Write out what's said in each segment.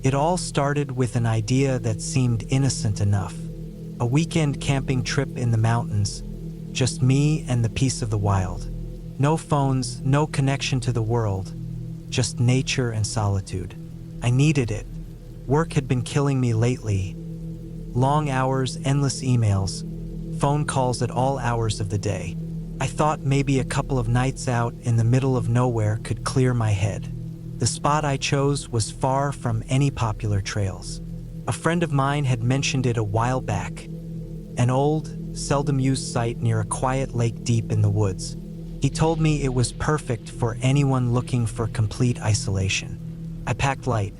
It all started with an idea that seemed innocent enough. A weekend camping trip in the mountains, just me and the peace of the wild. No phones, no connection to the world, just nature and solitude. I needed it. Work had been killing me lately. Long hours, endless emails, phone calls at all hours of the day. I thought maybe a couple of nights out in the middle of nowhere could clear my head. The spot I chose was far from any popular trails. A friend of mine had mentioned it a while back. An old, seldom-used site near a quiet lake deep in the woods. He told me it was perfect for anyone looking for complete isolation. I packed light.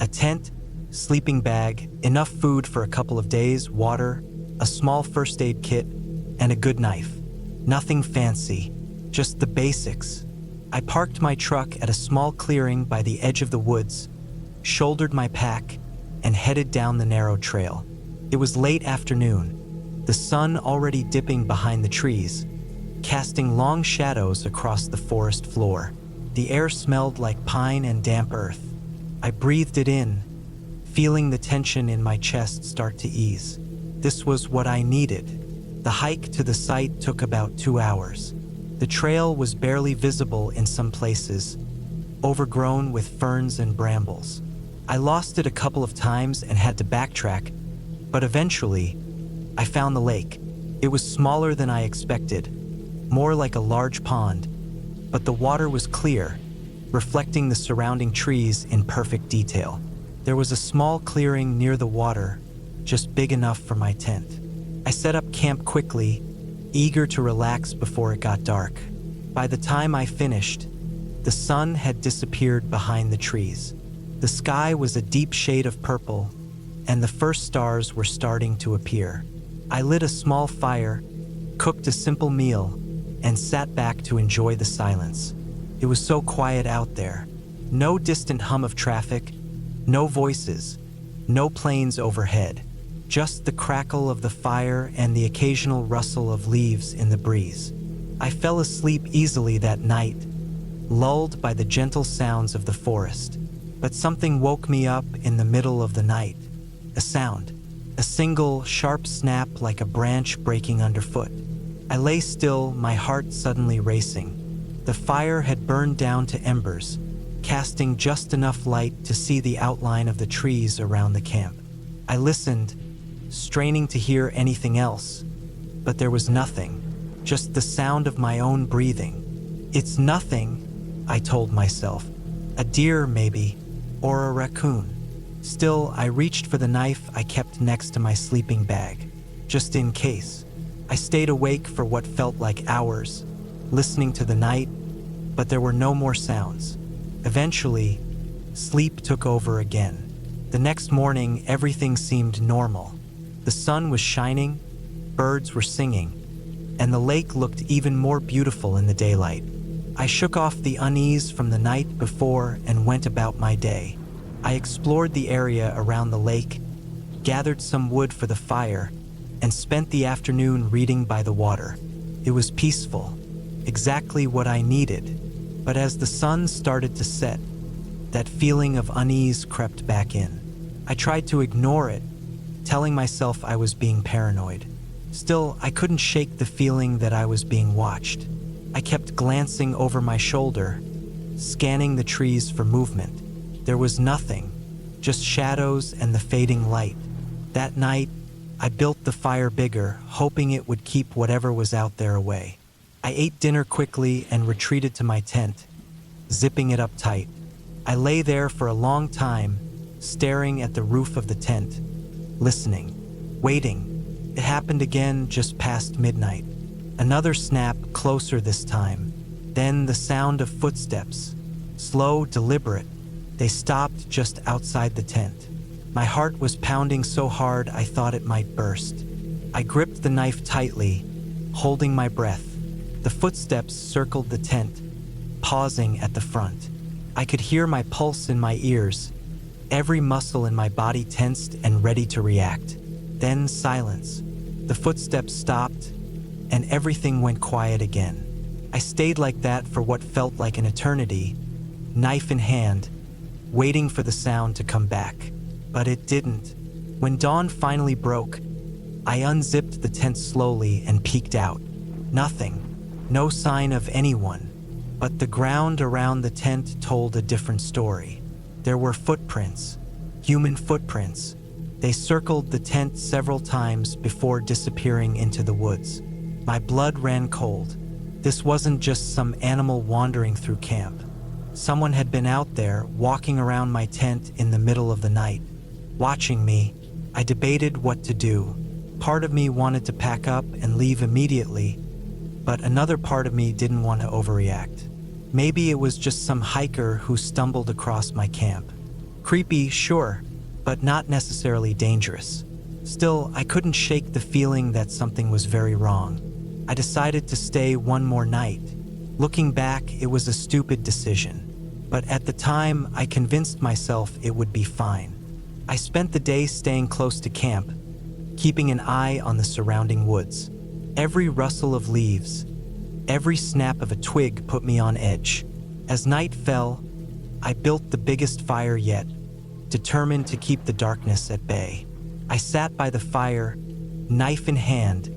A tent, sleeping bag, enough food for a couple of days, water, a small first aid kit, and a good knife. Nothing fancy, just the basics. I parked my truck at a small clearing by the edge of the woods, shouldered my pack, and headed down the narrow trail. It was late afternoon, the sun already dipping behind the trees, casting long shadows across the forest floor. The air smelled like pine and damp earth. I breathed it in, feeling the tension in my chest start to ease. This was what I needed. The hike to the site took about 2 hours. The trail was barely visible in some places, overgrown with ferns and brambles. I lost it a couple of times and had to backtrack, but eventually, I found the lake. It was smaller than I expected, more like a large pond, but the water was clear, reflecting the surrounding trees in perfect detail. There was a small clearing near the water, just big enough for my tent. I set up camp quickly, eager to relax before it got dark. By the time I finished, the sun had disappeared behind the trees. The sky was a deep shade of purple, and the first stars were starting to appear. I lit a small fire, cooked a simple meal, and sat back to enjoy the silence. It was so quiet out there. No distant hum of traffic, no voices, no planes overhead. Just the crackle of the fire and the occasional rustle of leaves in the breeze. I fell asleep easily that night, lulled by the gentle sounds of the forest. But something woke me up in the middle of the night. A sound. A single, sharp snap like a branch breaking underfoot. I lay still, my heart suddenly racing. The fire had burned down to embers, casting just enough light to see the outline of the trees around the camp. I listened, straining to hear anything else, but there was nothing, just the sound of my own breathing. It's nothing, I told myself. A deer, maybe, or a raccoon. Still, I reached for the knife I kept next to my sleeping bag, just in case. I stayed awake for what felt like hours, listening to the night, but there were no more sounds. Eventually, sleep took over again. The next morning, everything seemed normal. The sun was shining, birds were singing, and the lake looked even more beautiful in the daylight. I shook off the unease from the night before and went about my day. I explored the area around the lake, gathered some wood for the fire, and spent the afternoon reading by the water. It was peaceful, exactly what I needed. But as the sun started to set, that feeling of unease crept back in. I tried to ignore it, telling myself I was being paranoid. Still, I couldn't shake the feeling that I was being watched. I kept glancing over my shoulder, scanning the trees for movement. There was nothing, just shadows and the fading light. That night, I built the fire bigger, hoping it would keep whatever was out there away. I ate dinner quickly and retreated to my tent, zipping it up tight. I lay there for a long time, staring at the roof of the tent, listening, waiting. It happened again just past midnight. Another snap, closer this time. Then the sound of footsteps, slow, deliberate. They stopped just outside the tent. My heart was pounding so hard I thought it might burst. I gripped the knife tightly, holding my breath. The footsteps circled the tent, pausing at the front. I could hear my pulse in my ears, every muscle in my body tensed and ready to react. Then silence. The footsteps stopped, and everything went quiet again. I stayed like that for what felt like an eternity, knife in hand, waiting for the sound to come back. But it didn't. When dawn finally broke, I unzipped the tent slowly and peeked out. Nothing. No sign of anyone. But the ground around the tent told a different story. There were footprints. Human footprints. They circled the tent several times before disappearing into the woods. My blood ran cold. This wasn't just some animal wandering through camp. Someone had been out there, walking around my tent in the middle of the night, watching me. I debated what to do. Part of me wanted to pack up and leave immediately, but another part of me didn't want to overreact. Maybe it was just some hiker who stumbled across my camp. Creepy, sure, but not necessarily dangerous. Still, I couldn't shake the feeling that something was very wrong. I decided to stay one more night. Looking back, it was a stupid decision. But at the time, I convinced myself it would be fine. I spent the day staying close to camp, keeping an eye on the surrounding woods. Every rustle of leaves, every snap of a twig put me on edge. As night fell, I built the biggest fire yet, determined to keep the darkness at bay. I sat by the fire, knife in hand,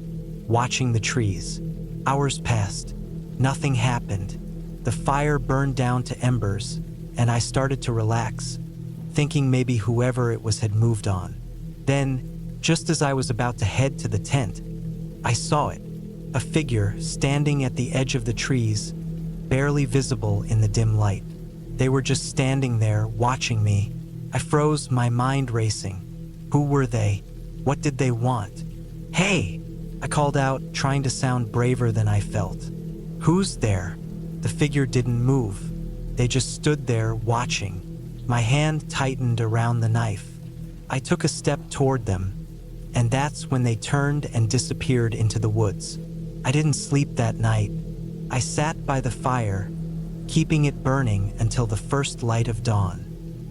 watching the trees. Hours passed. Nothing happened. The fire burned down to embers, and I started to relax, thinking maybe whoever it was had moved on. Then, just as I was about to head to the tent, I saw it. A figure standing at the edge of the trees, barely visible in the dim light. They were just standing there, watching me. I froze, my mind racing. Who were they? What did they want? "Hey!" I called out, trying to sound braver than I felt. "Who's there?" The figure didn't move. They just stood there, watching. My hand tightened around the knife. I took a step toward them, and that's when they turned and disappeared into the woods. I didn't sleep that night. I sat by the fire, keeping it burning until the first light of dawn.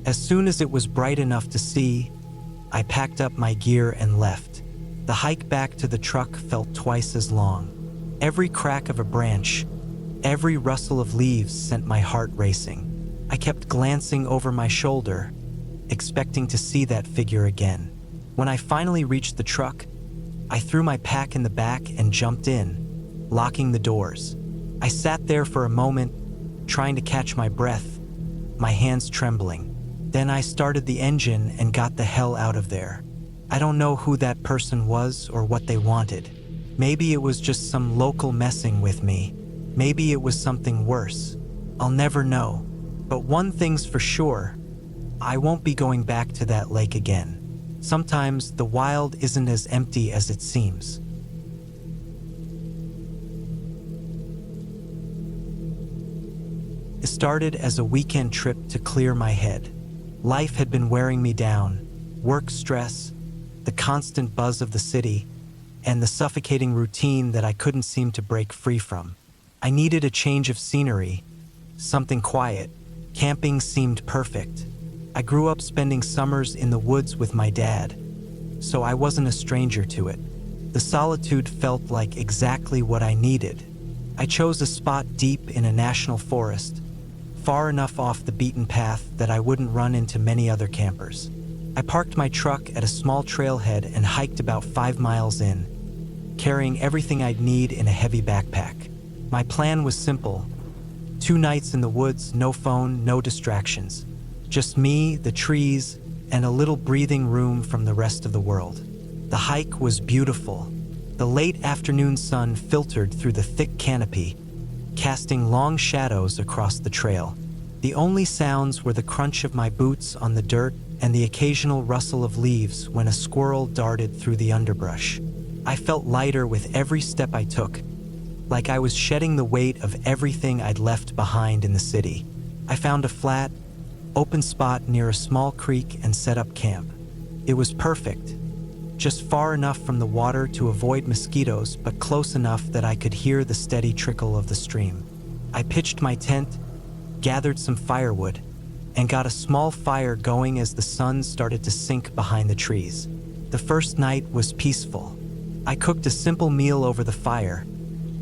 As soon as it was bright enough to see, I packed up my gear and left. The hike back to the truck felt twice as long. Every crack of a branch, every rustle of leaves sent my heart racing. I kept glancing over my shoulder, expecting to see that figure again. When I finally reached the truck, I threw my pack in the back and jumped in, locking the doors. I sat there for a moment, trying to catch my breath, my hands trembling. Then I started the engine and got the hell out of there. I don't know who that person was or what they wanted. Maybe it was just some local messing with me. Maybe it was something worse. I'll never know. But one thing's for sure, I won't be going back to that lake again. Sometimes the wild isn't as empty as it seems. It started as a weekend trip to clear my head. Life had been wearing me down. Work stress, the constant buzz of the city, and the suffocating routine that I couldn't seem to break free from. I needed a change of scenery, something quiet. Camping seemed perfect. I grew up spending summers in the woods with my dad, so I wasn't a stranger to it. The solitude felt like exactly what I needed. I chose a spot deep in a national forest, far enough off the beaten path that I wouldn't run into many other campers. I parked my truck at a small trailhead and hiked about 5 miles in, carrying everything I'd need in a heavy backpack. My plan was simple. 2 nights in the woods, no phone, no distractions. Just me, the trees, and a little breathing room from the rest of the world. The hike was beautiful. The late afternoon sun filtered through the thick canopy, casting long shadows across the trail. The only sounds were the crunch of my boots on the dirt and the occasional rustle of leaves when a squirrel darted through the underbrush. I felt lighter with every step I took, like I was shedding the weight of everything I'd left behind in the city. I found a flat, open spot near a small creek and set up camp. It was perfect, just far enough from the water to avoid mosquitoes, but close enough that I could hear the steady trickle of the stream. I pitched my tent, gathered some firewood, and got a small fire going as the sun started to sink behind the trees. The first night was peaceful. I cooked a simple meal over the fire,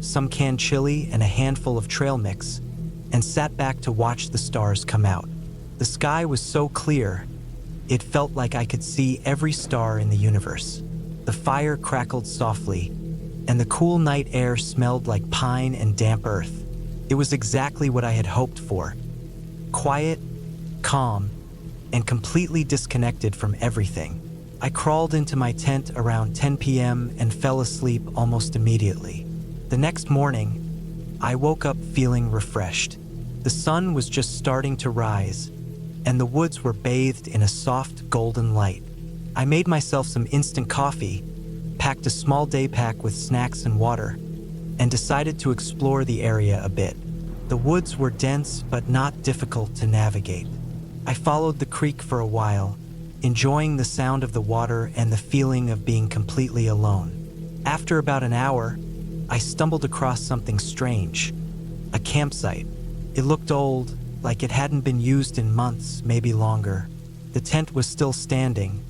some canned chili and a handful of trail mix, and sat back to watch the stars come out. The sky was so clear, it felt like I could see every star in the universe. The fire crackled softly, and the cool night air smelled like pine and damp earth. It was exactly what I had hoped for. Quiet, calm, and completely disconnected from everything. I crawled into my tent around 10 p.m. and fell asleep almost immediately. The next morning, I woke up feeling refreshed. The sun was just starting to rise, and the woods were bathed in a soft golden light. I made myself some instant coffee, packed a small day pack with snacks and water, and decided to explore the area a bit. The woods were dense but not difficult to navigate. I followed the creek for a while, enjoying the sound of the water and the feeling of being completely alone. After about an hour, I stumbled across something strange. A campsite. It looked old, like it hadn't been used in months, maybe longer. The tent was still standing,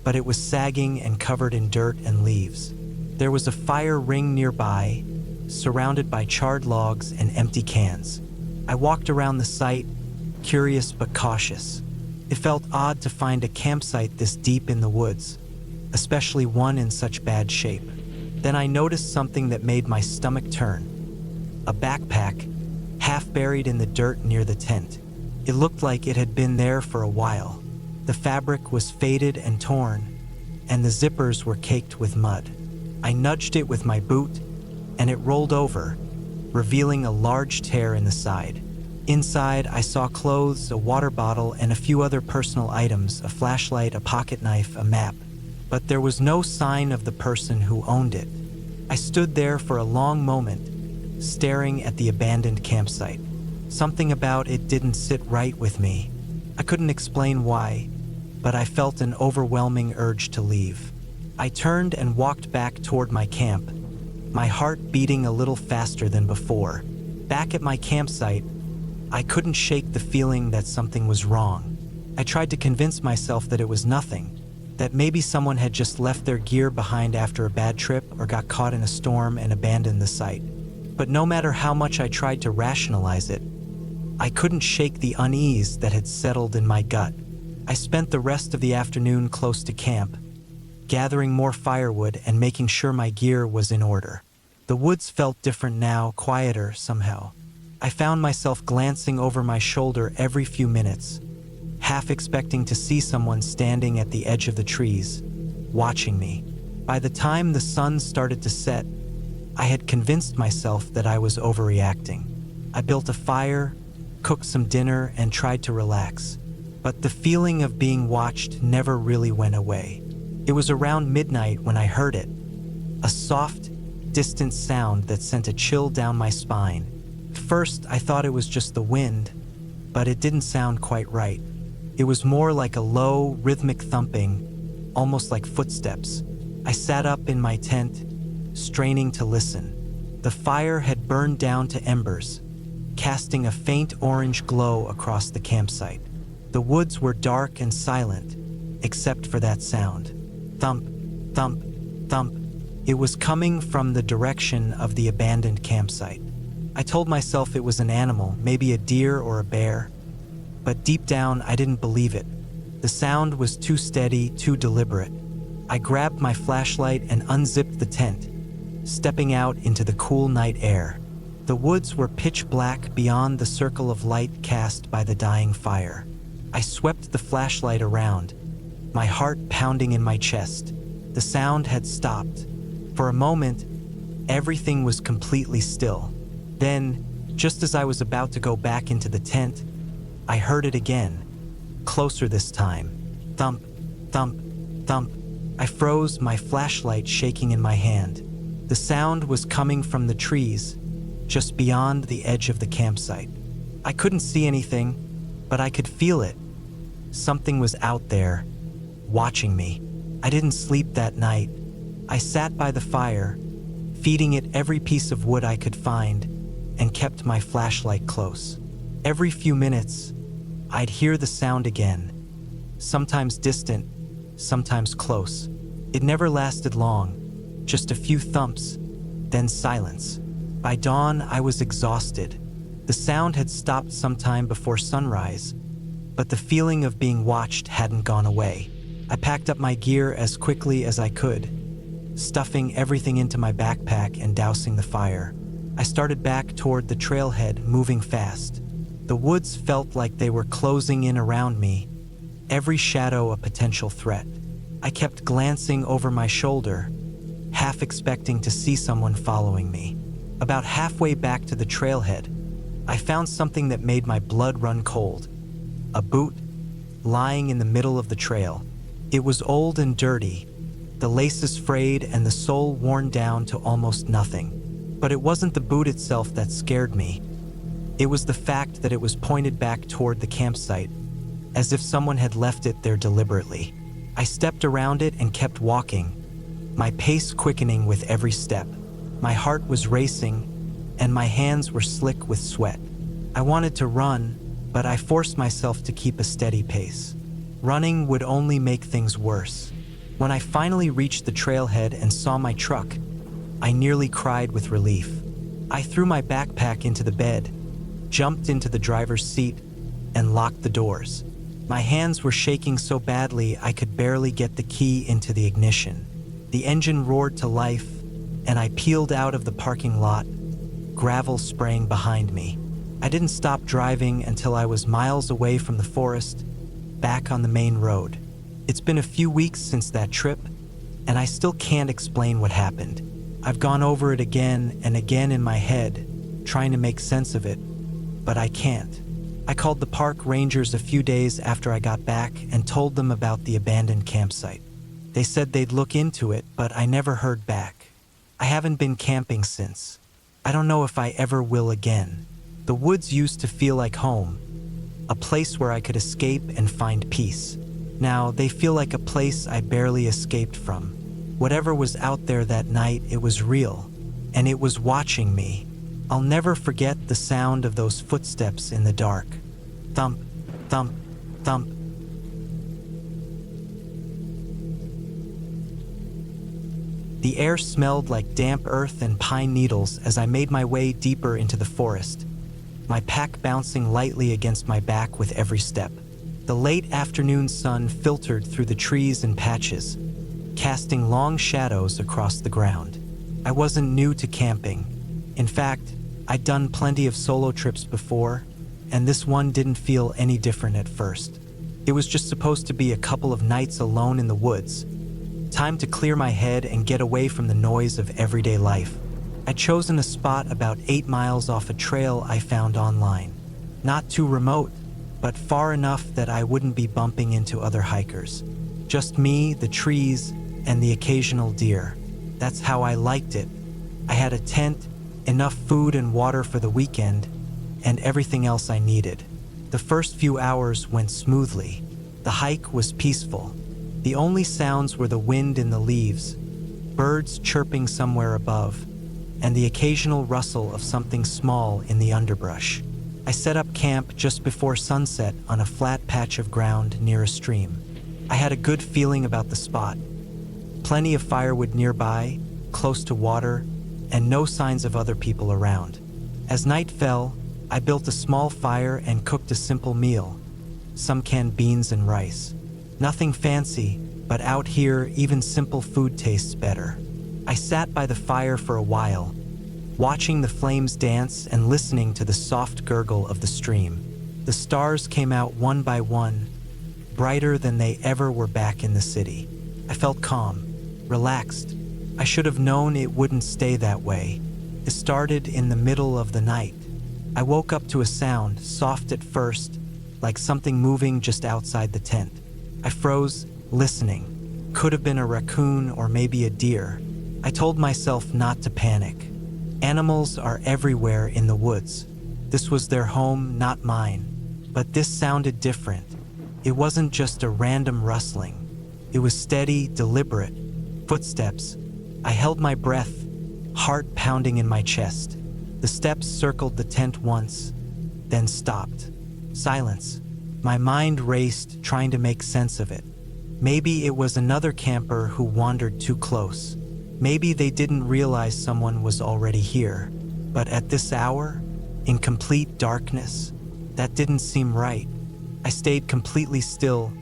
but it was sagging and covered in dirt and leaves. There was a fire ring nearby, surrounded by charred logs and empty cans. I walked around the site, curious but cautious. It felt odd to find a campsite this deep in the woods, especially one in such bad shape. Then I noticed something that made my stomach turn. A backpack, half buried in the dirt near the tent. It looked like it had been there for a while. The fabric was faded and torn, and the zippers were caked with mud. I nudged it with my boot, and it rolled over, revealing a large tear in the side. Inside, I saw clothes, a water bottle, and a few other personal items, a flashlight, a pocket knife, a map. But there was no sign of the person who owned it. I stood there for a long moment, staring at the abandoned campsite. Something about it didn't sit right with me. I couldn't explain why, but I felt an overwhelming urge to leave. I turned and walked back toward my camp, my heart beating a little faster than before. Back at my campsite, I couldn't shake the feeling that something was wrong. I tried to convince myself that it was nothing, that maybe someone had just left their gear behind after a bad trip or got caught in a storm and abandoned the site. But no matter how much I tried to rationalize it, I couldn't shake the unease that had settled in my gut. I spent the rest of the afternoon close to camp, gathering more firewood and making sure my gear was in order. The woods felt different now, quieter somehow. I found myself glancing over my shoulder every few minutes, half expecting to see someone standing at the edge of the trees, watching me. By the time the sun started to set, I had convinced myself that I was overreacting. I built a fire, cooked some dinner, and tried to relax. But the feeling of being watched never really went away. It was around midnight when I heard it, a soft, distant sound that sent a chill down my spine. First, I thought it was just the wind, but it didn't sound quite right. It was more like a low, rhythmic thumping, almost like footsteps. I sat up in my tent, straining to listen. The fire had burned down to embers, casting a faint orange glow across the campsite. The woods were dark and silent, except for that sound. Thump, thump, thump. It was coming from the direction of the abandoned campsite. I told myself it was an animal, maybe a deer or a bear, but deep down I didn't believe it. The sound was too steady, too deliberate. I grabbed my flashlight and unzipped the tent, stepping out into the cool night air. The woods were pitch black beyond the circle of light cast by the dying fire. I swept the flashlight around, my heart pounding in my chest. The sound had stopped. For a moment, everything was completely still. Then, just as I was about to go back into the tent, I heard it again, closer this time. Thump, thump, thump. I froze, my flashlight shaking in my hand. The sound was coming from the trees, just beyond the edge of the campsite. I couldn't see anything, but I could feel it. Something was out there, watching me. I didn't sleep that night. I sat by the fire, feeding it every piece of wood I could find, and kept my flashlight close. Every few minutes, I'd hear the sound again, sometimes distant, sometimes close. It never lasted long, just a few thumps, then silence. By dawn, I was exhausted. The sound had stopped sometime before sunrise, but the feeling of being watched hadn't gone away. I packed up my gear as quickly as I could, stuffing everything into my backpack and dousing the fire. I started back toward the trailhead, moving fast. The woods felt like they were closing in around me, every shadow a potential threat. I kept glancing over my shoulder, half expecting to see someone following me. About halfway back to the trailhead, I found something that made my blood run cold. A boot, lying in the middle of the trail. It was old and dirty, the laces frayed and the sole worn down to almost nothing. But it wasn't the boot itself that scared me. It was the fact that it was pointed back toward the campsite, as if someone had left it there deliberately. I stepped around it and kept walking, my pace quickening with every step. My heart was racing, and my hands were slick with sweat. I wanted to run, but I forced myself to keep a steady pace. Running would only make things worse. When I finally reached the trailhead and saw my truck, I nearly cried with relief. I threw my backpack into the bed, jumped into the driver's seat, and locked the doors. My hands were shaking so badly I could barely get the key into the ignition. The engine roared to life, and I peeled out of the parking lot, gravel spraying behind me. I didn't stop driving until I was miles away from the forest, back on the main road. It's been a few weeks since that trip, and I still can't explain what happened. I've gone over it again and again in my head, trying to make sense of it, but I can't. I called the park rangers a few days after I got back and told them about the abandoned campsite. They said they'd look into it, but I never heard back. I haven't been camping since. I don't know if I ever will again. The woods used to feel like home, a place where I could escape and find peace. Now they feel like a place I barely escaped from. Whatever was out there that night, it was real, and it was watching me. I'll never forget the sound of those footsteps in the dark. Thump, thump, thump. The air smelled like damp earth and pine needles as I made my way deeper into the forest, my pack bouncing lightly against my back with every step. The late afternoon sun filtered through the trees and patches, casting long shadows across the ground. I wasn't new to camping. In fact, I'd done plenty of solo trips before, and this one didn't feel any different at first. It was just supposed to be a couple of nights alone in the woods, time to clear my head and get away from the noise of everyday life. I'd chosen a spot about 8 miles off a trail I found online. Not too remote, but far enough that I wouldn't be bumping into other hikers. Just me, the trees, and the occasional deer. That's how I liked it. I had a tent, enough food and water for the weekend, and everything else I needed. The first few hours went smoothly. The hike was peaceful. The only sounds were the wind in the leaves, birds chirping somewhere above, and the occasional rustle of something small in the underbrush. I set up camp just before sunset on a flat patch of ground near a stream. I had a good feeling about the spot. Plenty of firewood nearby, close to water, and no signs of other people around. As night fell, I built a small fire and cooked a simple meal, some canned beans and rice. Nothing fancy, but out here, even simple food tastes better. I sat by the fire for a while, watching the flames dance and listening to the soft gurgle of the stream. The stars came out one by one, brighter than they ever were back in the city. I felt calm, relaxed. I should have known it wouldn't stay that way. It started in the middle of the night. I woke up to a sound, soft at first, like something moving just outside the tent. I froze, listening. Could have been a raccoon or maybe a deer. I told myself not to panic. Animals are everywhere in the woods. This was their home, not mine. But this sounded different. It wasn't just a random rustling. It was steady, deliberate. Footsteps. I held my breath, heart pounding in my chest. The steps circled the tent once, then stopped. Silence. My mind raced, trying to make sense of it. Maybe it was another camper who wandered too close. Maybe they didn't realize someone was already here. But at this hour, in complete darkness, that didn't seem right. I stayed completely still,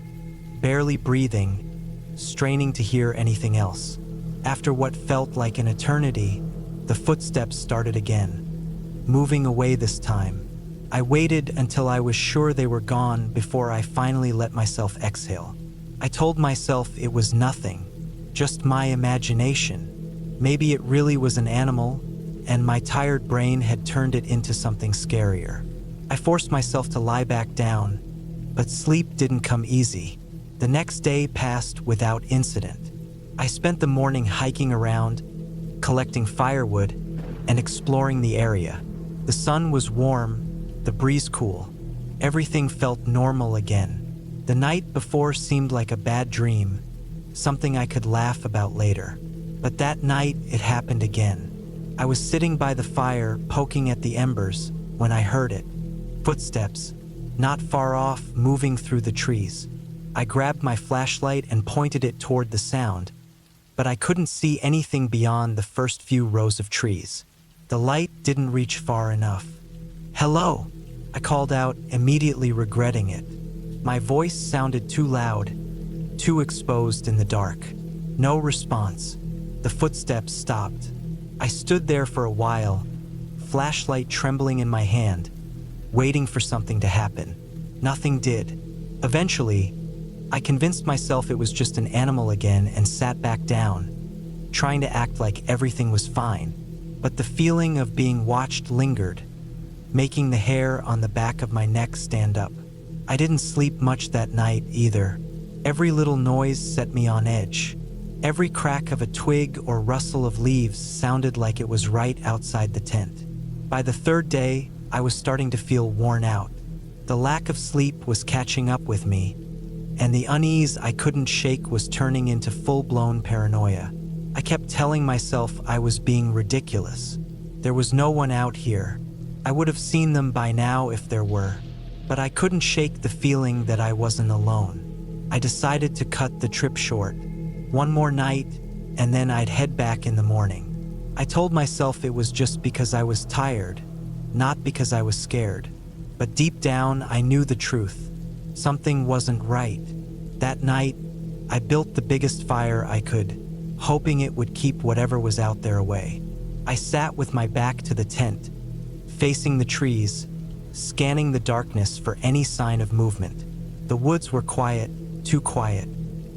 barely breathing, straining to hear anything else. After what felt like an eternity, the footsteps started again, moving away this time. I waited until I was sure they were gone before I finally let myself exhale. I told myself it was nothing, just my imagination. Maybe it really was an animal, and my tired brain had turned it into something scarier. I forced myself to lie back down, but sleep didn't come easy. The next day passed without incident. I spent the morning hiking around, collecting firewood, and exploring the area. The sun was warm, the breeze cool. Everything felt normal again. The night before seemed like a bad dream, something I could laugh about later. But that night, it happened again. I was sitting by the fire, poking at the embers, when I heard it. Footsteps, not far off, moving through the trees. I grabbed my flashlight and pointed it toward the sound, but I couldn't see anything beyond the first few rows of trees. The light didn't reach far enough. "Hello," I called out, immediately regretting it. My voice sounded too loud, too exposed in the dark. No response. The footsteps stopped. I stood there for a while, flashlight trembling in my hand, waiting for something to happen. Nothing did. Eventually, I convinced myself it was just an animal again and sat back down, trying to act like everything was fine. But the feeling of being watched lingered, making the hair on the back of my neck stand up. I didn't sleep much that night either. Every little noise set me on edge. Every crack of a twig or rustle of leaves sounded like it was right outside the tent. By the third day, I was starting to feel worn out. The lack of sleep was catching up with me, and the unease I couldn't shake was turning into full-blown paranoia. I kept telling myself I was being ridiculous. There was no one out here. I would have seen them by now if there were, but I couldn't shake the feeling that I wasn't alone. I decided to cut the trip short. One more night, and then I'd head back in the morning. I told myself it was just because I was tired, not because I was scared. But deep down, I knew the truth. Something wasn't right. That night, I built the biggest fire I could, hoping it would keep whatever was out there away. I sat with my back to the tent, facing the trees, scanning the darkness for any sign of movement. The woods were quiet, too quiet.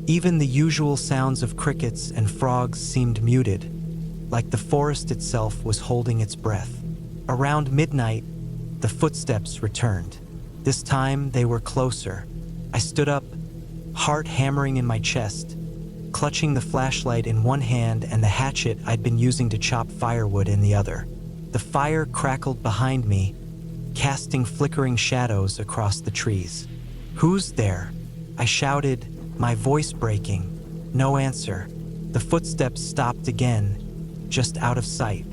Even the usual sounds of crickets and frogs seemed muted, like the forest itself was holding its breath. Around midnight, the footsteps returned. This time, they were closer. I stood up, heart hammering in my chest, clutching the flashlight in one hand and the hatchet I'd been using to chop firewood in the other. The fire crackled behind me, casting flickering shadows across the trees. "Who's there?" I shouted, my voice breaking. No answer. The footsteps stopped again, just out of sight.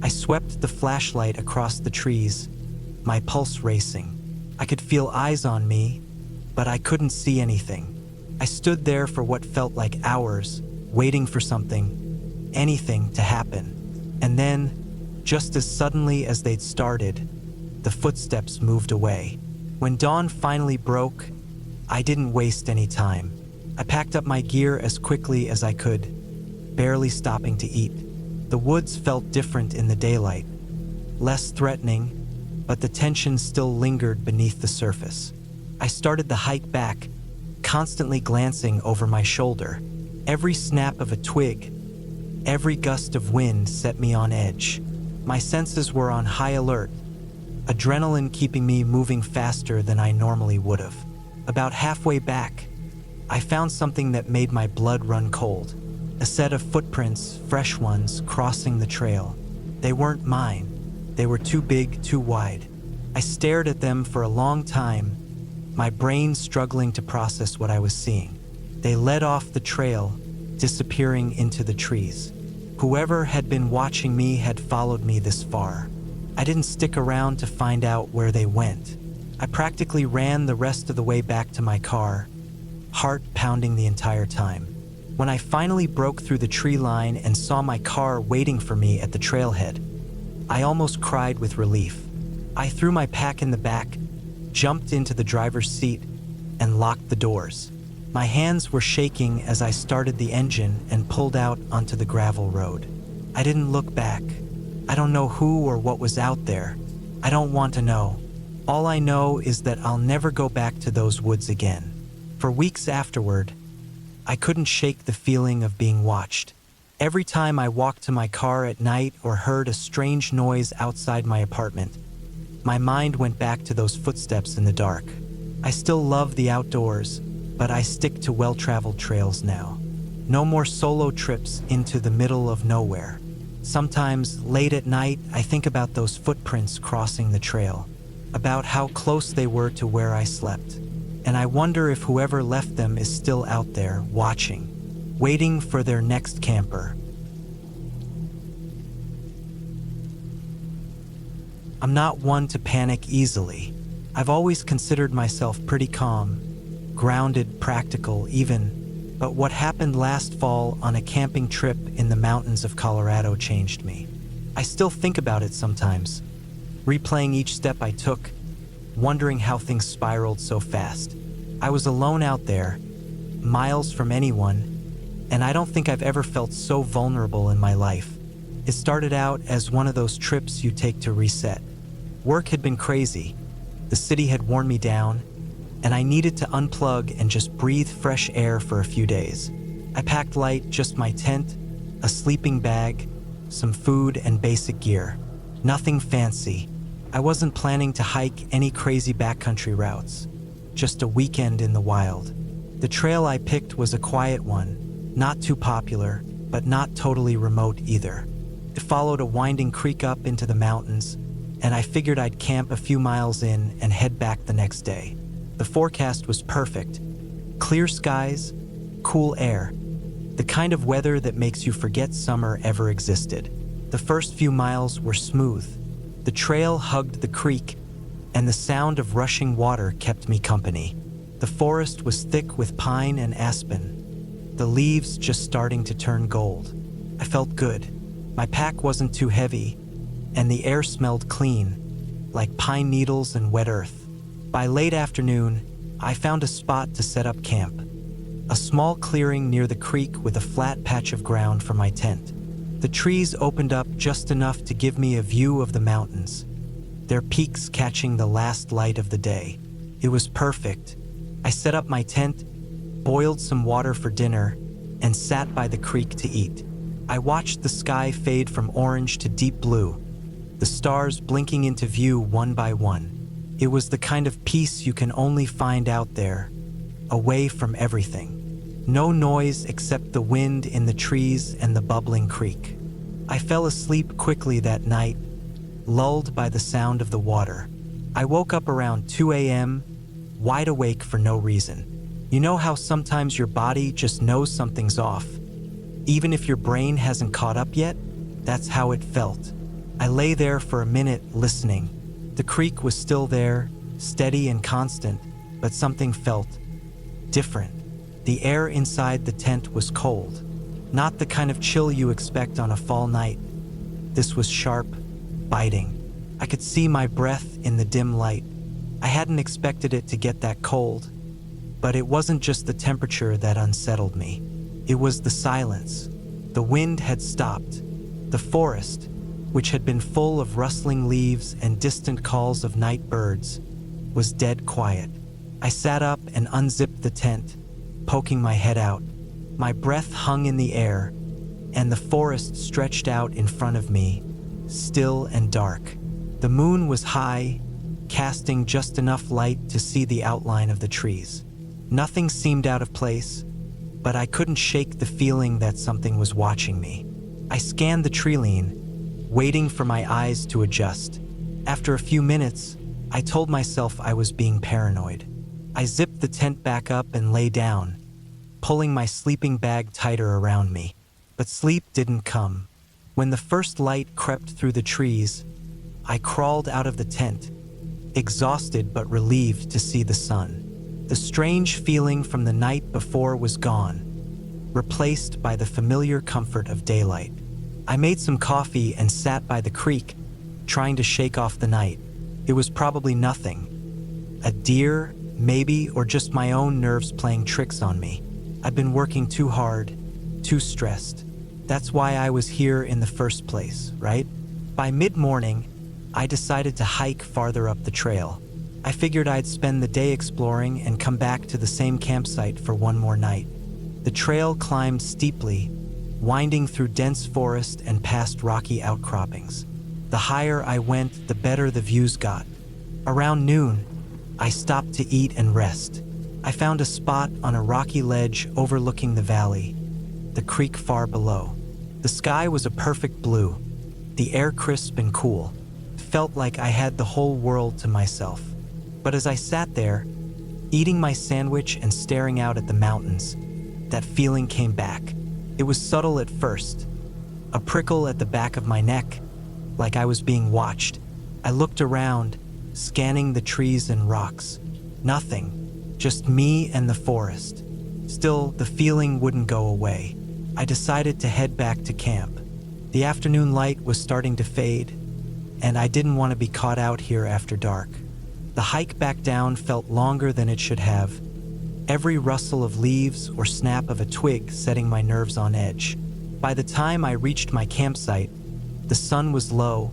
I swept the flashlight across the trees, my pulse racing. I could feel eyes on me, but I couldn't see anything. I stood there for what felt like hours, waiting for something, anything to happen. And then, just as suddenly as they'd started, the footsteps moved away. When dawn finally broke, I didn't waste any time. I packed up my gear as quickly as I could, barely stopping to eat. The woods felt different in the daylight, less threatening, but the tension still lingered beneath the surface. I started the hike back, constantly glancing over my shoulder. Every snap of a twig, every gust of wind set me on edge. My senses were on high alert, adrenaline keeping me moving faster than I normally would have. About halfway back, I found something that made my blood run cold. A set of footprints, fresh ones, crossing the trail. They weren't mine. They were too big, too wide. I stared at them for a long time, my brain struggling to process what I was seeing. They led off the trail, disappearing into the trees. Whoever had been watching me had followed me this far. I didn't stick around to find out where they went. I practically ran the rest of the way back to my car, heart pounding the entire time. When I finally broke through the tree line and saw my car waiting for me at the trailhead, I almost cried with relief. I threw my pack in the back, jumped into the driver's seat, and locked the doors. My hands were shaking as I started the engine and pulled out onto the gravel road. I didn't look back. I don't know who or what was out there. I don't want to know. All I know is that I'll never go back to those woods again. For weeks afterward, I couldn't shake the feeling of being watched. Every time I walked to my car at night or heard a strange noise outside my apartment, my mind went back to those footsteps in the dark. I still love the outdoors, but I stick to well-traveled trails now. No more solo trips into the middle of nowhere. Sometimes, late at night, I think about those footprints crossing the trail, about how close they were to where I slept. And I wonder if whoever left them is still out there, watching, waiting for their next camper. I'm not one to panic easily. I've always considered myself pretty calm, grounded, practical even, but what happened last fall on a camping trip in the mountains of Colorado changed me. I still think about it sometimes, replaying each step I took, wondering how things spiraled so fast. I was alone out there, miles from anyone, and I don't think I've ever felt so vulnerable in my life. It started out as one of those trips you take to reset. Work had been crazy, the city had worn me down, and I needed to unplug and just breathe fresh air for a few days. I packed light, just my tent, a sleeping bag, some food and basic gear. Nothing fancy. I wasn't planning to hike any crazy backcountry routes, just a weekend in the wild. The trail I picked was a quiet one, not too popular, but not totally remote either. It followed a winding creek up into the mountains, and I figured I'd camp a few miles in and head back the next day. The forecast was perfect. Clear skies, cool air, the kind of weather that makes you forget summer ever existed. The first few miles were smooth. The trail hugged the creek, and the sound of rushing water kept me company. The forest was thick with pine and aspen, the leaves just starting to turn gold. I felt good. My pack wasn't too heavy, and the air smelled clean, like pine needles and wet earth. By late afternoon, I found a spot to set up camp, a small clearing near the creek with a flat patch of ground for my tent. The trees opened up just enough to give me a view of the mountains, their peaks catching the last light of the day. It was perfect. I set up my tent, boiled some water for dinner, and sat by the creek to eat. I watched the sky fade from orange to deep blue, the stars blinking into view one by one. It was the kind of peace you can only find out there, away from everything. No noise except the wind in the trees and the bubbling creek. I fell asleep quickly that night, lulled by the sound of the water. I woke up around 2 a.m., wide awake for no reason. You know how sometimes your body just knows something's off, even if your brain hasn't caught up yet? That's how it felt. I lay there for a minute, listening. The creek was still there, steady and constant, but something felt different. The air inside the tent was cold, not the kind of chill you expect on a fall night. This was sharp, biting. I could see my breath in the dim light. I hadn't expected it to get that cold, but it wasn't just the temperature that unsettled me. It was the silence. The wind had stopped. The forest, which had been full of rustling leaves and distant calls of night birds, was dead quiet. I sat up and unzipped the tent, poking my head out. My breath hung in the air, and the forest stretched out in front of me, still and dark. The moon was high, casting just enough light to see the outline of the trees. Nothing seemed out of place, but I couldn't shake the feeling that something was watching me. I scanned the treeline, waiting for my eyes to adjust. After a few minutes, I told myself I was being paranoid. I zipped the tent back up and lay down, pulling my sleeping bag tighter around me. But sleep didn't come. When the first light crept through the trees, I crawled out of the tent, exhausted but relieved to see the sun. The strange feeling from the night before was gone, replaced by the familiar comfort of daylight. I made some coffee and sat by the creek, trying to shake off the night. It was probably nothing. A deer, maybe, or just my own nerves playing tricks on me. I've been working too hard, too stressed. That's why I was here in the first place, right? By mid-morning, I decided to hike farther up the trail. I figured I'd spend the day exploring and come back to the same campsite for one more night. The trail climbed steeply, winding through dense forest and past rocky outcroppings. The higher I went, the better the views got. Around noon, I stopped to eat and rest. I found a spot on a rocky ledge overlooking the valley, the creek far below. The sky was a perfect blue, the air crisp and cool. Felt like I had the whole world to myself. But as I sat there, eating my sandwich and staring out at the mountains, that feeling came back. It was subtle at first, a prickle at the back of my neck, like I was being watched. I looked around, scanning the trees and rocks. Nothing, just me and the forest. Still, the feeling wouldn't go away. I decided to head back to camp. The afternoon light was starting to fade, and I didn't want to be caught out here after dark. The hike back down felt longer than it should have, every rustle of leaves or snap of a twig setting my nerves on edge. By the time I reached my campsite, the sun was low,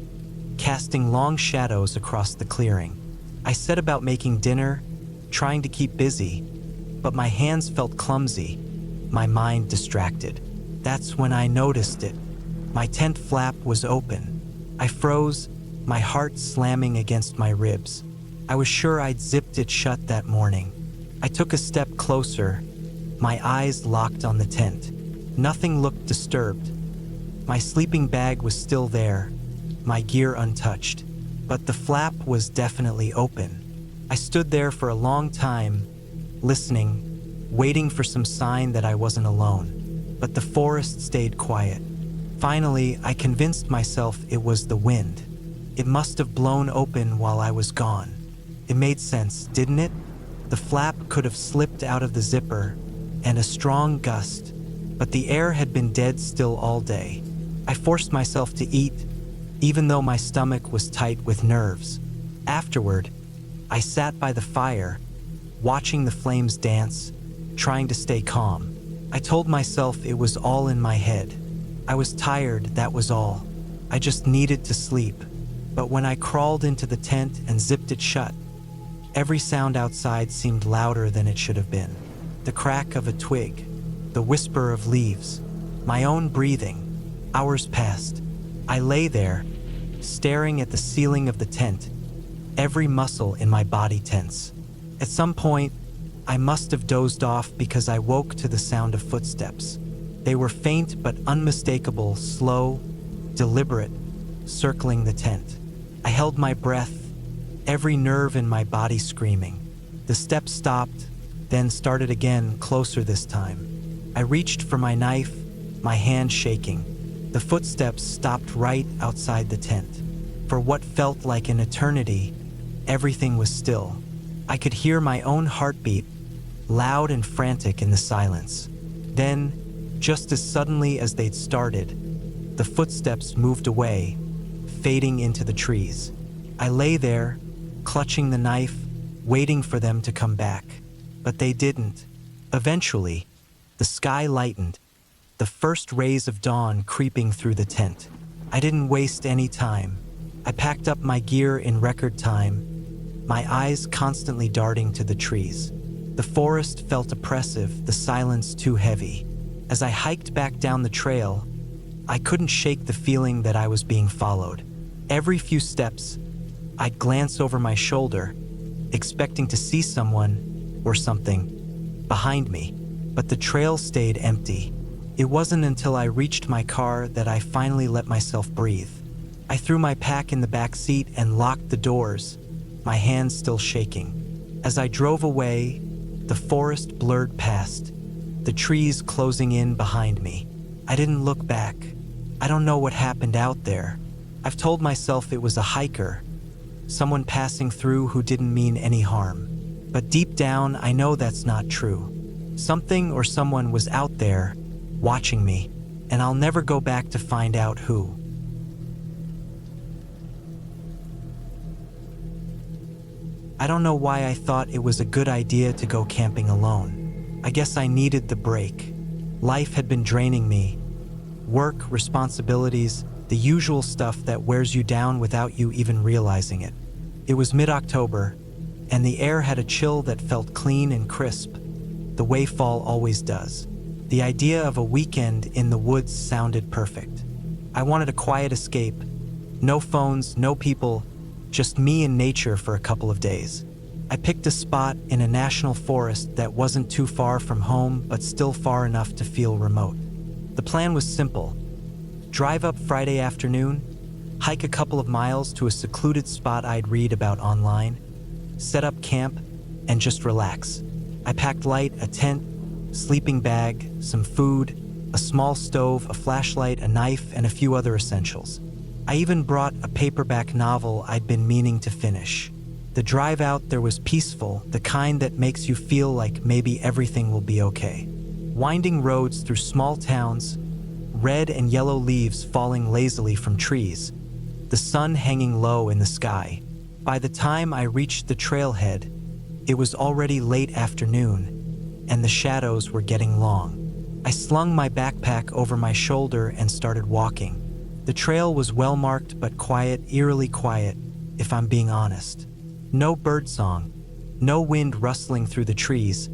casting long shadows across the clearing. I set about making dinner, trying to keep busy, but my hands felt clumsy, my mind distracted. That's when I noticed it. My tent flap was open. I froze, my heart slamming against my ribs. I was sure I'd zipped it shut that morning. I took a step closer, my eyes locked on the tent. Nothing looked disturbed. My sleeping bag was still there, my gear untouched, but the flap was definitely open. I stood there for a long time, listening, waiting for some sign that I wasn't alone. But the forest stayed quiet. Finally, I convinced myself it was the wind. It must have blown open while I was gone. It made sense, didn't it? The flap could have slipped out of the zipper, and a strong gust, but the air had been dead still all day. I forced myself to eat, even though my stomach was tight with nerves. Afterward, I sat by the fire, watching the flames dance, trying to stay calm. I told myself it was all in my head. I was tired, that was all. I just needed to sleep. But when I crawled into the tent and zipped it shut, every sound outside seemed louder than it should have been. The crack of a twig, the whisper of leaves, my own breathing. Hours passed. I lay there, staring at the ceiling of the tent, every muscle in my body tense. At some point, I must have dozed off because I woke to the sound of footsteps. They were faint but unmistakable, slow, deliberate, circling the tent. I held my breath, every nerve in my body screaming. The steps stopped, then started again, closer this time. I reached for my knife, my hand shaking. The footsteps stopped right outside the tent. For what felt like an eternity, everything was still. I could hear my own heartbeat, loud and frantic in the silence. Then, just as suddenly as they'd started, the footsteps moved away, fading into the trees. I lay there, clutching the knife, waiting for them to come back. But they didn't. Eventually, the sky lightened, the first rays of dawn creeping through the tent. I didn't waste any time. I packed up my gear in record time, my eyes constantly darting to the trees. The forest felt oppressive, the silence too heavy. As I hiked back down the trail, I couldn't shake the feeling that I was being followed. Every few steps, I'd glance over my shoulder, expecting to see someone or something behind me, but the trail stayed empty. It wasn't until I reached my car that I finally let myself breathe. I threw my pack in the back seat and locked the doors, my hands still shaking. As I drove away, the forest blurred past, the trees closing in behind me. I didn't look back. I don't know what happened out there. I've told myself it was a hiker, someone passing through who didn't mean any harm. But deep down, I know that's not true. Something or someone was out there, watching me, and I'll never go back to find out who. I don't know why I thought it was a good idea to go camping alone. I guess I needed the break. Life had been draining me. Work, responsibilities, the usual stuff that wears you down without you even realizing it. It was mid-October, and the air had a chill that felt clean and crisp, the way fall always does. The idea of a weekend in the woods sounded perfect. I wanted a quiet escape. No phones, no people, just me and nature for a couple of days. I picked a spot in a national forest that wasn't too far from home but still far enough to feel remote. The plan was simple. Drive up Friday afternoon, hike a couple of miles to a secluded spot I'd read about online, set up camp, and just relax. I packed light, a tent, sleeping bag, some food, a small stove, a flashlight, a knife, and a few other essentials. I even brought a paperback novel I'd been meaning to finish. The drive out there was peaceful, the kind that makes you feel like maybe everything will be okay. Winding roads through small towns, red and yellow leaves falling lazily from trees, the sun hanging low in the sky. By the time I reached the trailhead, it was already late afternoon, and the shadows were getting long. I slung my backpack over my shoulder and started walking. The trail was well marked but quiet, eerily quiet, if I'm being honest. No birdsong, no wind rustling through the trees,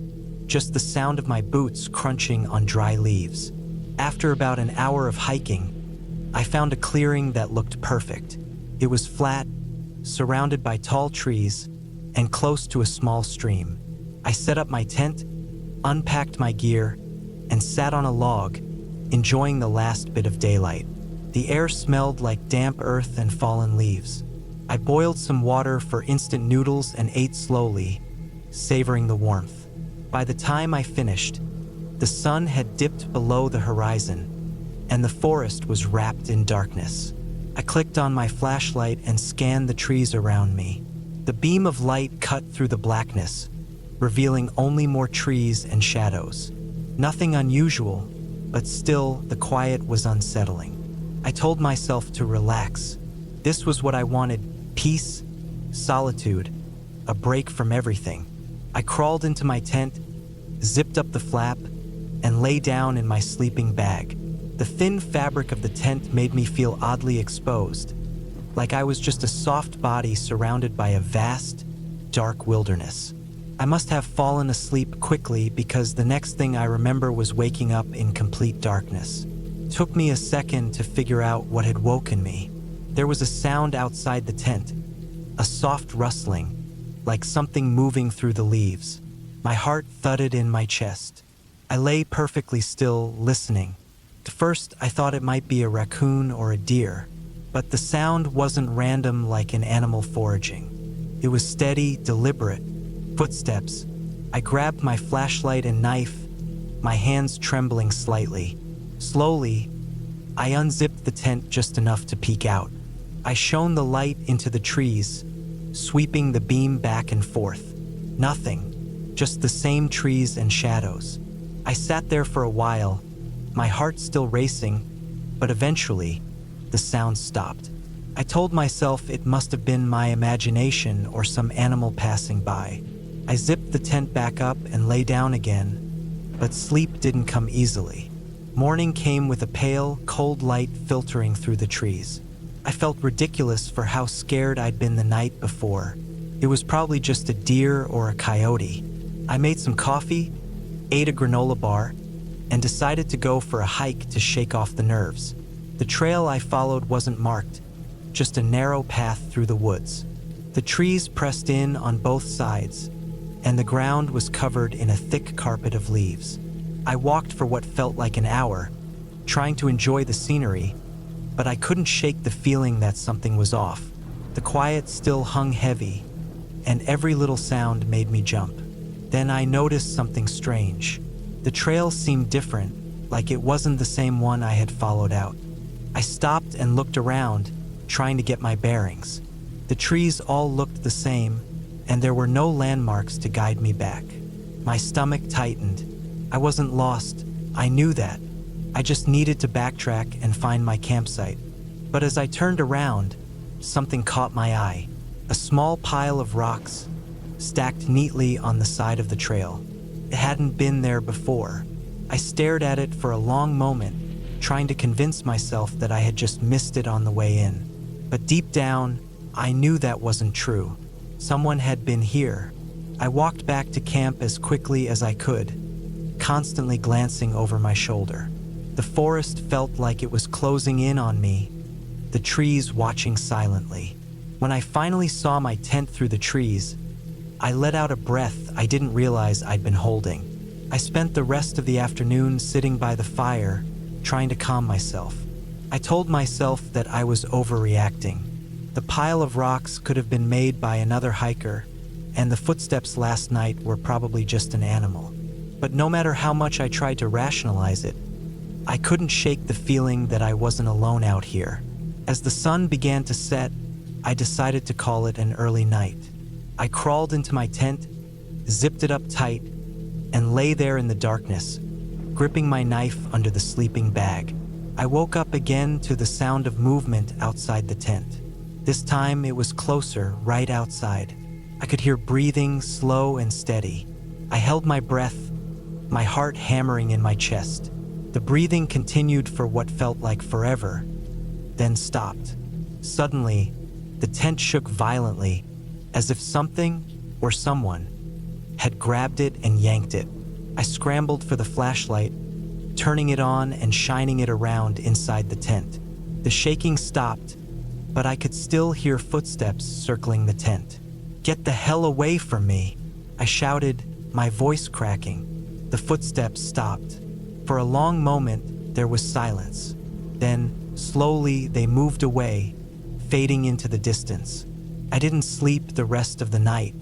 just the sound of my boots crunching on dry leaves. After about an hour of hiking, I found a clearing that looked perfect. It was flat, surrounded by tall trees, and close to a small stream. I set up my tent, unpacked my gear, and sat on a log, enjoying the last bit of daylight. The air smelled like damp earth and fallen leaves. I boiled some water for instant noodles and ate slowly, savoring the warmth. By the time I finished, the sun had dipped below the horizon, and the forest was wrapped in darkness. I clicked on my flashlight and scanned the trees around me. The beam of light cut through the blackness, revealing only more trees and shadows. Nothing unusual, but still the quiet was unsettling. I told myself to relax. This was what I wanted: peace, solitude, a break from everything. I crawled into my tent, zipped up the flap, and lay down in my sleeping bag. The thin fabric of the tent made me feel oddly exposed, like I was just a soft body surrounded by a vast, dark wilderness. I must have fallen asleep quickly because the next thing I remember was waking up in complete darkness. It took me a second to figure out what had woken me. There was a sound outside the tent, a soft rustling, like something moving through the leaves. My heart thudded in my chest. I lay perfectly still, listening. At first, I thought it might be a raccoon or a deer, but the sound wasn't random like an animal foraging. It was steady, deliberate. Footsteps. I grabbed my flashlight and knife, my hands trembling slightly. Slowly, I unzipped the tent just enough to peek out. I shone the light into the trees, sweeping the beam back and forth. Nothing, just the same trees and shadows. I sat there for a while, my heart still racing, but eventually, the sound stopped. I told myself it must have been my imagination or some animal passing by. I zipped the tent back up and lay down again, but sleep didn't come easily. Morning came with a pale, cold light filtering through the trees. I felt ridiculous for how scared I'd been the night before. It was probably just a deer or a coyote. I made some coffee, ate a granola bar, and decided to go for a hike to shake off the nerves. The trail I followed wasn't marked, just a narrow path through the woods. The trees pressed in on both sides, and the ground was covered in a thick carpet of leaves. I walked for what felt like an hour, trying to enjoy the scenery, but I couldn't shake the feeling that something was off. The quiet still hung heavy, and every little sound made me jump. Then I noticed something strange. The trail seemed different, like it wasn't the same one I had followed out. I stopped and looked around, trying to get my bearings. The trees all looked the same, and there were no landmarks to guide me back. My stomach tightened. I wasn't lost. I knew that. I just needed to backtrack and find my campsite. But as I turned around, something caught my eye. A small pile of rocks, stacked neatly on the side of the trail. It hadn't been there before. I stared at it for a long moment, trying to convince myself that I had just missed it on the way in. But deep down, I knew that wasn't true. Someone had been here. I walked back to camp as quickly as I could, constantly glancing over my shoulder. The forest felt like it was closing in on me, the trees watching silently. When I finally saw my tent through the trees, I let out a breath I didn't realize I'd been holding. I spent the rest of the afternoon sitting by the fire, trying to calm myself. I told myself that I was overreacting. The pile of rocks could have been made by another hiker, and the footsteps last night were probably just an animal. But no matter how much I tried to rationalize it, I couldn't shake the feeling that I wasn't alone out here. As the sun began to set, I decided to call it an early night. I crawled into my tent, zipped it up tight, and lay there in the darkness, gripping my knife under the sleeping bag. I woke up again to the sound of movement outside the tent. This time it was closer, right outside. I could hear breathing, slow and steady. I held my breath, my heart hammering in my chest. The breathing continued for what felt like forever, then stopped. Suddenly, the tent shook violently, as if something or someone had grabbed it and yanked it. I scrambled for the flashlight, turning it on and shining it around inside the tent. The shaking stopped, but I could still hear footsteps circling the tent. "Get the hell away from me!" I shouted, my voice cracking. The footsteps stopped. For a long moment, there was silence. Then, slowly, they moved away, fading into the distance. I didn't sleep the rest of the night.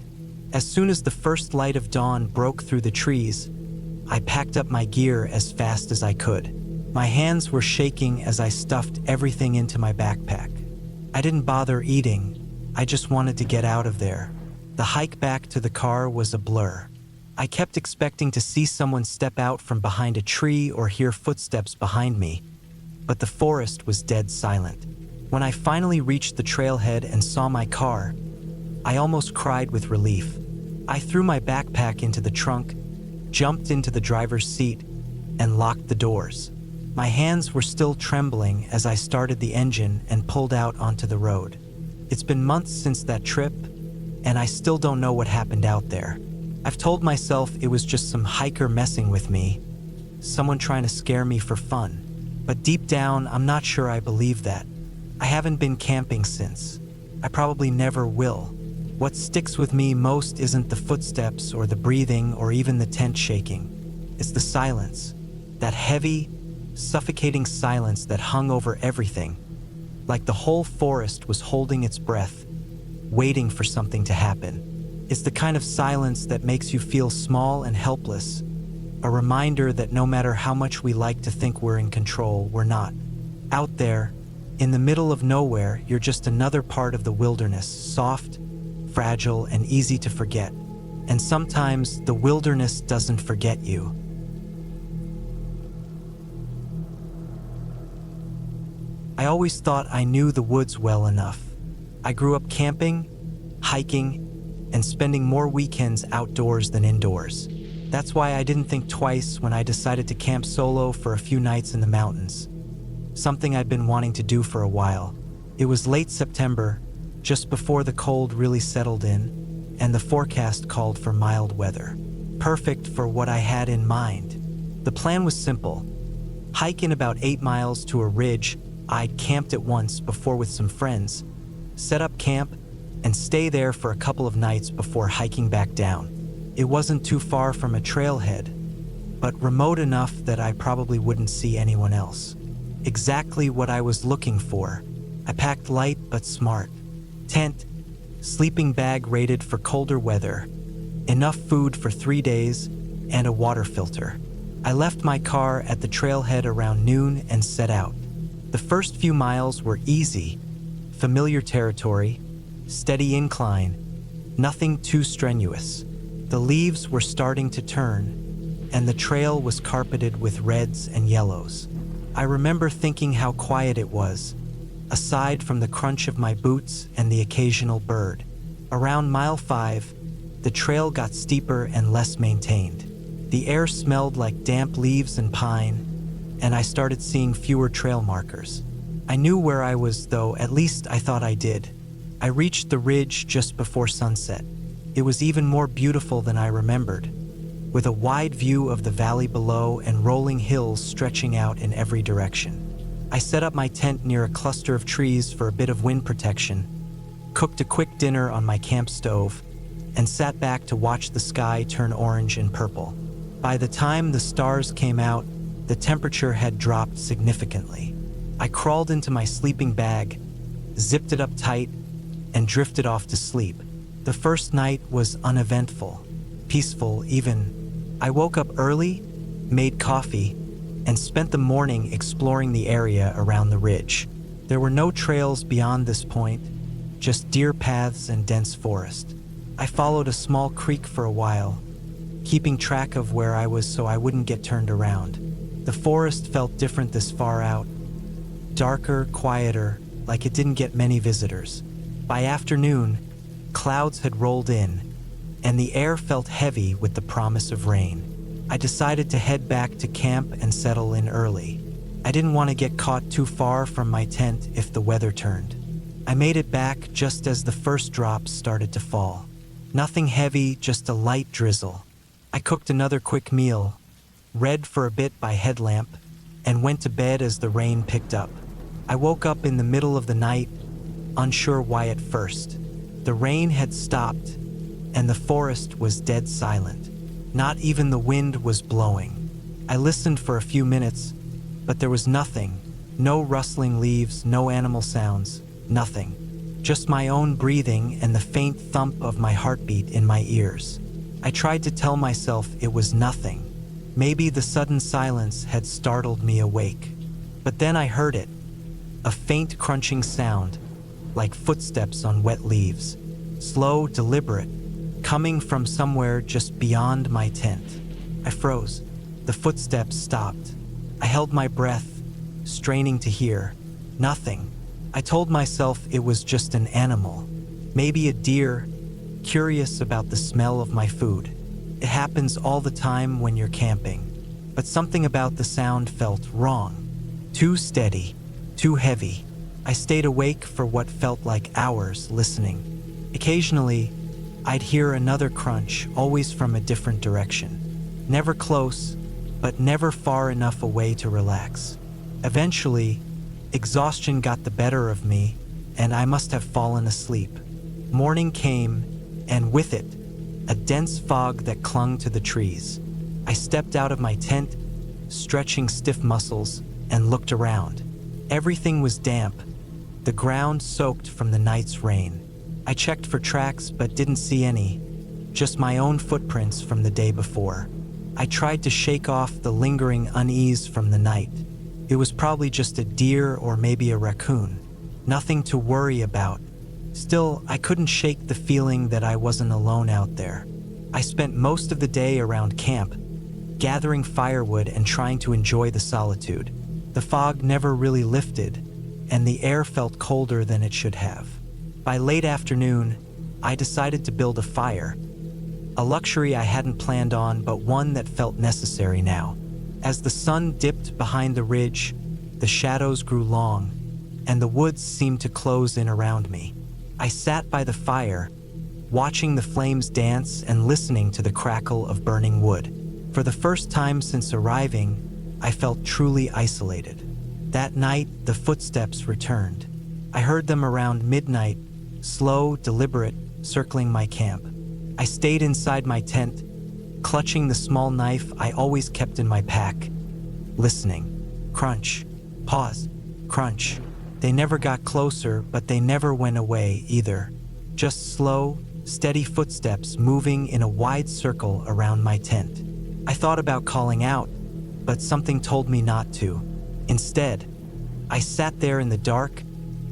As soon as the first light of dawn broke through the trees, I packed up my gear as fast as I could. My hands were shaking as I stuffed everything into my backpack. I didn't bother eating, I just wanted to get out of there. The hike back to the car was a blur. I kept expecting to see someone step out from behind a tree or hear footsteps behind me, but the forest was dead silent. When I finally reached the trailhead and saw my car, I almost cried with relief. I threw my backpack into the trunk, jumped into the driver's seat, and locked the doors. My hands were still trembling as I started the engine and pulled out onto the road. It's been months since that trip, and I still don't know what happened out there. I've told myself it was just some hiker messing with me, someone trying to scare me for fun. But deep down, I'm not sure I believe that. I haven't been camping since. I probably never will. What sticks with me most isn't the footsteps or the breathing or even the tent shaking. It's the silence, that heavy, suffocating silence that hung over everything, like the whole forest was holding its breath, waiting for something to happen. It's the kind of silence that makes you feel small and helpless, a reminder that no matter how much we like to think we're in control, we're not. Out there, in the middle of nowhere, you're just another part of the wilderness, soft, fragile, and easy to forget. And sometimes the wilderness doesn't forget you. I always thought I knew the woods well enough. I grew up camping, hiking, and spending more weekends outdoors than indoors. That's why I didn't think twice when I decided to camp solo for a few nights in the mountains, something I'd been wanting to do for a while. It was late September, just before the cold really settled in, and the forecast called for mild weather. Perfect for what I had in mind. The plan was simple. Hike in about 8 miles to a ridge I'd camped at once before with some friends, set up camp, and stay there for a couple of nights before hiking back down. It wasn't too far from a trailhead, but remote enough that I probably wouldn't see anyone else. Exactly what I was looking for. I packed light but smart. Tent, sleeping bag rated for colder weather, enough food for 3 days, and a water filter. I left my car at the trailhead around noon and set out. The first few miles were easy, familiar territory, steady incline, nothing too strenuous. The leaves were starting to turn, and the trail was carpeted with reds and yellows. I remember thinking how quiet it was, aside from the crunch of my boots and the occasional bird. Around mile 5, The trail got steeper and less maintained. The air smelled like damp leaves and pine, and I started seeing fewer trail markers. I knew where I was, though, at least I thought I did. I reached the ridge just before sunset. It was even more beautiful than I remembered, with a wide view of the valley below and rolling hills stretching out in every direction. I set up my tent near a cluster of trees for a bit of wind protection, cooked a quick dinner on my camp stove, and sat back to watch the sky turn orange and purple. By the time the stars came out, the temperature had dropped significantly. I crawled into my sleeping bag, zipped it up tight, and drifted off to sleep. The first night was uneventful, peaceful even. I woke up early, made coffee, and spent the morning exploring the area around the ridge. There were no trails beyond this point, just deer paths and dense forest. I followed a small creek for a while, keeping track of where I was so I wouldn't get turned around. The forest felt different this far out, darker, quieter, like it didn't get many visitors. By afternoon, clouds had rolled in, and the air felt heavy with the promise of rain. I decided to head back to camp and settle in early. I didn't want to get caught too far from my tent if the weather turned. I made it back just as the first drops started to fall. Nothing heavy, just a light drizzle. I cooked another quick meal, read for a bit by headlamp, and went to bed as the rain picked up. I woke up in the middle of the night, unsure why at first. The rain had stopped, and the forest was dead silent. Not even the wind was blowing. I listened for a few minutes, but there was nothing. No rustling leaves, no animal sounds, nothing. Just my own breathing and the faint thump of my heartbeat in my ears. I tried to tell myself it was nothing. Maybe the sudden silence had startled me awake. But then I heard it. A faint crunching sound, like footsteps on wet leaves. Slow, deliberate, coming from somewhere just beyond my tent. I froze. The footsteps stopped. I held my breath, straining to hear. Nothing. I told myself it was just an animal, maybe a deer, curious about the smell of my food. It happens all the time when you're camping, but something about the sound felt wrong. Too steady, too heavy. I stayed awake for what felt like hours listening. Occasionally, I'd hear another crunch, always from a different direction. Never close, but never far enough away to relax. Eventually, exhaustion got the better of me, and I must have fallen asleep. Morning came, and with it, a dense fog that clung to the trees. I stepped out of my tent, stretching stiff muscles, and looked around. Everything was damp, the ground soaked from the night's rain. I checked for tracks but didn't see any, just my own footprints from the day before. I tried to shake off the lingering unease from the night. It was probably just a deer or maybe a raccoon. Nothing to worry about. Still, I couldn't shake the feeling that I wasn't alone out there. I spent most of the day around camp, gathering firewood and trying to enjoy the solitude. The fog never really lifted, and the air felt colder than it should have. By late afternoon, I decided to build a fire, a luxury I hadn't planned on, but one that felt necessary now. As the sun dipped behind the ridge, the shadows grew long, and the woods seemed to close in around me. I sat by the fire, watching the flames dance and listening to the crackle of burning wood. For the first time since arriving, I felt truly isolated. That night, the footsteps returned. I heard them around midnight, slow, deliberate, circling my camp. I stayed inside my tent, clutching the small knife I always kept in my pack, listening. Crunch, pause, crunch. They never got closer, but they never went away either. Just slow, steady footsteps moving in a wide circle around my tent. I thought about calling out, but something told me not to. Instead, I sat there in the dark,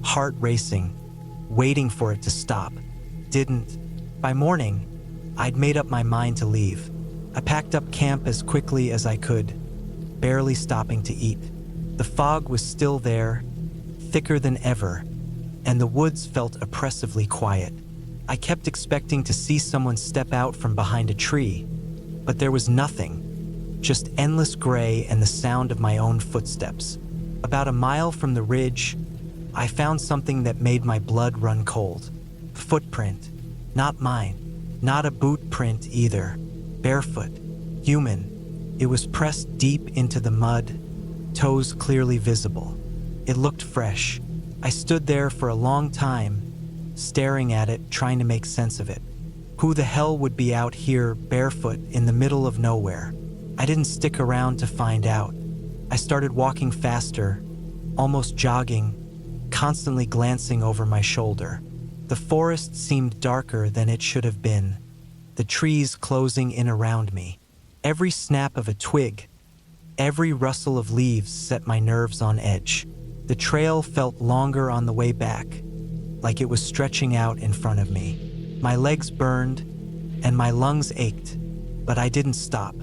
heart racing, waiting for it to stop. Didn't. By morning, I'd made up my mind to leave. I packed up camp as quickly as I could, barely stopping to eat. The fog was still there, thicker than ever, and the woods felt oppressively quiet. I kept expecting to see someone step out from behind a tree, but there was nothing, just endless gray and the sound of my own footsteps. About a mile from the ridge, I found something that made my blood run cold. A footprint. Not mine. Not a boot print either. Barefoot. Human. It was pressed deep into the mud, toes clearly visible. It looked fresh. I stood there for a long time, staring at it, trying to make sense of it. Who the hell would be out here barefoot in the middle of nowhere? I didn't stick around to find out. I started walking faster, almost jogging, constantly glancing over my shoulder. The forest seemed darker than it should have been, the trees closing in around me. Every snap of a twig, every rustle of leaves set my nerves on edge. The trail felt longer on the way back, like it was stretching out in front of me. My legs burned and my lungs ached, but I didn't stop.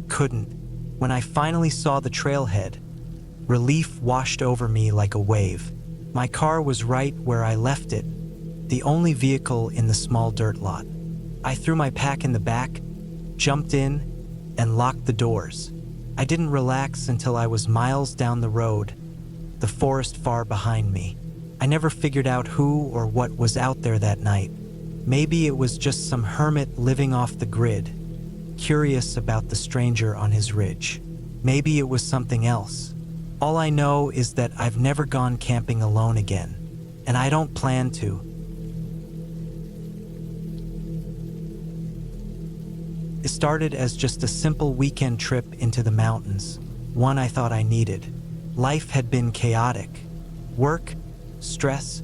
Couldn't. When I finally saw the trailhead, relief washed over me like a wave. My car was right where I left it, the only vehicle in the small dirt lot. I threw my pack in the back, jumped in, and locked the doors. I didn't relax until I was miles down the road, the forest far behind me. I never figured out who or what was out there that night. Maybe it was just some hermit living off the grid, curious about the stranger on his ridge. Maybe it was something else. All I know is that I've never gone camping alone again, and I don't plan to. It started as just a simple weekend trip into the mountains, one I thought I needed. Life had been chaotic. Work, stress,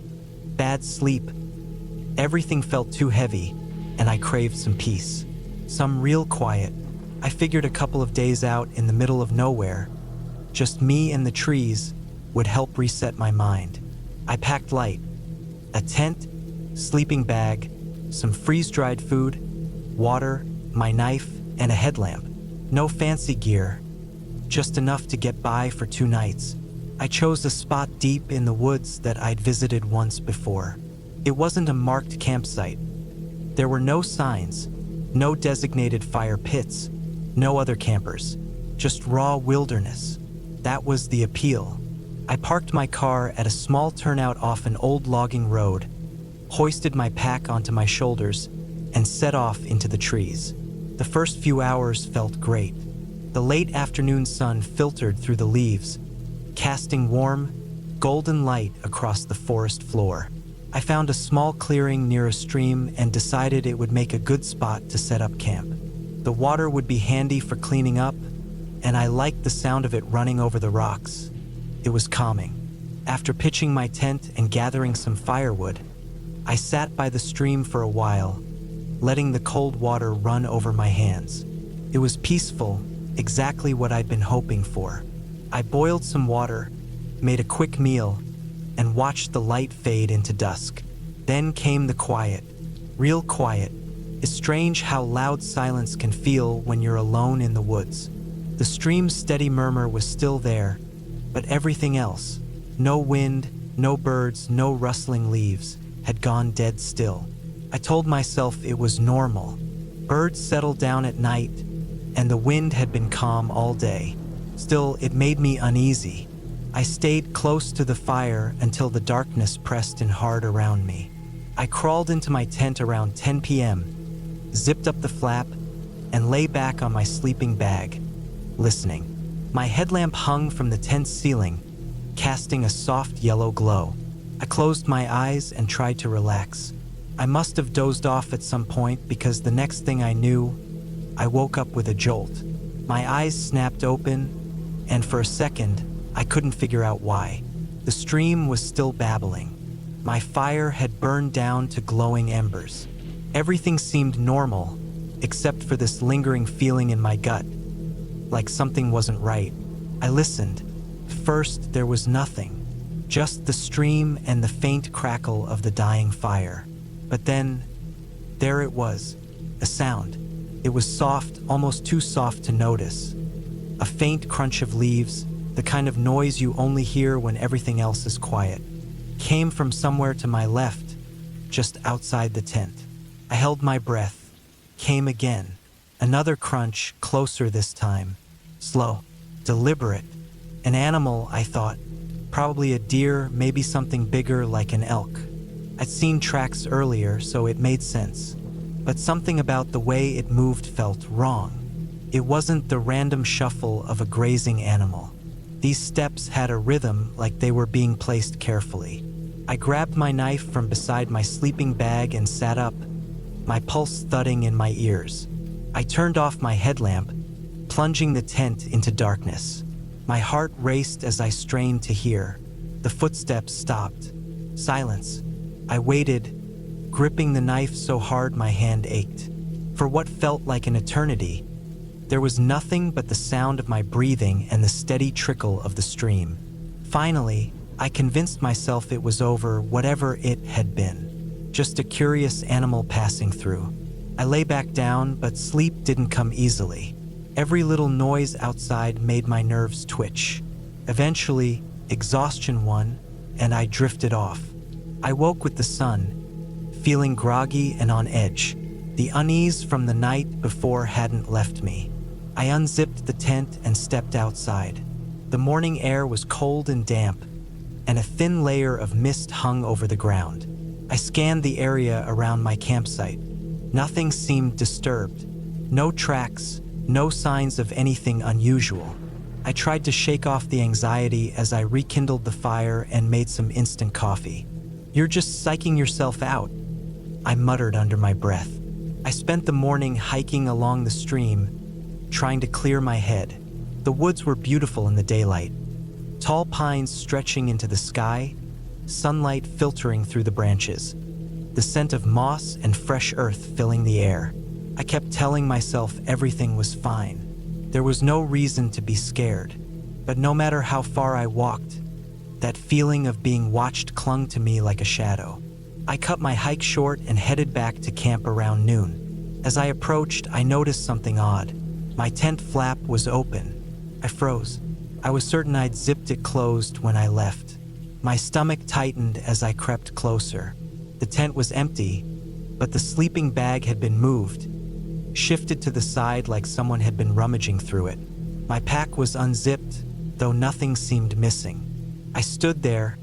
bad sleep. Everything felt too heavy, and I craved some peace, some real quiet. I figured a couple of days out in the middle of nowhere, just me and the trees, would help reset my mind. I packed light: a tent, sleeping bag, some freeze-dried food, water, my knife, and a headlamp. No fancy gear, just enough to get by for 2 nights. I chose a spot deep in the woods that I'd visited once before. It wasn't a marked campsite. There were no signs, no designated fire pits, no other campers, just raw wilderness. That was the appeal. I parked my car at a small turnout off an old logging road, hoisted my pack onto my shoulders, and set off into the trees. The first few hours felt great. The late afternoon sun filtered through the leaves, casting warm, golden light across the forest floor. I found a small clearing near a stream and decided it would make a good spot to set up camp. The water would be handy for cleaning up, and I liked the sound of it running over the rocks. It was calming. After pitching my tent and gathering some firewood, I sat by the stream for a while, letting the cold water run over my hands. It was peaceful, exactly what I'd been hoping for. I boiled some water, made a quick meal, and watched the light fade into dusk. Then came the quiet, real quiet. It's strange how loud silence can feel when you're alone in the woods. The stream's steady murmur was still there, but everything else, no wind, no birds, no rustling leaves, had gone dead still. I told myself it was normal. Birds settled down at night, and the wind had been calm all day. Still, it made me uneasy. I stayed close to the fire until the darkness pressed in hard around me. I crawled into my tent around 10 p.m., zipped up the flap, and lay back on my sleeping bag, listening. My headlamp hung from the tent's ceiling, casting a soft yellow glow. I closed my eyes and tried to relax. I must have dozed off at some point because the next thing I knew, I woke up with a jolt. My eyes snapped open, and for a second, I couldn't figure out why. The stream was still babbling. My fire had burned down to glowing embers. Everything seemed normal, except for this lingering feeling in my gut, like something wasn't right. I listened. First, there was nothing, just the stream and the faint crackle of the dying fire. But then, there it was, a sound. It was soft, almost too soft to notice. A faint crunch of leaves, the kind of noise you only hear when everything else is quiet, came from somewhere to my left, just outside the tent. I held my breath. Came again. Another crunch, closer this time. Slow, deliberate. An animal, I thought. Probably a deer, maybe something bigger like an elk. I'd seen tracks earlier, so it made sense. But something about the way it moved felt wrong. It wasn't the random shuffle of a grazing animal. These steps had a rhythm, like they were being placed carefully. I grabbed my knife from beside my sleeping bag and sat up, my pulse thudding in my ears. I turned off my headlamp, plunging the tent into darkness. My heart raced as I strained to hear. The footsteps stopped. Silence. I waited, gripping the knife so hard my hand ached. For what felt like an eternity, there was nothing but the sound of my breathing and the steady trickle of the stream. Finally, I convinced myself it was over, whatever it had been. Just a curious animal passing through. I lay back down, but sleep didn't come easily. Every little noise outside made my nerves twitch. Eventually, exhaustion won, and I drifted off. I woke with the sun, feeling groggy and on edge. The unease from the night before hadn't left me. I unzipped the tent and stepped outside. The morning air was cold and damp, and a thin layer of mist hung over the ground. I scanned the area around my campsite. Nothing seemed disturbed. No tracks, no signs of anything unusual. I tried to shake off the anxiety as I rekindled the fire and made some instant coffee. "You're just psyching yourself out," I muttered under my breath. I spent the morning hiking along the stream, trying to clear my head. The woods were beautiful in the daylight. Tall pines stretching into the sky, sunlight filtering through the branches. The scent of moss and fresh earth filling the air. I kept telling myself everything was fine. There was no reason to be scared. But no matter how far I walked, that feeling of being watched clung to me like a shadow. I cut my hike short and headed back to camp around noon. As I approached, I noticed something odd. My tent flap was open. I froze. I was certain I'd zipped it closed when I left. My stomach tightened as I crept closer. The tent was empty, but the sleeping bag had been moved, shifted to the side like someone had been rummaging through it. My pack was unzipped, though nothing seemed missing. I stood there,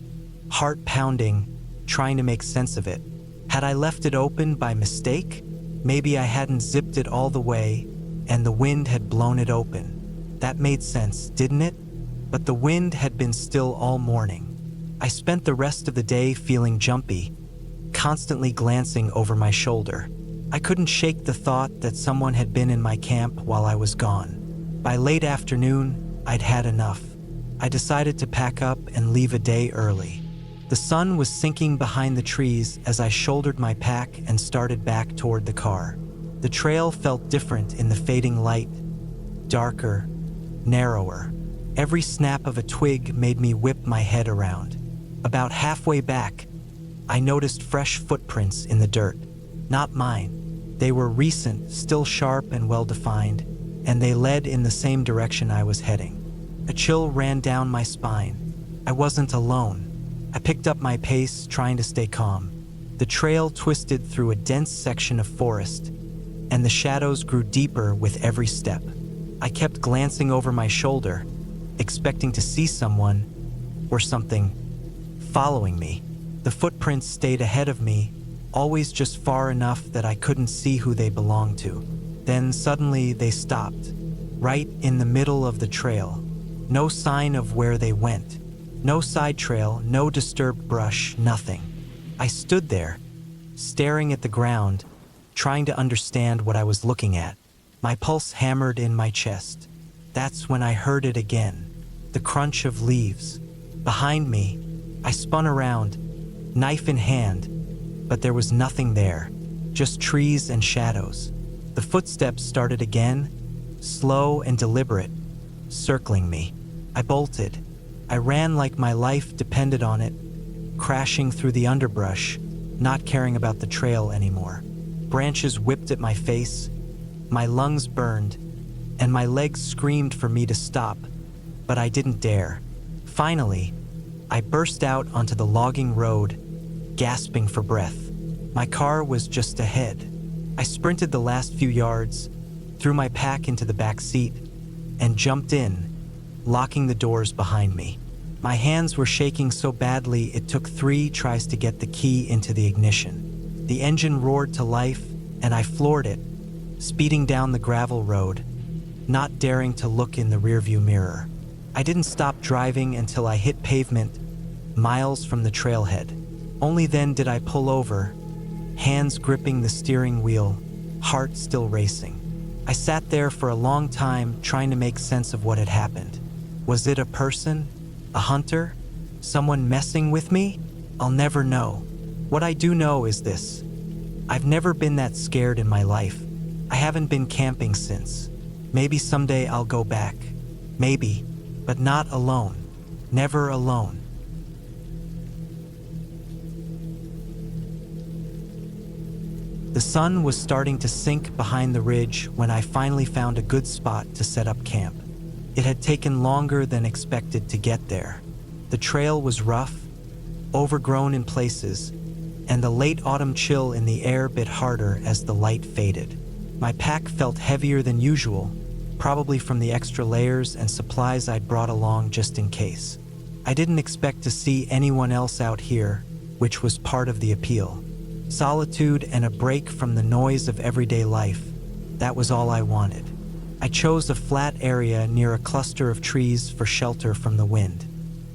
heart pounding, trying to make sense of it. Had I left it open by mistake? Maybe I hadn't zipped it all the way, and the wind had blown it open. That made sense, didn't it? But the wind had been still all morning. I spent the rest of the day feeling jumpy, constantly glancing over my shoulder. I couldn't shake the thought that someone had been in my camp while I was gone. By late afternoon, I'd had enough. I decided to pack up and leave a day early. The sun was sinking behind the trees as I shouldered my pack and started back toward the car. The trail felt different in the fading light, darker, narrower. Every snap of a twig made me whip my head around. About halfway back, I noticed fresh footprints in the dirt. Not mine. They were recent, still sharp and well-defined, and they led in the same direction I was heading. A chill ran down my spine. I wasn't alone. I picked up my pace, trying to stay calm. The trail twisted through a dense section of forest, and the shadows grew deeper with every step. I kept glancing over my shoulder, expecting to see someone or something following me. The footprints stayed ahead of me, always just far enough that I couldn't see who they belonged to. Then suddenly they stopped, right in the middle of the trail. No sign of where they went. No side trail, no disturbed brush, nothing. I stood there, staring at the ground, trying to understand what I was looking at. My pulse hammered in my chest. That's when I heard it again, the crunch of leaves. Behind me, I spun around, knife in hand, but there was nothing there, just trees and shadows. The footsteps started again, slow and deliberate, circling me. I bolted. I ran like my life depended on it, crashing through the underbrush, not caring about the trail anymore. Branches whipped at my face, my lungs burned, and my legs screamed for me to stop, but I didn't dare. Finally, I burst out onto the logging road, gasping for breath. My car was just ahead. I sprinted the last few yards, threw my pack into the back seat, and jumped in, locking the doors behind me. My hands were shaking so badly it took 3 tries to get the key into the ignition. The engine roared to life, and I floored it, speeding down the gravel road, not daring to look in the rearview mirror. I didn't stop driving until I hit pavement, miles from the trailhead. Only then did I pull over, hands gripping the steering wheel, heart still racing. I sat there for a long time trying to make sense of what had happened. Was it a person? A hunter? Someone messing with me? I'll never know. What I do know is this. I've never been that scared in my life. I haven't been camping since. Maybe someday I'll go back. Maybe, but not alone. Never alone. The sun was starting to sink behind the ridge when I finally found a good spot to set up camp. It had taken longer than expected to get there. The trail was rough, overgrown in places, and the late autumn chill in the air bit harder as the light faded. My pack felt heavier than usual, probably from the extra layers and supplies I'd brought along just in case. I didn't expect to see anyone else out here, which was part of the appeal. Solitude and a break from the noise of everyday life, that was all I wanted. I chose a flat area near a cluster of trees for shelter from the wind.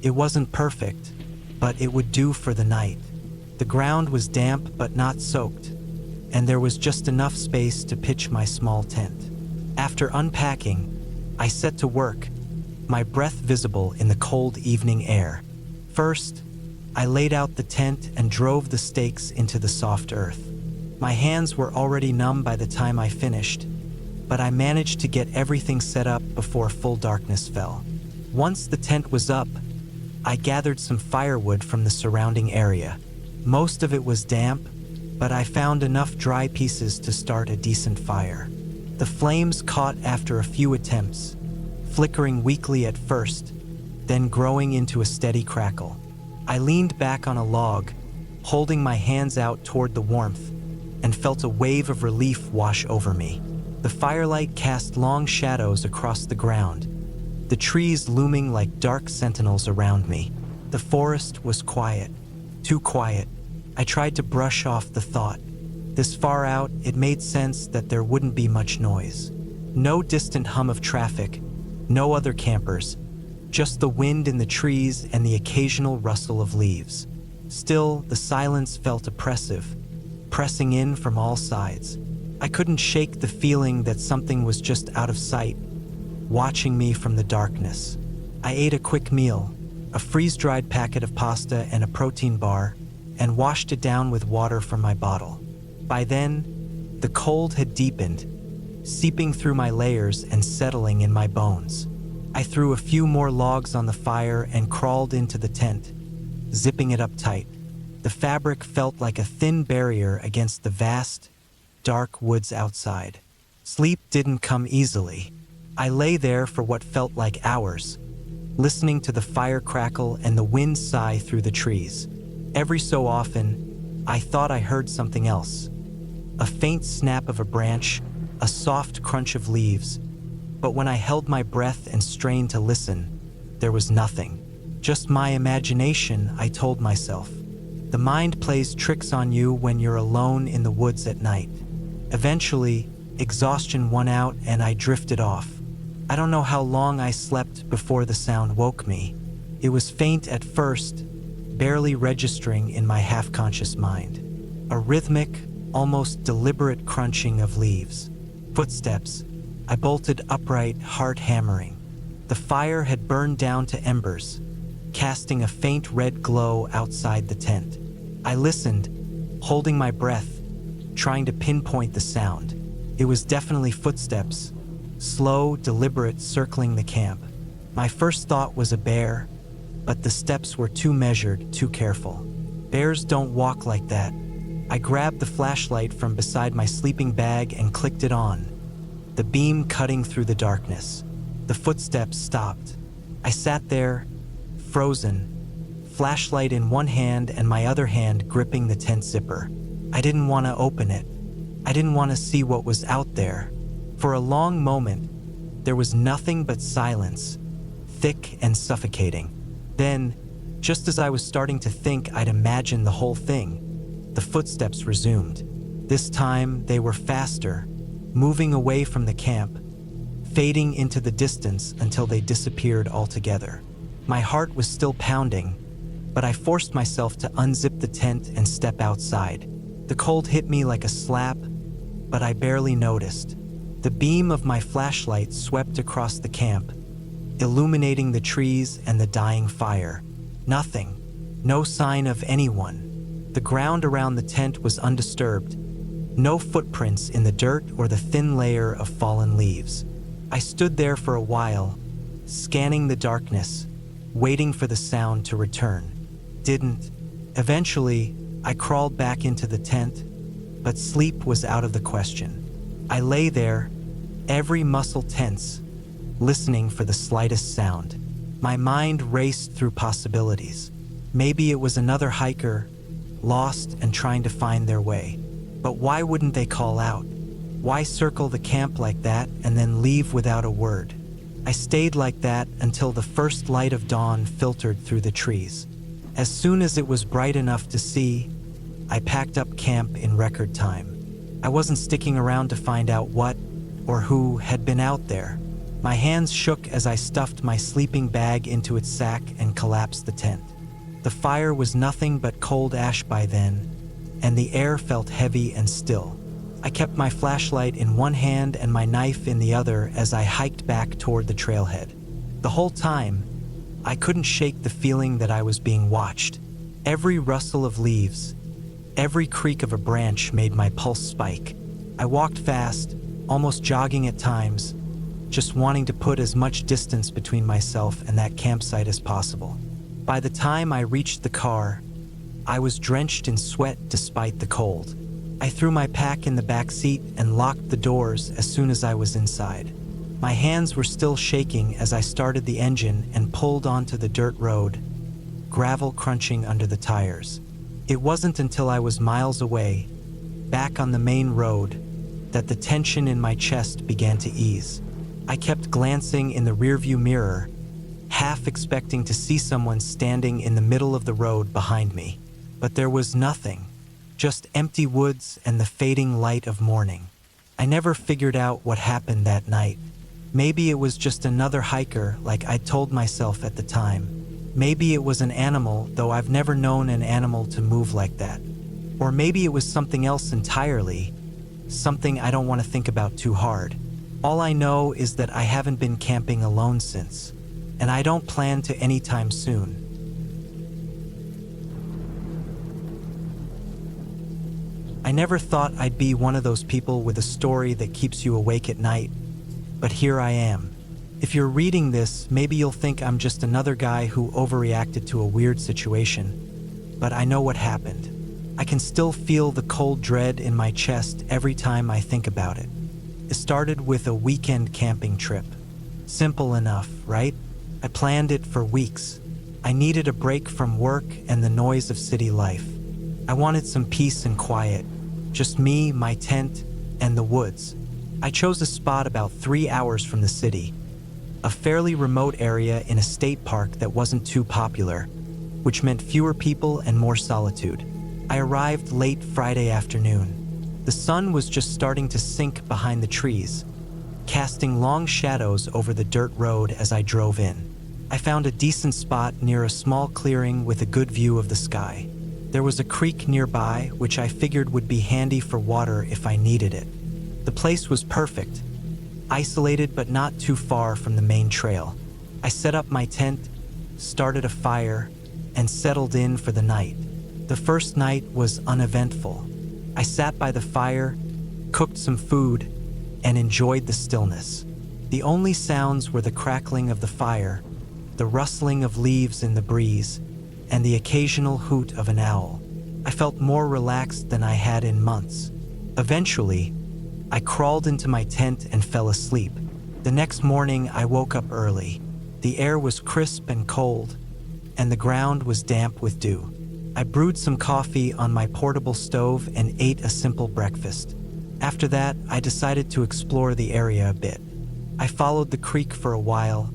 It wasn't perfect, but it would do for the night. The ground was damp but not soaked, and there was just enough space to pitch my small tent. After unpacking, I set to work, my breath visible in the cold evening air. First, I laid out the tent and drove the stakes into the soft earth. My hands were already numb by the time I finished, but I managed to get everything set up before full darkness fell. Once the tent was up, I gathered some firewood from the surrounding area. Most of it was damp, but I found enough dry pieces to start a decent fire. The flames caught after a few attempts, flickering weakly at first, then growing into a steady crackle. I leaned back on a log, holding my hands out toward the warmth, and felt a wave of relief wash over me. The firelight cast long shadows across the ground, the trees looming like dark sentinels around me. The forest was quiet, too quiet. I tried to brush off the thought. This far out, it made sense that there wouldn't be much noise. No distant hum of traffic, no other campers, just the wind in the trees and the occasional rustle of leaves. Still, the silence felt oppressive, pressing in from all sides. I couldn't shake the feeling that something was just out of sight, watching me from the darkness. I ate a quick meal, a freeze-dried packet of pasta and a protein bar, and washed it down with water from my bottle. By then, the cold had deepened, seeping through my layers and settling in my bones. I threw a few more logs on the fire and crawled into the tent, zipping it up tight. The fabric felt like a thin barrier against the vast, dark woods outside. Sleep didn't come easily. I lay there for what felt like hours, listening to the fire crackle and the wind sigh through the trees. Every so often, I thought I heard something else. A faint snap of a branch, a soft crunch of leaves. But when I held my breath and strained to listen, there was nothing. Just my imagination, I told myself. The mind plays tricks on you when you're alone in the woods at night. Eventually, exhaustion won out and I drifted off. I don't know how long I slept before the sound woke me. It was faint at first, barely registering in my half-conscious mind. A rhythmic, almost deliberate crunching of leaves. Footsteps. I bolted upright, heart hammering. The fire had burned down to embers, casting a faint red glow outside the tent. I listened, holding my breath, trying to pinpoint the sound. It was definitely footsteps, slow, deliberate, circling the camp. My first thought was a bear, but the steps were too measured, too careful. Bears don't walk like that. I grabbed the flashlight from beside my sleeping bag and clicked it on, the beam cutting through the darkness. The footsteps stopped. I sat there, frozen, flashlight in one hand and my other hand gripping the tent zipper. I didn't want to open it. I didn't want to see what was out there. For a long moment, there was nothing but silence, thick and suffocating. Then, just as I was starting to think I'd imagined the whole thing, the footsteps resumed. This time, they were faster, moving away from the camp, fading into the distance until they disappeared altogether. My heart was still pounding, but I forced myself to unzip the tent and step outside. The cold hit me like a slap, but I barely noticed. The beam of my flashlight swept across the camp, illuminating the trees and the dying fire. Nothing. No sign of anyone. The ground around the tent was undisturbed. No footprints in the dirt or the thin layer of fallen leaves. I stood there for a while, scanning the darkness, waiting for the sound to return. Didn't. Eventually, I crawled back into the tent, but sleep was out of the question. I lay there, every muscle tense, listening for the slightest sound. My mind raced through possibilities. Maybe it was another hiker, lost and trying to find their way. But why wouldn't they call out? Why circle the camp like that and then leave without a word? I stayed like that until the first light of dawn filtered through the trees. As soon as it was bright enough to see, I packed up camp in record time. I wasn't sticking around to find out what or who had been out there. My hands shook as I stuffed my sleeping bag into its sack and collapsed the tent. The fire was nothing but cold ash by then, and the air felt heavy and still. I kept my flashlight in one hand and my knife in the other as I hiked back toward the trailhead. The whole time, I couldn't shake the feeling that I was being watched. Every rustle of leaves, every creak of a branch made my pulse spike. I walked fast, almost jogging at times, just wanting to put as much distance between myself and that campsite as possible. By the time I reached the car, I was drenched in sweat despite the cold. I threw my pack in the back seat and locked the doors as soon as I was inside. My hands were still shaking as I started the engine and pulled onto the dirt road, gravel crunching under the tires. It wasn't until I was miles away, back on the main road, that the tension in my chest began to ease. I kept glancing in the rearview mirror, half expecting to see someone standing in the middle of the road behind me. But there was nothing, just empty woods and the fading light of morning. I never figured out what happened that night. Maybe it was just another hiker like I'd told myself at the time. Maybe it was an animal, though I've never known an animal to move like that. Or maybe it was something else entirely, something I don't want to think about too hard. All I know is that I haven't been camping alone since, and I don't plan to anytime soon. I never thought I'd be one of those people with a story that keeps you awake at night, but here I am. If you're reading this, maybe you'll think I'm just another guy who overreacted to a weird situation, but I know what happened. I can still feel the cold dread in my chest every time I think about it. It started with a weekend camping trip. Simple enough, right? I planned it for weeks. I needed a break from work and the noise of city life. I wanted some peace and quiet, just me, my tent, and the woods. I chose a spot about 3 hours from the city, a fairly remote area in a state park that wasn't too popular, which meant fewer people and more solitude. I arrived late Friday afternoon. The sun was just starting to sink behind the trees, casting long shadows over the dirt road as I drove in. I found a decent spot near a small clearing with a good view of the sky. There was a creek nearby, which I figured would be handy for water if I needed it. The place was perfect, isolated but not too far from the main trail. I set up my tent, started a fire, and settled in for the night. The first night was uneventful. I sat by the fire, cooked some food, and enjoyed the stillness. The only sounds were the crackling of the fire, the rustling of leaves in the breeze, and the occasional hoot of an owl. I felt more relaxed than I had in months. Eventually, I crawled into my tent and fell asleep. The next morning, I woke up early. The air was crisp and cold, and the ground was damp with dew. I brewed some coffee on my portable stove and ate a simple breakfast. After that, I decided to explore the area a bit. I followed the creek for a while,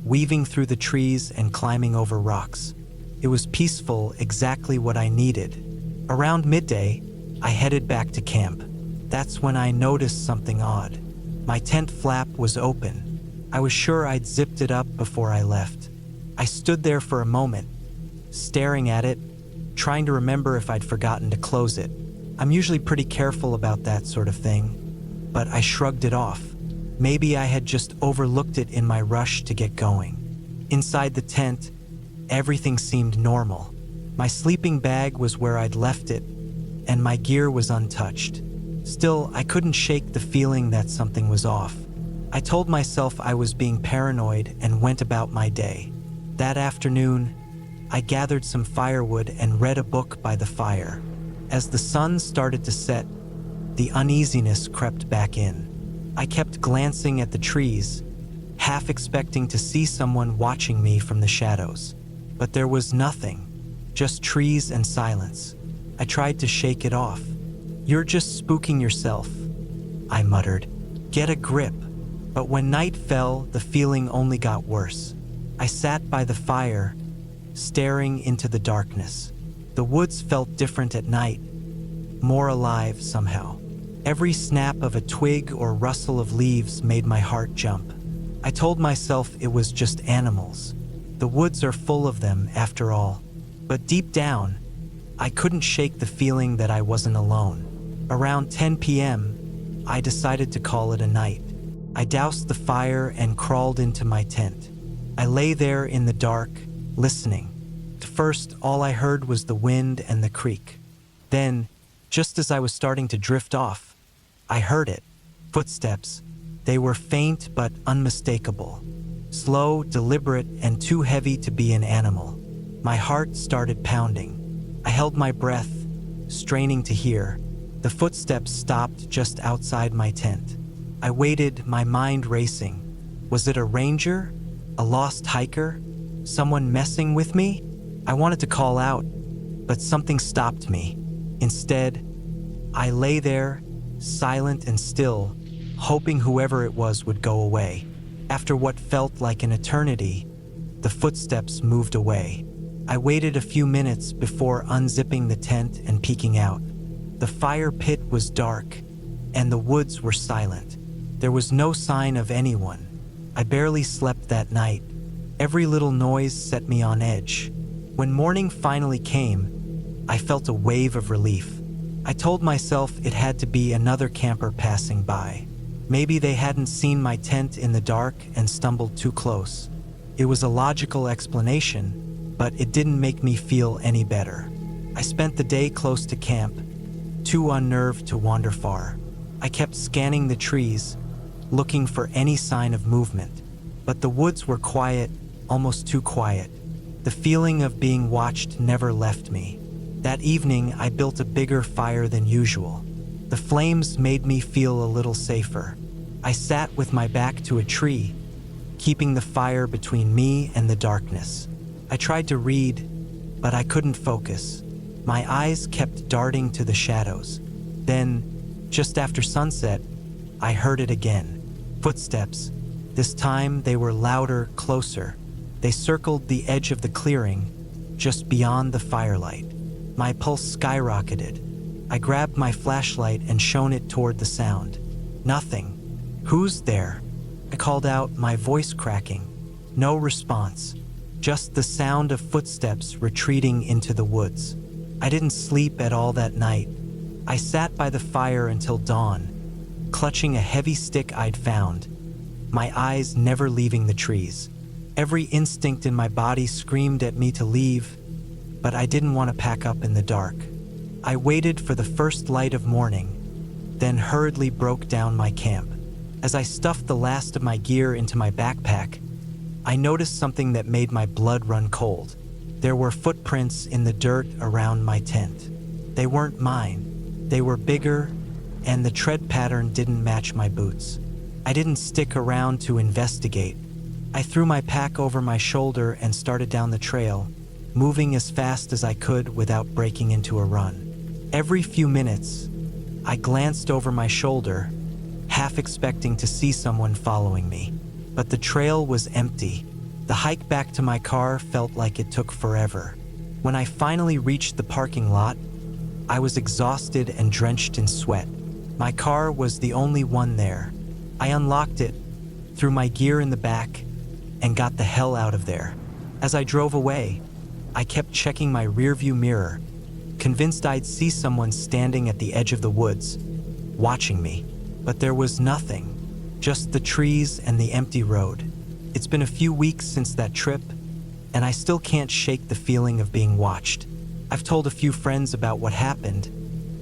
weaving through the trees and climbing over rocks. It was peaceful, exactly what I needed. Around midday, I headed back to camp. That's when I noticed something odd. My tent flap was open. I was sure I'd zipped it up before I left. I stood there for a moment, staring at it, trying to remember if I'd forgotten to close it. I'm usually pretty careful about that sort of thing, but I shrugged it off. Maybe I had just overlooked it in my rush to get going. Inside the tent, everything seemed normal. My sleeping bag was where I'd left it, and my gear was untouched. Still, I couldn't shake the feeling that something was off. I told myself I was being paranoid and went about my day. That afternoon, I gathered some firewood and read a book by the fire. As the sun started to set, the uneasiness crept back in. I kept glancing at the trees, half expecting to see someone watching me from the shadows. But there was nothing, just trees and silence. I tried to shake it off. "You're just spooking yourself," I muttered. "Get a grip." But when night fell, the feeling only got worse. I sat by the fire, staring into the darkness. The woods felt different at night, more alive somehow. Every snap of a twig or rustle of leaves made my heart jump. I told myself it was just animals. The woods are full of them, after all. But deep down, I couldn't shake the feeling that I wasn't alone. Around 10 p.m., I decided to call it a night. I doused the fire and crawled into my tent. I lay there in the dark, listening. At first, all I heard was the wind and the creek. Then, just as I was starting to drift off, I heard it. Footsteps. They were faint but unmistakable. Slow, deliberate, and too heavy to be an animal. My heart started pounding. I held my breath, straining to hear. The footsteps stopped just outside my tent. I waited, my mind racing. Was it a ranger? A lost hiker? Someone messing with me? I wanted to call out, but something stopped me. Instead, I lay there, silent and still, hoping whoever it was would go away. After what felt like an eternity, the footsteps moved away. I waited a few minutes before unzipping the tent and peeking out. The fire pit was dark, and the woods were silent. There was no sign of anyone. I barely slept that night. Every little noise set me on edge. When morning finally came, I felt a wave of relief. I told myself it had to be another camper passing by. Maybe they hadn't seen my tent in the dark and stumbled too close. It was a logical explanation, but it didn't make me feel any better. I spent the day close to camp, too unnerved to wander far. I kept scanning the trees, looking for any sign of movement. But the woods were quiet, almost too quiet. The feeling of being watched never left me. That evening, I built a bigger fire than usual. The flames made me feel a little safer. I sat with my back to a tree, keeping the fire between me and the darkness. I tried to read, but I couldn't focus. My eyes kept darting to the shadows. Then, just after sunset, I heard it again. Footsteps. This time they were louder, closer. They circled the edge of the clearing, just beyond the firelight. My pulse skyrocketed. I grabbed my flashlight and shone it toward the sound. Nothing. "Who's there?" I called out, my voice cracking. No response. Just the sound of footsteps retreating into the woods. I didn't sleep at all that night. I sat by the fire until dawn, clutching a heavy stick I'd found, my eyes never leaving the trees. Every instinct in my body screamed at me to leave, but I didn't want to pack up in the dark. I waited for the first light of morning, then hurriedly broke down my camp. As I stuffed the last of my gear into my backpack, I noticed something that made my blood run cold. There were footprints in the dirt around my tent. They weren't mine. They were bigger, and the tread pattern didn't match my boots. I didn't stick around to investigate. I threw my pack over my shoulder and started down the trail, moving as fast as I could without breaking into a run. Every few minutes, I glanced over my shoulder, half expecting to see someone following me. But the trail was empty. The hike back to my car felt like it took forever. When I finally reached the parking lot, I was exhausted and drenched in sweat. My car was the only one there. I unlocked it, threw my gear in the back, and got the hell out of there. As I drove away, I kept checking my rearview mirror, convinced I'd see someone standing at the edge of the woods, watching me. But there was nothing, just the trees and the empty road. It's been a few weeks since that trip, and I still can't shake the feeling of being watched. I've told a few friends about what happened,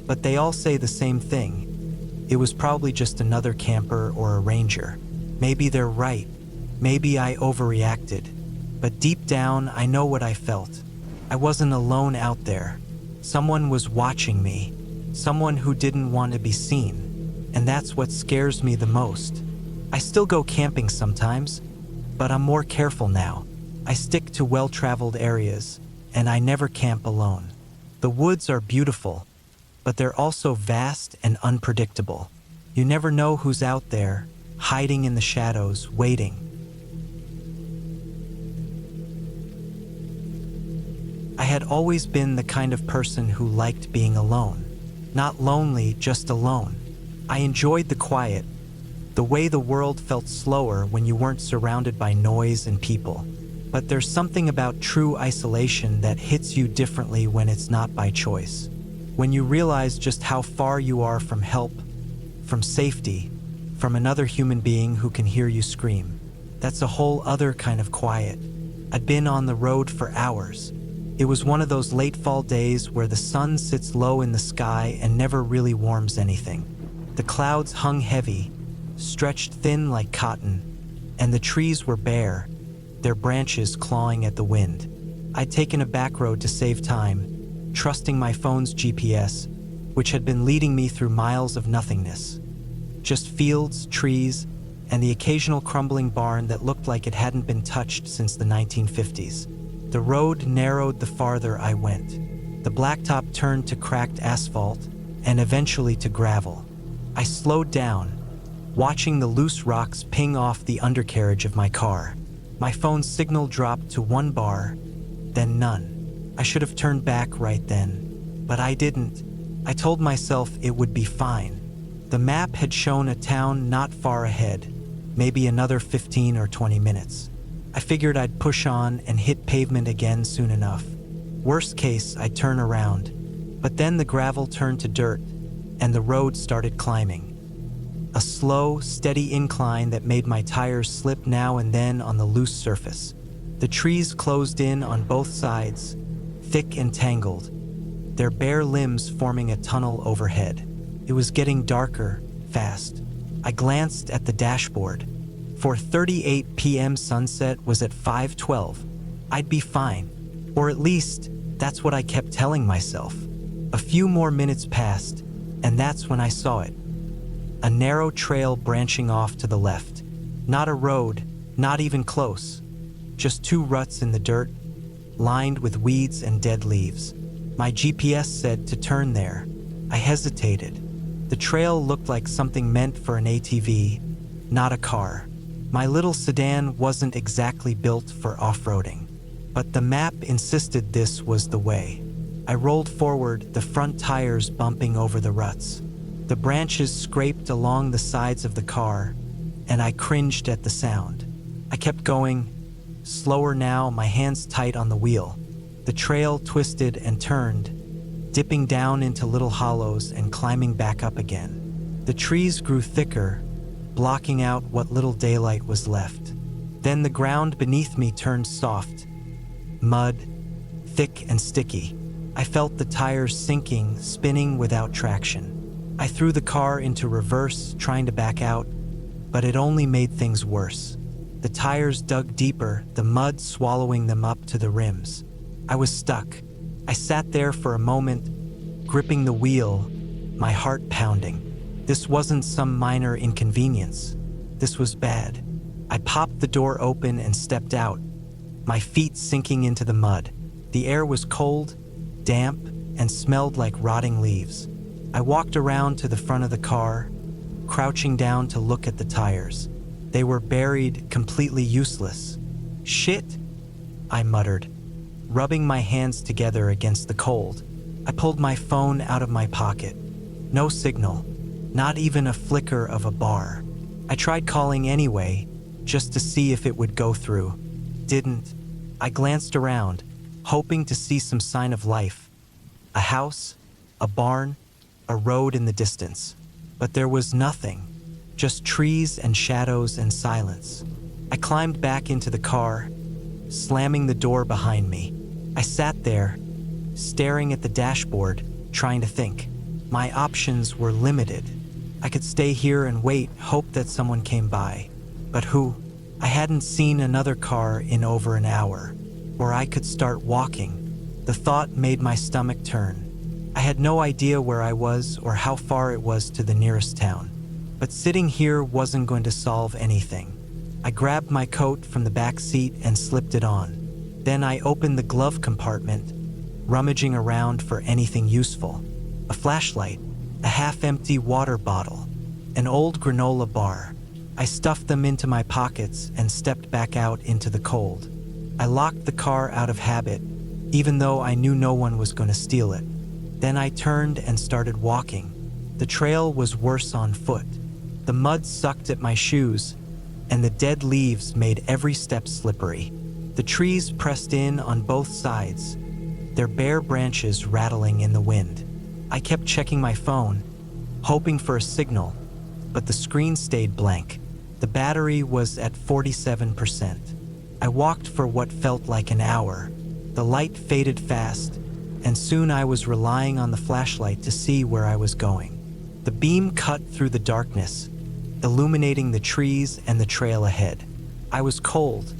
but they all say the same thing. It was probably just another camper or a ranger. Maybe they're right. Maybe I overreacted. But deep down, I know what I felt. I wasn't alone out there. Someone was watching me. Someone who didn't want to be seen. And that's what scares me the most. I still go camping sometimes, but I'm more careful now. I stick to well-traveled areas, and I never camp alone. The woods are beautiful, but they're also vast and unpredictable. You never know who's out there, hiding in the shadows, waiting. I had always been the kind of person who liked being alone. Not lonely, just alone. I enjoyed the quiet, the way the world felt slower when you weren't surrounded by noise and people. But there's something about true isolation that hits you differently when it's not by choice. When you realize just how far you are from help, from safety, from another human being who can hear you scream. That's a whole other kind of quiet. I'd been on the road for hours. It was one of those late fall days where the sun sits low in the sky and never really warms anything. The clouds hung heavy, stretched thin like cotton, and the trees were bare, their branches clawing at the wind. I'd taken a back road to save time, trusting my phone's GPS, which had been leading me through miles of nothingness. Just fields, trees, and the occasional crumbling barn that looked like it hadn't been touched since the 1950s. The road narrowed the farther I went. The blacktop turned to cracked asphalt, and eventually to gravel. I slowed down, watching the loose rocks ping off the undercarriage of my car. My phone's signal dropped to 1 bar, then none. I should have turned back right then, but I didn't. I told myself it would be fine. The map had shown a town not far ahead, maybe another 15 or 20 minutes. I figured I'd push on and hit pavement again soon enough. Worst case, I'd turn around. But then the gravel turned to dirt, and the road started climbing. A slow, steady incline that made my tires slip now and then on the loose surface. The trees closed in on both sides, thick and tangled, their bare limbs forming a tunnel overhead. It was getting darker, fast. I glanced at the dashboard. 4:38 p.m. sunset was at 5:12. I'd be fine. Or at least, that's what I kept telling myself. A few more minutes passed, and that's when I saw it. A narrow trail branching off to the left. Not a road, not even close. Just 2 ruts in the dirt, lined with weeds and dead leaves. My GPS said to turn there. I hesitated. The trail looked like something meant for an ATV, not a car. My little sedan wasn't exactly built for off-roading. But the map insisted this was the way. I rolled forward, the front tires bumping over the ruts. The branches scraped along the sides of the car, and I cringed at the sound. I kept going, slower now, my hands tight on the wheel. The trail twisted and turned, dipping down into little hollows and climbing back up again. The trees grew thicker, blocking out what little daylight was left. Then the ground beneath me turned soft, mud, thick and sticky. I felt the tires sinking, spinning without traction. I threw the car into reverse, trying to back out, but it only made things worse. The tires dug deeper, the mud swallowing them up to the rims. I was stuck. I sat there for a moment, gripping the wheel, my heart pounding. This wasn't some minor inconvenience. This was bad. I popped the door open and stepped out, my feet sinking into the mud. The air was cold, damp, and smelled like rotting leaves. I walked around to the front of the car, crouching down to look at the tires. They were buried, completely useless. Shit, I muttered, rubbing my hands together against the cold. I pulled my phone out of my pocket. No signal, not even a flicker of a bar. I tried calling anyway, just to see if it would go through. Didn't. I glanced around, hoping to see some sign of life. A house, a barn, a road in the distance. But there was nothing, just trees and shadows and silence. I climbed back into the car, slamming the door behind me. I sat there, staring at the dashboard, trying to think. My options were limited. I could stay here and wait, hope that someone came by. But who? I hadn't seen another car in over an hour. Or I could start walking. The thought made my stomach turn. I had no idea where I was or how far it was to the nearest town. But sitting here wasn't going to solve anything. I grabbed my coat from the back seat and slipped it on. Then I opened the glove compartment, rummaging around for anything useful. A flashlight, a half-empty water bottle, an old granola bar. I stuffed them into my pockets and stepped back out into the cold. I locked the car out of habit, even though I knew no one was going to steal it. Then I turned and started walking. The trail was worse on foot. The mud sucked at my shoes, and the dead leaves made every step slippery. The trees pressed in on both sides, their bare branches rattling in the wind. I kept checking my phone, hoping for a signal, but the screen stayed blank. The battery was at 47%. I walked for what felt like an hour. The light faded fast, and soon I was relying on the flashlight to see where I was going. The beam cut through the darkness, illuminating the trees and the trail ahead. I was cold,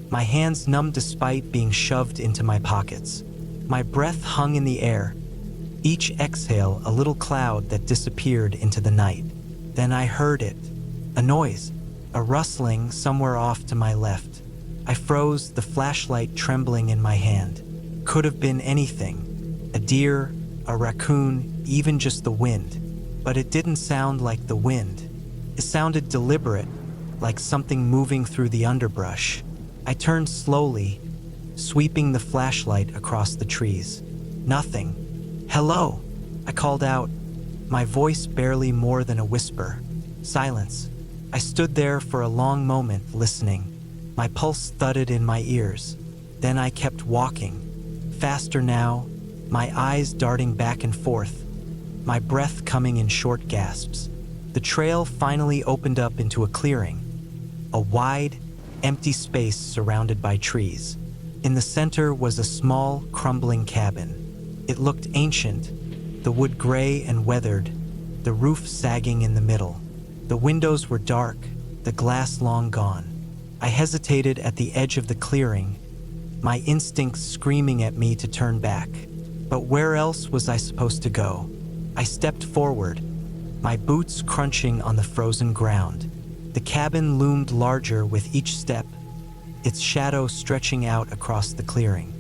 my hands numb despite being shoved into my pockets. My breath hung in the air, each exhale a little cloud that disappeared into the night. Then I heard it, a noise, a rustling somewhere off to my left. I froze, the flashlight trembling in my hand. Could have been anything, a deer, a raccoon, even just the wind. But it didn't sound like the wind. It sounded deliberate, like something moving through the underbrush. I turned slowly, sweeping the flashlight across the trees. Nothing. Hello, I called out, my voice barely more than a whisper. Silence. I stood there for a long moment, listening. My pulse thudded in my ears. Then I kept walking. Faster now, my eyes darting back and forth, my breath coming in short gasps. The trail finally opened up into a clearing, a wide, empty space surrounded by trees. In the center was a small, crumbling cabin. It looked ancient, the wood gray and weathered, the roof sagging in the middle. The windows were dark, the glass long gone. I hesitated at the edge of the clearing, my instincts screaming at me to turn back. But where else was I supposed to go? I stepped forward, my boots crunching on the frozen ground. The cabin loomed larger with each step, its shadow stretching out across the clearing.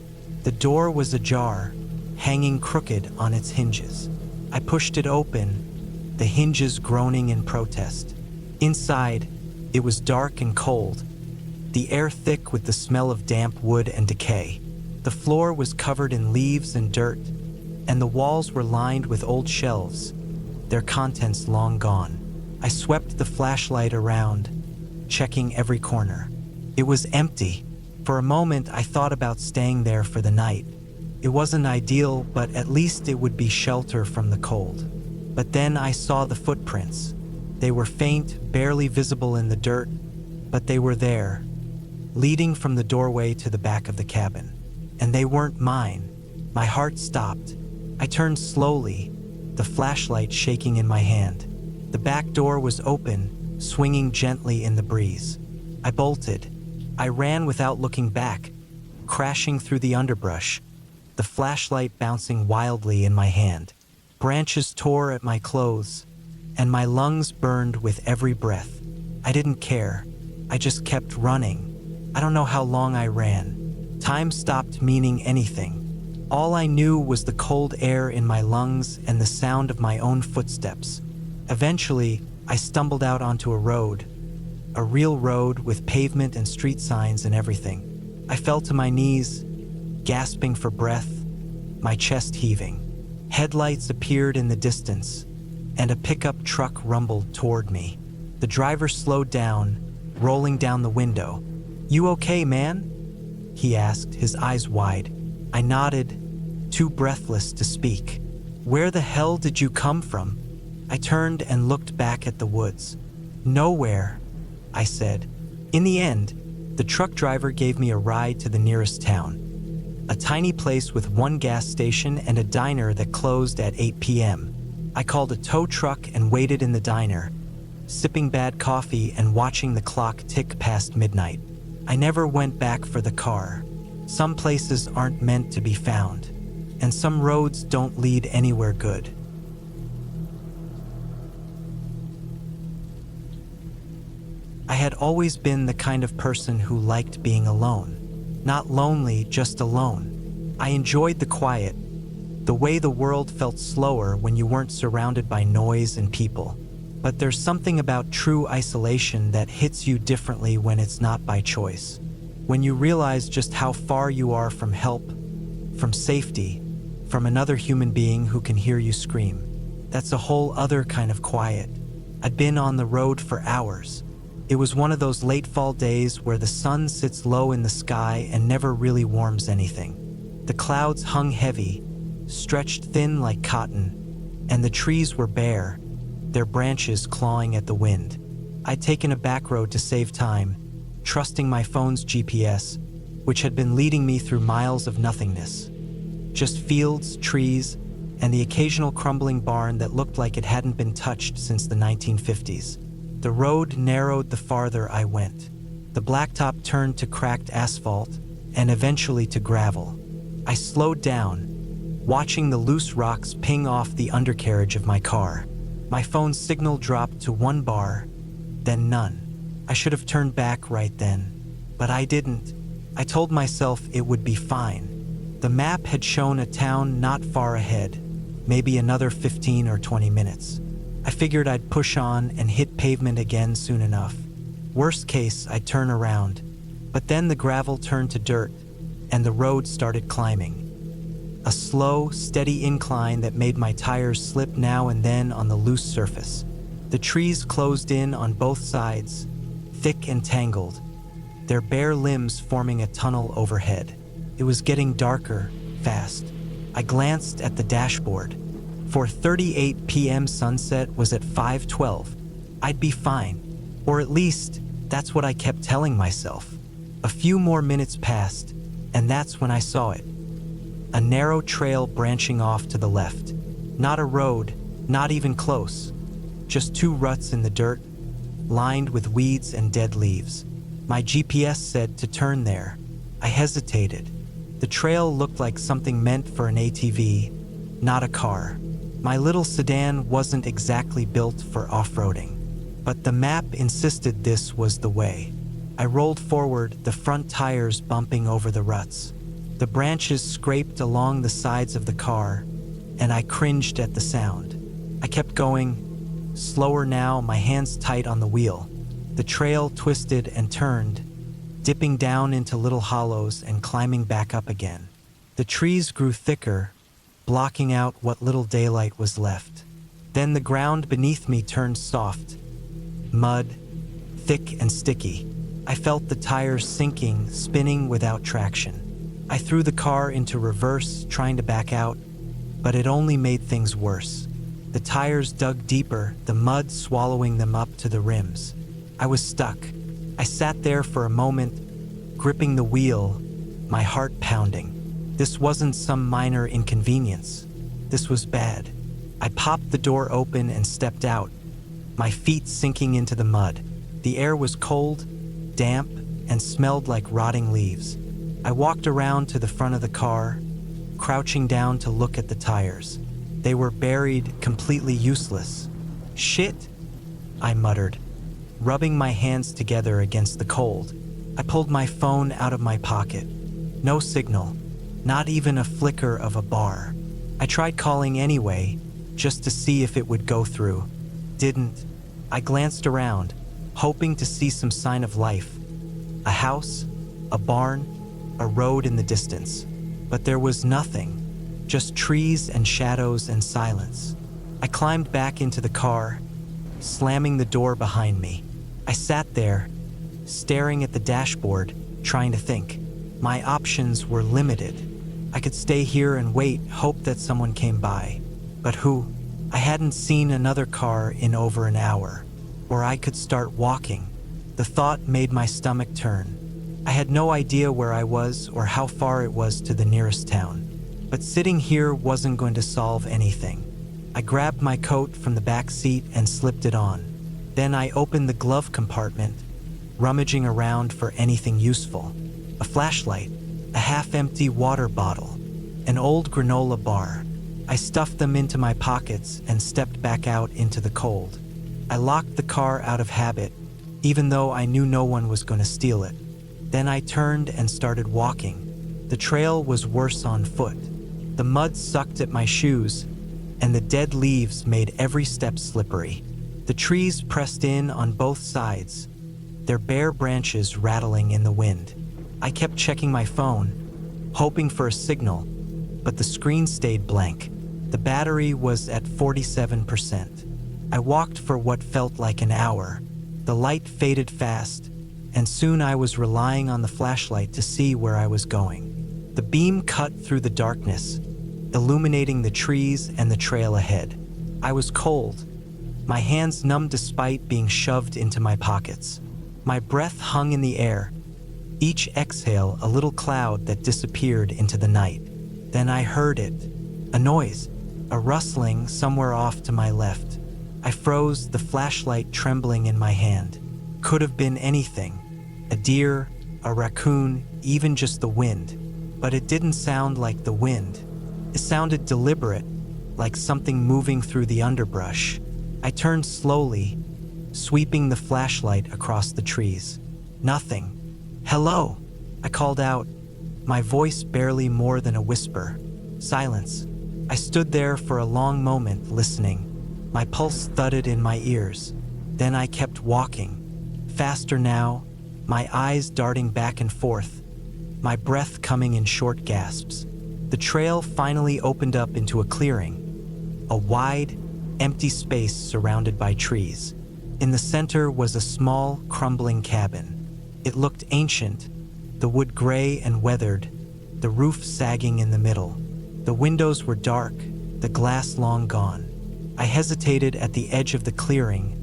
The door was ajar, hanging crooked on its hinges. I pushed it open, the hinges groaning in protest. Inside, it was dark and cold, the air thick with the smell of damp wood and decay. The floor was covered in leaves and dirt, and the walls were lined with old shelves, their contents long gone. I swept the flashlight around, checking every corner. It was empty. For a moment, I thought about staying there for the night. It wasn't ideal, but at least it would be shelter from the cold. But then I saw the footprints. They were faint, barely visible in the dirt, but they were there, leading from the doorway to the back of the cabin. And they weren't mine. My heart stopped. I turned slowly, the flashlight shaking in my hand. The back door was open, swinging gently in the breeze. I bolted. I ran without looking back, crashing through the underbrush, the flashlight bouncing wildly in my hand. Branches tore at my clothes, and my lungs burned with every breath. I didn't care. I just kept running. I don't know how long I ran. Time stopped meaning anything. All I knew was the cold air in my lungs and the sound of my own footsteps. Eventually, I stumbled out onto a road, a real road with pavement and street signs and everything. I fell to my knees, gasping for breath, my chest heaving. Headlights appeared in the distance, and a pickup truck rumbled toward me. The driver slowed down, rolling down the window. "You okay, man?" he asked, his eyes wide. I nodded, too breathless to speak. "Where the hell did you come from?" I turned and looked back at the woods. "Nowhere," I said. In the end, the truck driver gave me a ride to the nearest town, a tiny place with one gas station and a diner that closed at 8 p.m. I called a tow truck and waited in the diner, sipping bad coffee and watching the clock tick past midnight. I never went back for the car. Some places aren't meant to be found, and some roads don't lead anywhere good. I had always been the kind of person who liked being alone. Not lonely, just alone. I enjoyed the quiet, the way the world felt slower when you weren't surrounded by noise and people. But there's something about true isolation that hits you differently when it's not by choice. When you realize just how far you are from help, from safety, from another human being who can hear you scream. That's a whole other kind of quiet. I'd been on the road for hours. It was one of those late fall days where the sun sits low in the sky and never really warms anything. The clouds hung heavy, stretched thin like cotton, and the trees were bare, their branches clawing at the wind. I'd taken a back road to save time, trusting my phone's GPS, which had been leading me through miles of nothingness. Just fields, trees, and the occasional crumbling barn that looked like it hadn't been touched since the 1950s. The road narrowed the farther I went. The blacktop turned to cracked asphalt and eventually to gravel. I slowed down, watching the loose rocks ping off the undercarriage of my car. My phone's signal dropped to 1 bar, then none. I should have turned back right then, but I didn't. I told myself it would be fine. The map had shown a town not far ahead, maybe another 15 or 20 minutes. I figured I'd push on and hit pavement again soon enough. Worst case, I'd turn around. But then the gravel turned to dirt, and the road started climbing. A slow, steady incline that made my tires slip now and then on the loose surface. The trees closed in on both sides, thick and tangled, their bare limbs forming a tunnel overhead. It was getting darker, fast. I glanced at the dashboard. 4:38 p.m. sunset was at 5:12. I'd be fine, or at least that's what I kept telling myself. A few more minutes passed, and that's when I saw it. A narrow trail branching off to the left. Not a road, not even close. Just 2 ruts in the dirt, lined with weeds and dead leaves. My GPS said to turn there. I hesitated. The trail looked like something meant for an ATV, not a car. My little sedan wasn't exactly built for off-roading, but the map insisted this was the way. I rolled forward, the front tires bumping over the ruts. The branches scraped along the sides of the car, and I cringed at the sound. I kept going, slower now, my hands tight on the wheel. The trail twisted and turned, dipping down into little hollows and climbing back up again. The trees grew thicker, blocking out what little daylight was left. Then the ground beneath me turned soft, mud, thick and sticky. I felt the tires sinking, spinning without traction. I threw the car into reverse, trying to back out, but it only made things worse. The tires dug deeper, the mud swallowing them up to the rims. I was stuck. I sat there for a moment, gripping the wheel, my heart pounding. This wasn't some minor inconvenience. This was bad. I popped the door open and stepped out, my feet sinking into the mud. The air was cold, damp, and smelled like rotting leaves. I walked around to the front of the car, crouching down to look at the tires. They were buried, completely useless. "Shit," I muttered, rubbing my hands together against the cold. I pulled my phone out of my pocket. No signal. Not even a flicker of a bar. I tried calling anyway, just to see if it would go through. Didn't. I glanced around, hoping to see some sign of life. A house, a barn, a road in the distance. But there was nothing, just trees and shadows and silence. I climbed back into the car, slamming the door behind me. I sat there, staring at the dashboard, trying to think. My options were limited. I could stay here and wait, hope that someone came by. But who? I hadn't seen another car in over an hour. Or I could start walking. The thought made my stomach turn. I had no idea where I was or how far it was to the nearest town. But sitting here wasn't going to solve anything. I grabbed my coat from the back seat and slipped it on. Then I opened the glove compartment, rummaging around for anything useful. A flashlight, a half-empty water bottle, an old granola bar. I stuffed them into my pockets and stepped back out into the cold. I locked the car out of habit, even though I knew no one was going to steal it. Then I turned and started walking. The trail was worse on foot. The mud sucked at my shoes, and the dead leaves made every step slippery. The trees pressed in on both sides, their bare branches rattling in the wind. I kept checking my phone, hoping for a signal, but the screen stayed blank. The battery was at 47%. I walked for what felt like an hour. The light faded fast, and soon I was relying on the flashlight to see where I was going. The beam cut through the darkness, illuminating the trees and the trail ahead. I was cold, my hands numb despite being shoved into my pockets. My breath hung in the air, each exhale a little cloud that disappeared into the night. Then I heard it, a noise, a rustling somewhere off to my left. I froze, the flashlight trembling in my hand. Could have been anything, a deer, a raccoon, even just the wind. But it didn't sound like the wind. It sounded deliberate, like something moving through the underbrush. I turned slowly, sweeping the flashlight across the trees. Nothing. "Hello," I called out, my voice barely more than a whisper. Silence. I stood there for a long moment, listening. My pulse thudded in my ears. Then I kept walking. Faster now, my eyes darting back and forth, my breath coming in short gasps. The trail finally opened up into a clearing, a wide, empty space surrounded by trees. In the center was a small, crumbling cabin. It looked ancient, the wood gray and weathered, the roof sagging in the middle. The windows were dark, the glass long gone. I hesitated at the edge of the clearing,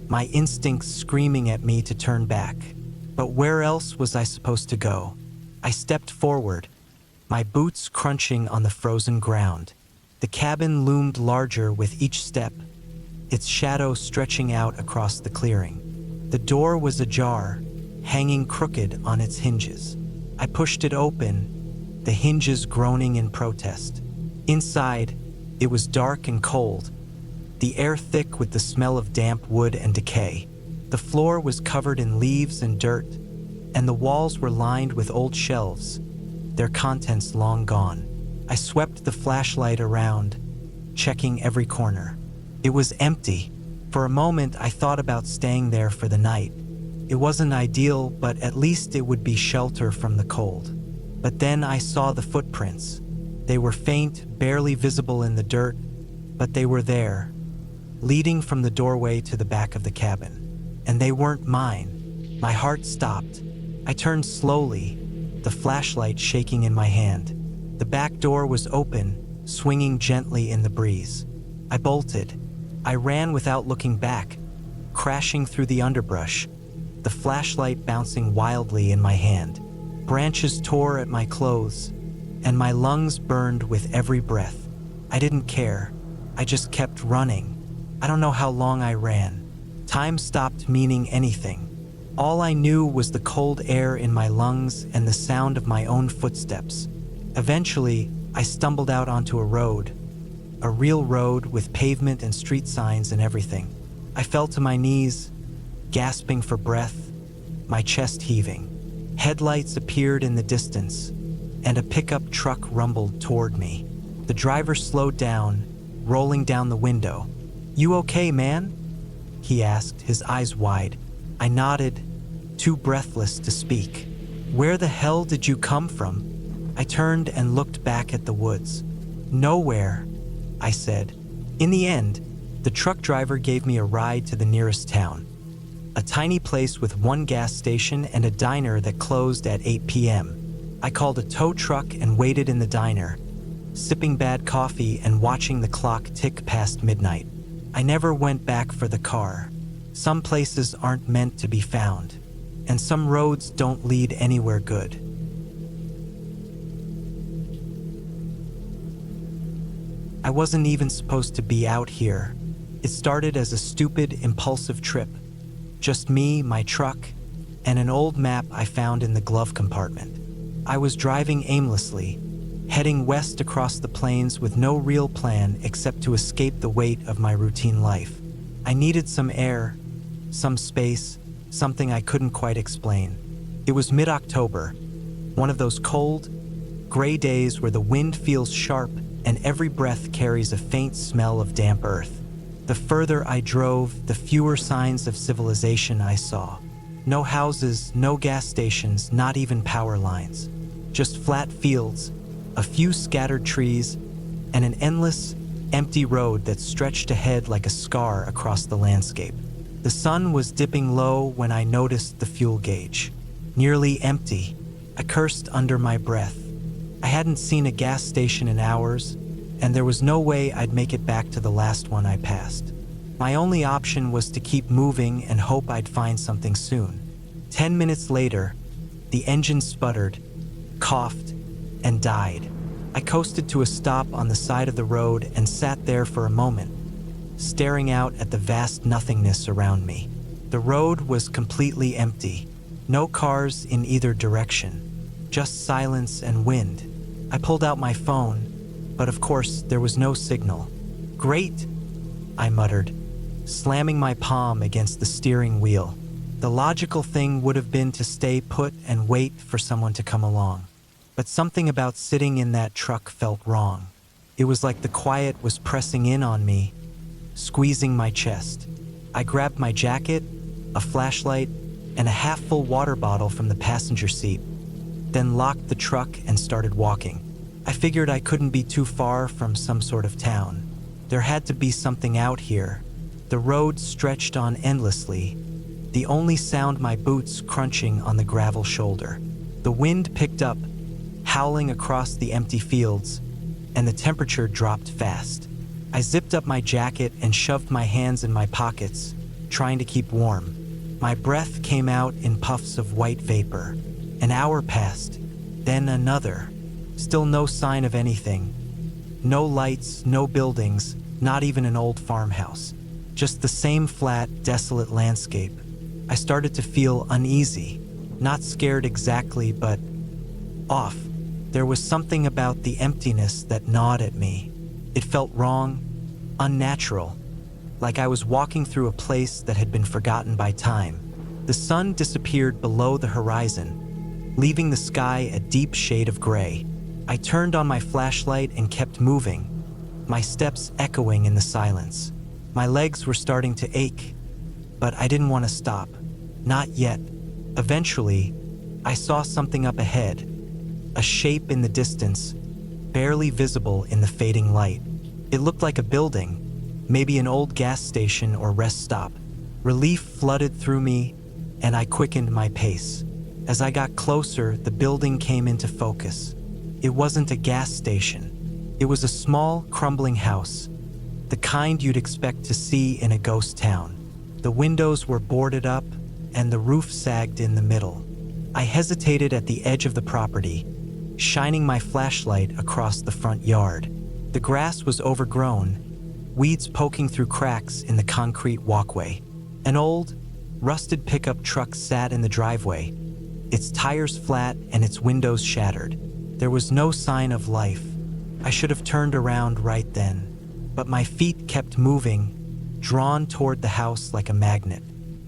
my instincts screaming at me to turn back. But where else was I supposed to go? I stepped forward, my boots crunching on the frozen ground. The cabin loomed larger with each step, its shadow stretching out across the clearing. The door was ajar, hanging crooked on its hinges. I pushed it open, the hinges groaning in protest. Inside, it was dark and cold, the air thick with the smell of damp wood and decay. The floor was covered in leaves and dirt, and the walls were lined with old shelves, their contents long gone. I swept the flashlight around, checking every corner. It was empty. For a moment, I thought about staying there for the night. It wasn't ideal, but at least it would be shelter from the cold. But then I saw the footprints. They were faint, barely visible in the dirt, but they were there, leading from the doorway to the back of the cabin. And they weren't mine. My heart stopped. I turned slowly, the flashlight shaking in my hand. The back door was open, swinging gently in the breeze. I bolted. I ran without looking back, crashing through the underbrush, the flashlight bouncing wildly in my hand. Branches tore at my clothes, and my lungs burned with every breath. I didn't care. I just kept running. I don't know how long I ran. Time stopped meaning anything. All I knew was the cold air in my lungs and the sound of my own footsteps. Eventually, I stumbled out onto a road, a real road with pavement and street signs and everything. I fell to my knees, gasping for breath, my chest heaving. Headlights appeared in the distance, and a pickup truck rumbled toward me. The driver slowed down, rolling down the window. "You okay, man?" he asked, his eyes wide. I nodded, too breathless to speak. "Where the hell did you come from?" I turned and looked back at the woods. "Nowhere," I said. In the end, the truck driver gave me a ride to the nearest town, a tiny place with one gas station and a diner that closed at 8 p.m. I called a tow truck and waited in the diner, sipping bad coffee and watching the clock tick past midnight. I never went back for the car. Some places aren't meant to be found, and some roads don't lead anywhere good. I wasn't even supposed to be out here. It started as a stupid, impulsive trip. Just me, my truck, and an old map I found in the glove compartment. I was driving aimlessly, heading west across the plains with no real plan except to escape the weight of my routine life. I needed some air, some space, something I couldn't quite explain. It was mid-October, one of those cold, gray days where the wind feels sharp and every breath carries a faint smell of damp earth. The further I drove, the fewer signs of civilization I saw. No houses, no gas stations, not even power lines. Just flat fields, a few scattered trees, and an endless, empty road that stretched ahead like a scar across the landscape. The sun was dipping low when I noticed the fuel gauge. Nearly empty. I cursed under my breath. I hadn't seen a gas station in hours, and there was no way I'd make it back to the last one I passed. My only option was to keep moving and hope I'd find something soon. 10 minutes later, the engine sputtered, coughed, and died. I coasted to a stop on the side of the road and sat there for a moment, staring out at the vast nothingness around me. The road was completely empty. No cars in either direction, just silence and wind. I pulled out my phone, but of course there was no signal. "Great," I muttered, slamming my palm against the steering wheel. The logical thing would have been to stay put and wait for someone to come along. But something about sitting in that truck felt wrong. It was like the quiet was pressing in on me, squeezing my chest. I grabbed my jacket, a flashlight, and a half-full water bottle from the passenger seat, then locked the truck and started walking. I figured I couldn't be too far from some sort of town. There had to be something out here. The road stretched on endlessly, the only sound my boots crunching on the gravel shoulder. The wind picked up, howling across the empty fields, and the temperature dropped fast. I zipped up my jacket and shoved my hands in my pockets, trying to keep warm. My breath came out in puffs of white vapor. An hour passed, then another. Still no sign of anything. No lights, no buildings, not even an old farmhouse. Just the same flat, desolate landscape. I started to feel uneasy. Not scared exactly, but off. There was something about the emptiness that gnawed at me. It felt wrong, unnatural, like I was walking through a place that had been forgotten by time. The sun disappeared below the horizon, leaving the sky a deep shade of gray. I turned on my flashlight and kept moving, my steps echoing in the silence. My legs were starting to ache, but I didn't want to stop. Not yet. Eventually, I saw something up ahead, a shape in the distance, barely visible in the fading light. It looked like a building, maybe an old gas station or rest stop. Relief flooded through me, and I quickened my pace. As I got closer, the building came into focus. It wasn't a gas station. It was a small, crumbling house, the kind you'd expect to see in a ghost town. The windows were boarded up, and the roof sagged in the middle. I hesitated at the edge of the property, shining my flashlight across the front yard. The grass was overgrown, weeds poking through cracks in the concrete walkway. An old, rusted pickup truck sat in the driveway, its tires flat and its windows shattered. There was no sign of life. I should have turned around right then, but my feet kept moving, drawn toward the house like a magnet.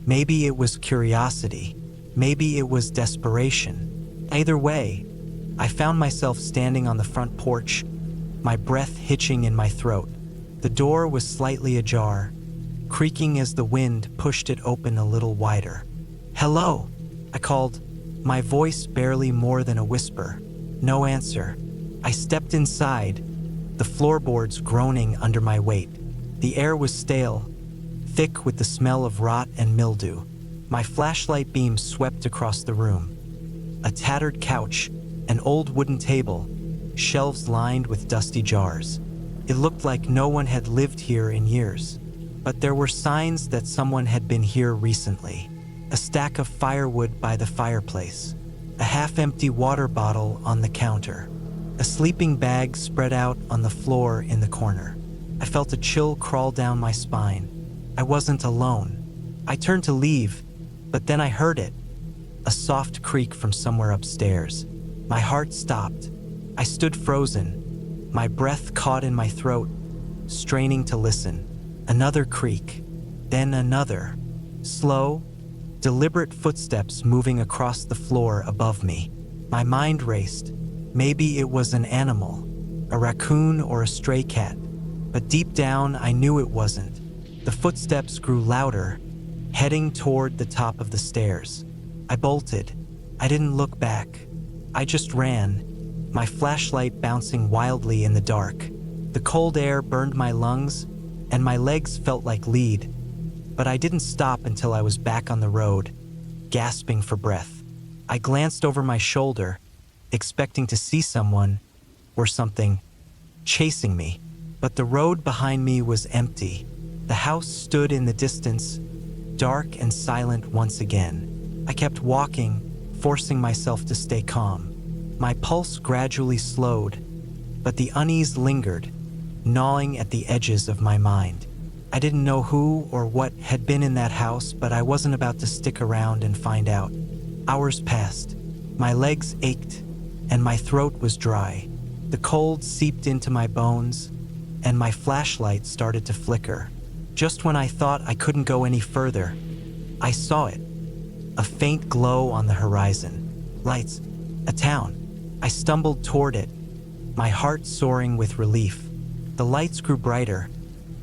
Maybe it was curiosity. Maybe it was desperation. Either way, I found myself standing on the front porch, my breath hitching in my throat. The door was slightly ajar, creaking as the wind pushed it open a little wider. "Hello," I called, my voice barely more than a whisper. No answer. I stepped inside, the floorboards groaning under my weight. The air was stale, thick with the smell of rot and mildew. My flashlight beam swept across the room. A tattered couch, an old wooden table, shelves lined with dusty jars. It looked like no one had lived here in years, but there were signs that someone had been here recently. A stack of firewood by the fireplace, a half-empty water bottle on the counter, a sleeping bag spread out on the floor in the corner. I felt a chill crawl down my spine. I wasn't alone. I turned to leave, but then I heard it, a soft creak from somewhere upstairs. My heart stopped. I stood frozen, my breath caught in my throat, straining to listen. Another creak, then another. Slow, deliberate footsteps moving across the floor above me. My mind raced. Maybe it was an animal, a raccoon or a stray cat, but deep down I knew it wasn't. The footsteps grew louder, heading toward the top of the stairs. I bolted. I didn't look back. I just ran, my flashlight bouncing wildly in the dark. The cold air burned my lungs, and my legs felt like lead. But I didn't stop until I was back on the road, gasping for breath. I glanced over my shoulder, expecting to see someone, or something, chasing me. But the road behind me was empty. The house stood in the distance, dark and silent once again. I kept walking, forcing myself to stay calm. My pulse gradually slowed, but the unease lingered, gnawing at the edges of my mind. I didn't know who or what had been in that house, but I wasn't about to stick around and find out. Hours passed. My legs ached, and my throat was dry. The cold seeped into my bones, and my flashlight started to flicker. Just when I thought I couldn't go any further, I saw it. A faint glow on the horizon. Lights. A town. I stumbled toward it, my heart soaring with relief. The lights grew brighter,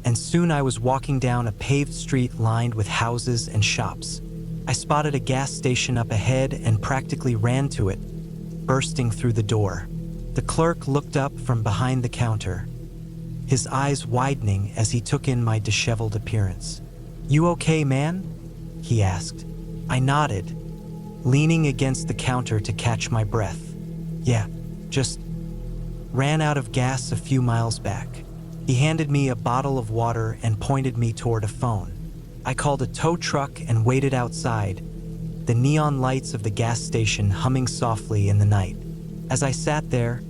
and soon I was walking down a paved street lined with houses and shops. I spotted a gas station up ahead and practically ran to it, bursting through the door. The clerk looked up from behind the counter, his eyes widening as he took in my disheveled appearance. "You okay, man?" he asked. I nodded, leaning against the counter to catch my breath. "Yeah, just ran out of gas a few miles back." He handed me a bottle of water and pointed me toward a phone. I called a tow truck and waited outside, the neon lights of the gas station humming softly in the night. As I sat there,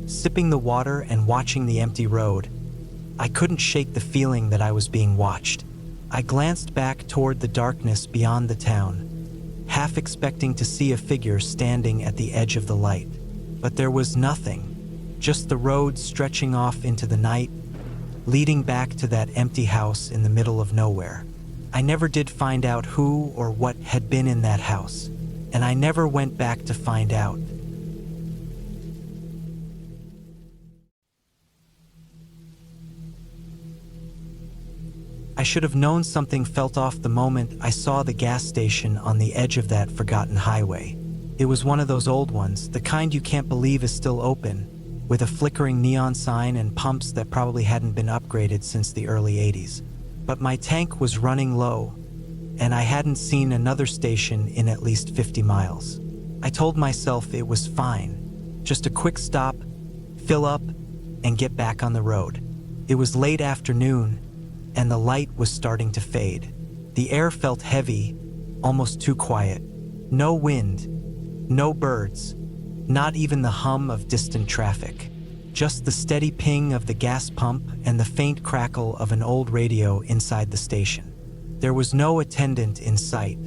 sipping the water and watching the empty road, I couldn't shake the feeling that I was being watched. I glanced back toward the darkness beyond the town, half expecting to see a figure standing at the edge of the light. But there was nothing, just the road stretching off into the night, leading back to that empty house in the middle of nowhere. I never did find out who or what had been in that house, and I never went back to find out. I should have known something felt off the moment I saw the gas station on the edge of that forgotten highway. It was one of those old ones, the kind you can't believe is still open, with a flickering neon sign and pumps that probably hadn't been upgraded since the early 80s. But my tank was running low, and I hadn't seen another station in at least 50 miles. I told myself it was fine, just a quick stop, fill up, and get back on the road. It was late afternoon, and the light was starting to fade. The air felt heavy, almost too quiet. No wind, no birds, not even the hum of distant traffic. Just the steady ping of the gas pump and the faint crackle of an old radio inside the station. There was no attendant in sight,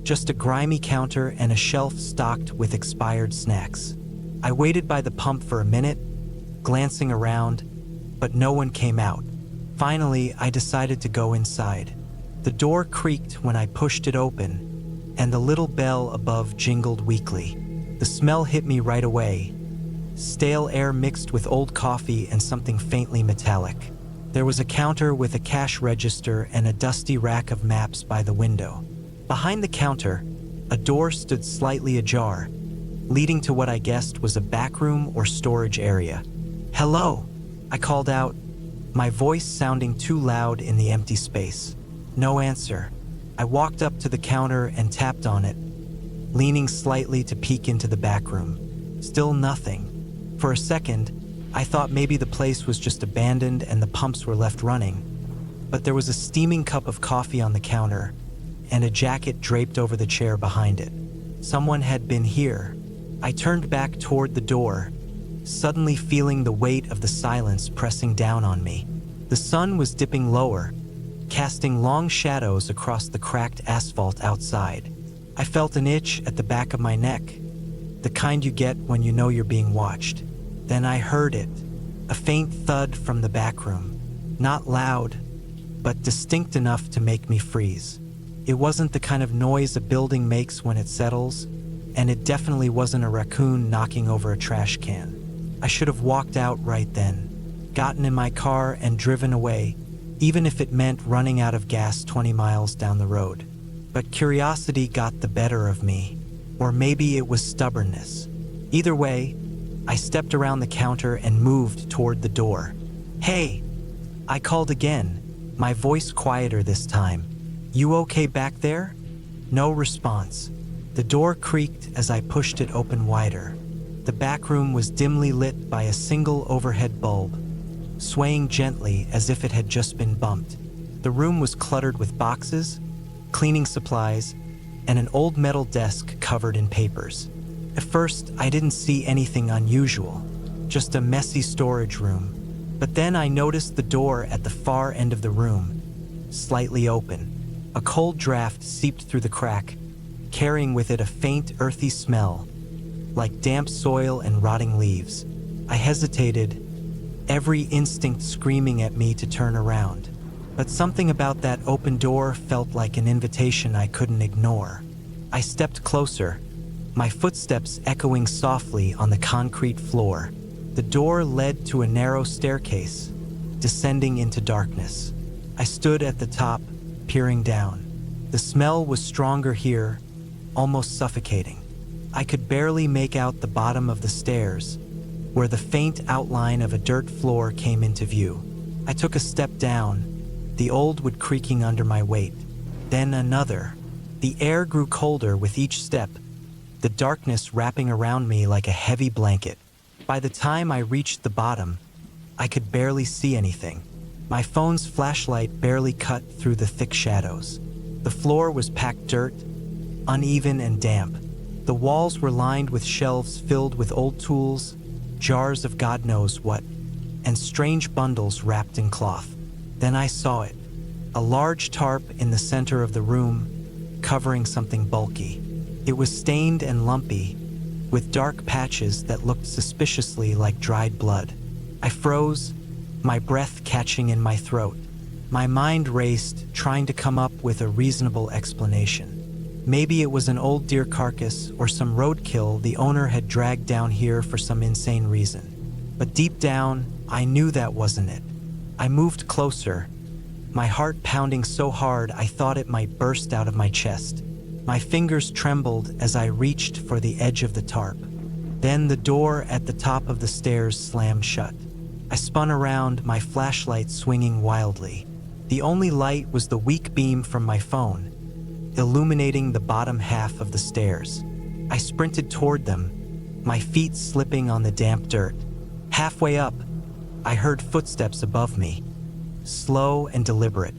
just a grimy counter and a shelf stocked with expired snacks. I waited by the pump for a minute, glancing around, but no one came out. Finally, I decided to go inside. The door creaked when I pushed it open, and the little bell above jingled weakly. The smell hit me right away, stale air mixed with old coffee and something faintly metallic. There was a counter with a cash register and a dusty rack of maps by the window. Behind the counter, a door stood slightly ajar, leading to what I guessed was a back room or storage area. "Hello," I called out, my voice sounding too loud in the empty space. No answer. I walked up to the counter and tapped on it, leaning slightly to peek into the back room. Still nothing. For a second, I thought maybe the place was just abandoned and the pumps were left running. But there was a steaming cup of coffee on the counter and a jacket draped over the chair behind it. Someone had been here. I turned back toward the door, suddenly feeling the weight of the silence pressing down on me. The sun was dipping lower, casting long shadows across the cracked asphalt outside. I felt an itch at the back of my neck, the kind you get when you know you're being watched. Then I heard it, a faint thud from the back room. Not loud, but distinct enough to make me freeze. It wasn't the kind of noise a building makes when it settles, and it definitely wasn't a raccoon knocking over a trash can. I should have walked out right then, gotten in my car and driven away, even if it meant running out of gas 20 miles down the road. But curiosity got the better of me, or maybe it was stubbornness. Either way, I stepped around the counter and moved toward the door. "Hey," I called again, my voice quieter this time. "You okay back there?" No response. The door creaked as I pushed it open wider. The back room was dimly lit by a single overhead bulb, swaying gently as if it had just been bumped. The room was cluttered with boxes, cleaning supplies, and an old metal desk covered in papers. At first, I didn't see anything unusual, just a messy storage room. But then I noticed the door at the far end of the room, slightly open. A cold draft seeped through the crack, carrying with it a faint, earthy smell, like damp soil and rotting leaves. I hesitated, every instinct screaming at me to turn around. But something about that open door felt like an invitation I couldn't ignore. I stepped closer, my footsteps echoing softly on the concrete floor. The door led to a narrow staircase, descending into darkness. I stood at the top, peering down. The smell was stronger here, almost suffocating. I could barely make out the bottom of the stairs, where the faint outline of a dirt floor came into view. I took a step down, the old wood creaking under my weight. Then another. The air grew colder with each step, the darkness wrapping around me like a heavy blanket. By the time I reached the bottom, I could barely see anything. My phone's flashlight barely cut through the thick shadows. The floor was packed dirt, uneven and damp. The walls were lined with shelves filled with old tools, jars of God knows what, and strange bundles wrapped in cloth. Then I saw it, a large tarp in the center of the room, covering something bulky. It was stained and lumpy, with dark patches that looked suspiciously like dried blood. I froze, my breath catching in my throat. My mind raced, trying to come up with a reasonable explanation. Maybe it was an old deer carcass or some roadkill the owner had dragged down here for some insane reason. But deep down, I knew that wasn't it. I moved closer, my heart pounding so hard I thought it might burst out of my chest. My fingers trembled as I reached for the edge of the tarp. Then the door at the top of the stairs slammed shut. I spun around, my flashlight swinging wildly. The only light was the weak beam from my phone, illuminating the bottom half of the stairs. I sprinted toward them, my feet slipping on the damp dirt. Halfway up, I heard footsteps above me, slow and deliberate.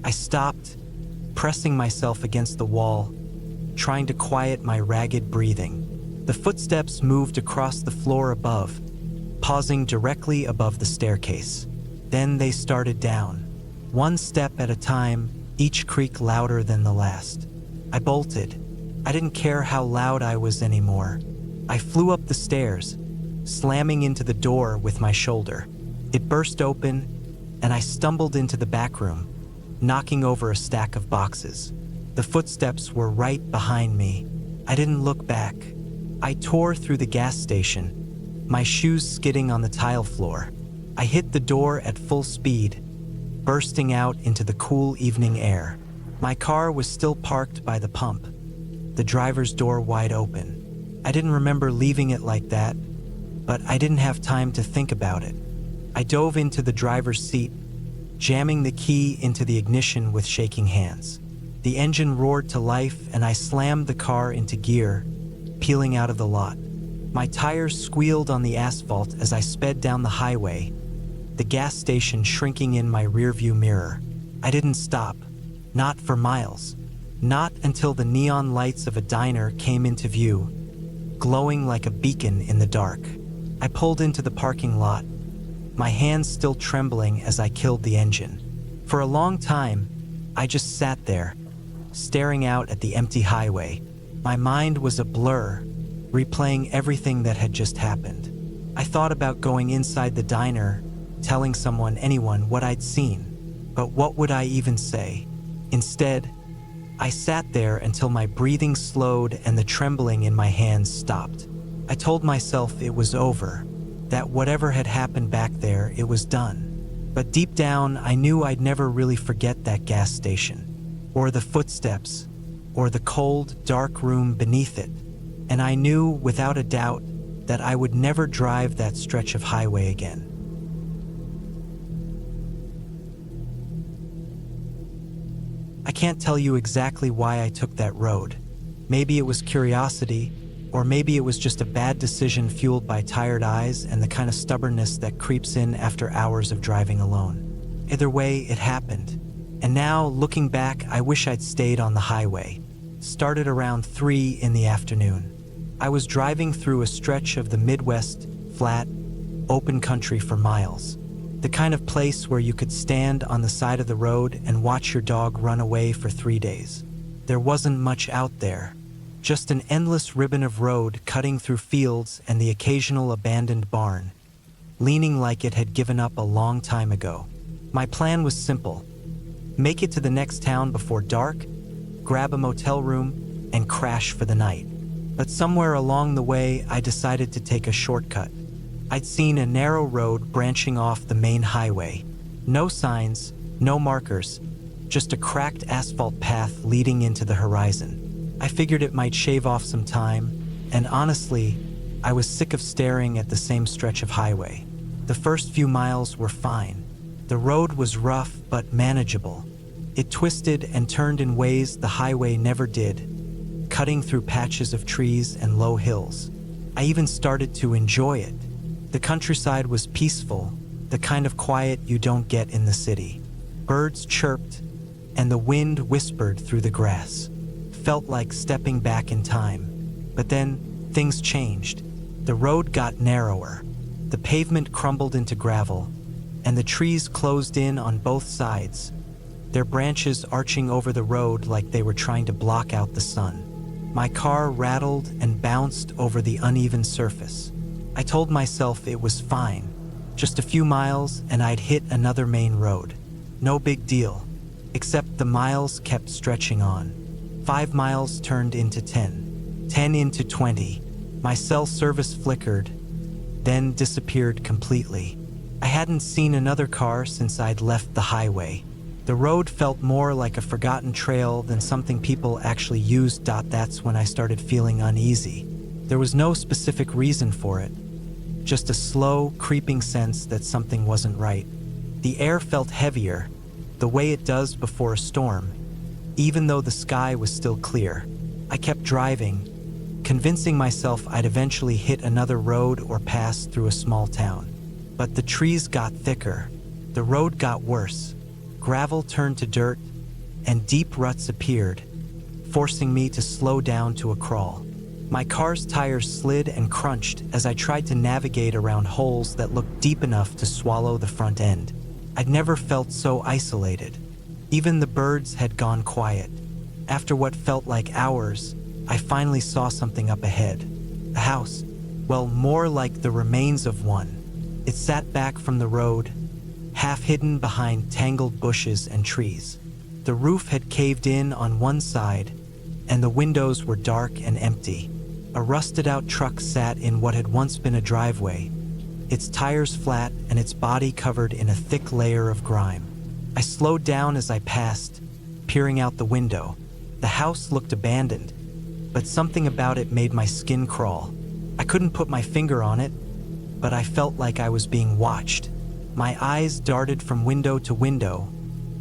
I stopped, pressing myself against the wall, trying to quiet my ragged breathing. The footsteps moved across the floor above, pausing directly above the staircase. Then they started down, one step at a time, each creak louder than the last. I bolted. I didn't care how loud I was anymore. I flew up the stairs, slamming into the door with my shoulder. It burst open, and I stumbled into the back room, knocking over a stack of boxes. The footsteps were right behind me. I didn't look back. I tore through the gas station, my shoes skidding on the tile floor. I hit the door at full speed, bursting out into the cool evening air. My car was still parked by the pump, the driver's door wide open. I didn't remember leaving it like that, but I didn't have time to think about it. I dove into the driver's seat, jamming the key into the ignition with shaking hands. The engine roared to life and I slammed the car into gear, peeling out of the lot. My tires squealed on the asphalt as I sped down the highway, the gas station shrinking in my rearview mirror. I didn't stop, not for miles. Not until the neon lights of a diner came into view, glowing like a beacon in the dark. I pulled into the parking lot, my hands still trembling as I killed the engine. For a long time, I just sat there, staring out at the empty highway. My mind was a blur, replaying everything that had just happened. I thought about going inside the diner, telling anyone what I'd seen. But what would I even say? Instead, I sat there until my breathing slowed and the trembling in my hands stopped. I told myself it was over, that whatever had happened back there, it was done. But deep down, I knew I'd never really forget that gas station, or the footsteps, or the cold, dark room beneath it. And I knew, without a doubt, that I would never drive that stretch of highway again. I can't tell you exactly why I took that road. Maybe it was curiosity, or maybe it was just a bad decision fueled by tired eyes and the kind of stubbornness that creeps in after hours of driving alone. Either way, it happened. And now, looking back, I wish I'd stayed on the highway. Started around 3 in the afternoon. I was driving through a stretch of the Midwest, flat, open country for miles. The kind of place where you could stand on the side of the road and watch your dog run away for 3 days. There wasn't much out there, just an endless ribbon of road cutting through fields and the occasional abandoned barn, leaning like it had given up a long time ago. My plan was simple: make it to the next town before dark, grab a motel room, and crash for the night. But somewhere along the way, I decided to take a shortcut. I'd seen a narrow road branching off the main highway. No signs, no markers, just a cracked asphalt path leading into the horizon. I figured it might shave off some time, and honestly, I was sick of staring at the same stretch of highway. The first few miles were fine. The road was rough but manageable. It twisted and turned in ways the highway never did, cutting through patches of trees and low hills. I even started to enjoy it. The countryside was peaceful, the kind of quiet you don't get in the city. Birds chirped, and the wind whispered through the grass. Felt like stepping back in time. But then, things changed. The road got narrower. The pavement crumbled into gravel, and the trees closed in on both sides, their branches arching over the road like they were trying to block out the sun. My car rattled and bounced over the uneven surface. I told myself it was fine. Just a few miles and I'd hit another main road. No big deal, except the miles kept stretching on. 5 miles turned into 10, 10 into 20. My cell service flickered, then disappeared completely. I hadn't seen another car since I'd left the highway. The road felt more like a forgotten trail than something people actually used. That's when I started feeling uneasy. There was no specific reason for it, just a slow, creeping sense that something wasn't right. The air felt heavier, the way it does before a storm, even though the sky was still clear. I kept driving, convincing myself I'd eventually hit another road or pass through a small town. But the trees got thicker, the road got worse. Gravel turned to dirt, and deep ruts appeared, forcing me to slow down to a crawl. My car's tires slid and crunched as I tried to navigate around holes that looked deep enough to swallow the front end. I'd never felt so isolated. Even the birds had gone quiet. After what felt like hours, I finally saw something up ahead. A house. Well, more like the remains of one. It sat back from the road, half hidden behind tangled bushes and trees. The roof had caved in on one side, and the windows were dark and empty. A rusted-out truck sat in what had once been a driveway, its tires flat and its body covered in a thick layer of grime. I slowed down as I passed, peering out the window. The house looked abandoned, but something about it made my skin crawl. I couldn't put my finger on it, but I felt like I was being watched. My eyes darted from window to window,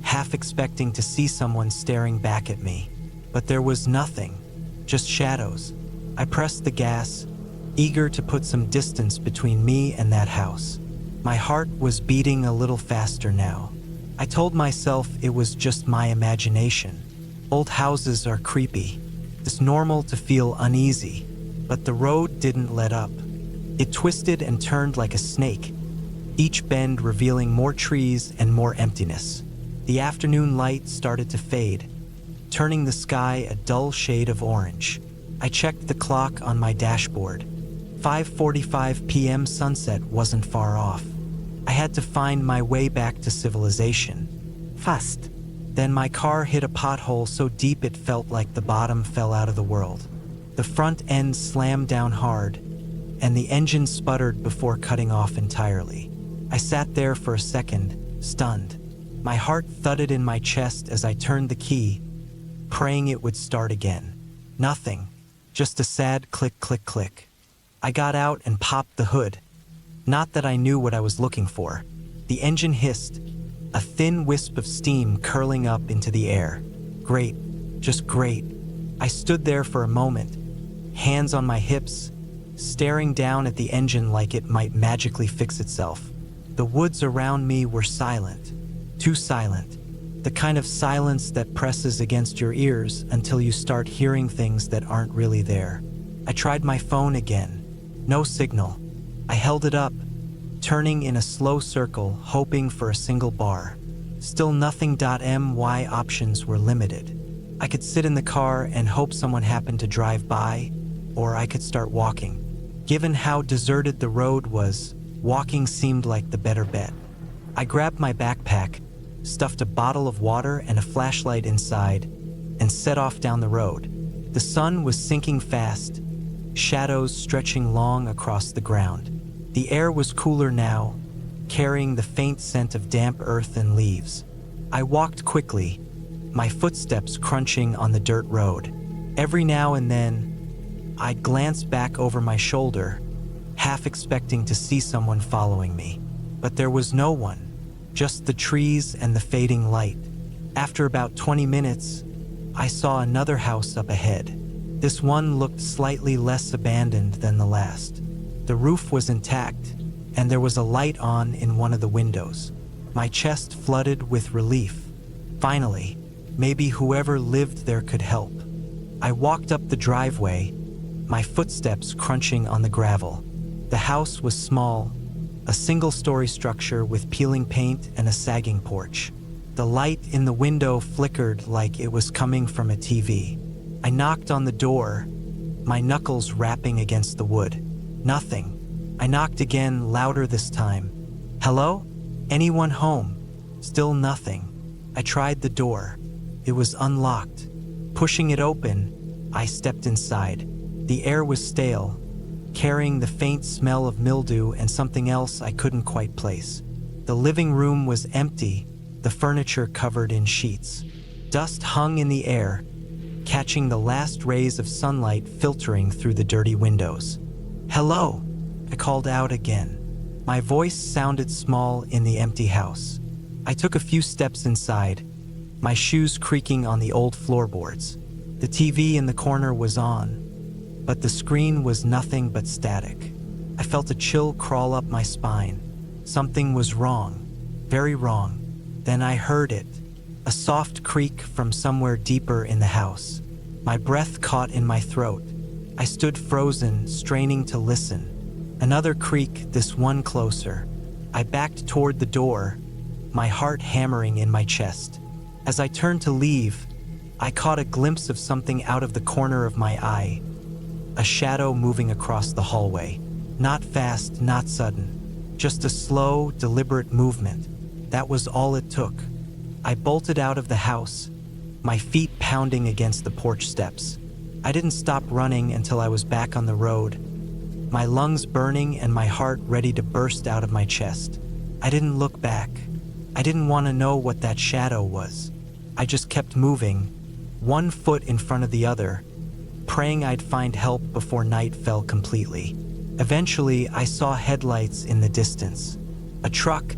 half expecting to see someone staring back at me. But there was nothing, just shadows. I pressed the gas, eager to put some distance between me and that house. My heart was beating a little faster now. I told myself it was just my imagination. Old houses are creepy. It's normal to feel uneasy, but the road didn't let up. It twisted and turned like a snake, each bend revealing more trees and more emptiness. The afternoon light started to fade, turning the sky a dull shade of orange. I checked the clock on my dashboard. 5:45 p.m. sunset wasn't far off. I had to find my way back to civilization. Fast. Then my car hit a pothole so deep it felt like the bottom fell out of the world. The front end slammed down hard, and the engine sputtered before cutting off entirely. I sat there for a second, stunned. My heart thudded in my chest as I turned the key, praying it would start again. Nothing, just a sad click, click, click. I got out and popped the hood. Not that I knew what I was looking for. The engine hissed, a thin wisp of steam curling up into the air. Great, just great. I stood there for a moment, hands on my hips, staring down at the engine like it might magically fix itself. The woods around me were silent, too silent. The kind of silence that presses against your ears until you start hearing things that aren't really there. I tried my phone again. No signal. I held it up, turning in a slow circle, hoping for a single bar. Still nothing. My options were limited. I could sit in the car and hope someone happened to drive by, or I could start walking. Given how deserted the road was, walking seemed like the better bet. I grabbed my backpack, stuffed a bottle of water and a flashlight inside, and set off down the road. The sun was sinking fast, shadows stretching long across the ground. The air was cooler now, carrying the faint scent of damp earth and leaves. I walked quickly, my footsteps crunching on the dirt road. Every now and then, I'd glance back over my shoulder, half expecting to see someone following me. But there was no one, just the trees and the fading light. After about 20 minutes, I saw another house up ahead. This one looked slightly less abandoned than the last. The roof was intact, and there was a light on in one of the windows. My chest flooded with relief. Finally, maybe whoever lived there could help. I walked up the driveway, my footsteps crunching on the gravel. The house was small, a single-story structure with peeling paint and a sagging porch. The light in the window flickered like it was coming from a TV. I knocked on the door, my knuckles rapping against the wood. Nothing. I knocked again, louder this time. Hello? Anyone home? Still nothing. I tried the door. It was unlocked. Pushing it open, I stepped inside. The air was stale, carrying the faint smell of mildew and something else I couldn't quite place. The living room was empty, the furniture covered in sheets. Dust hung in the air, catching the last rays of sunlight filtering through the dirty windows. Hello, I called out again. My voice sounded small in the empty house. I took a few steps inside, my shoes creaking on the old floorboards. The TV in the corner was on, but the screen was nothing but static. I felt a chill crawl up my spine. Something was wrong, very wrong. Then I heard it, a soft creak from somewhere deeper in the house. My breath caught in my throat. I stood frozen, straining to listen. Another creak, this one closer. I backed toward the door, my heart hammering in my chest. As I turned to leave, I caught a glimpse of something out of the corner of my eye. A shadow moving across the hallway. Not fast, not sudden. Just a slow, deliberate movement. That was all it took. I bolted out of the house, my feet pounding against the porch steps. I didn't stop running until I was back on the road, my lungs burning and my heart ready to burst out of my chest. I didn't look back. I didn't want to know what that shadow was. I just kept moving, one foot in front of the other, praying I'd find help before night fell completely. Eventually, I saw headlights in the distance, a truck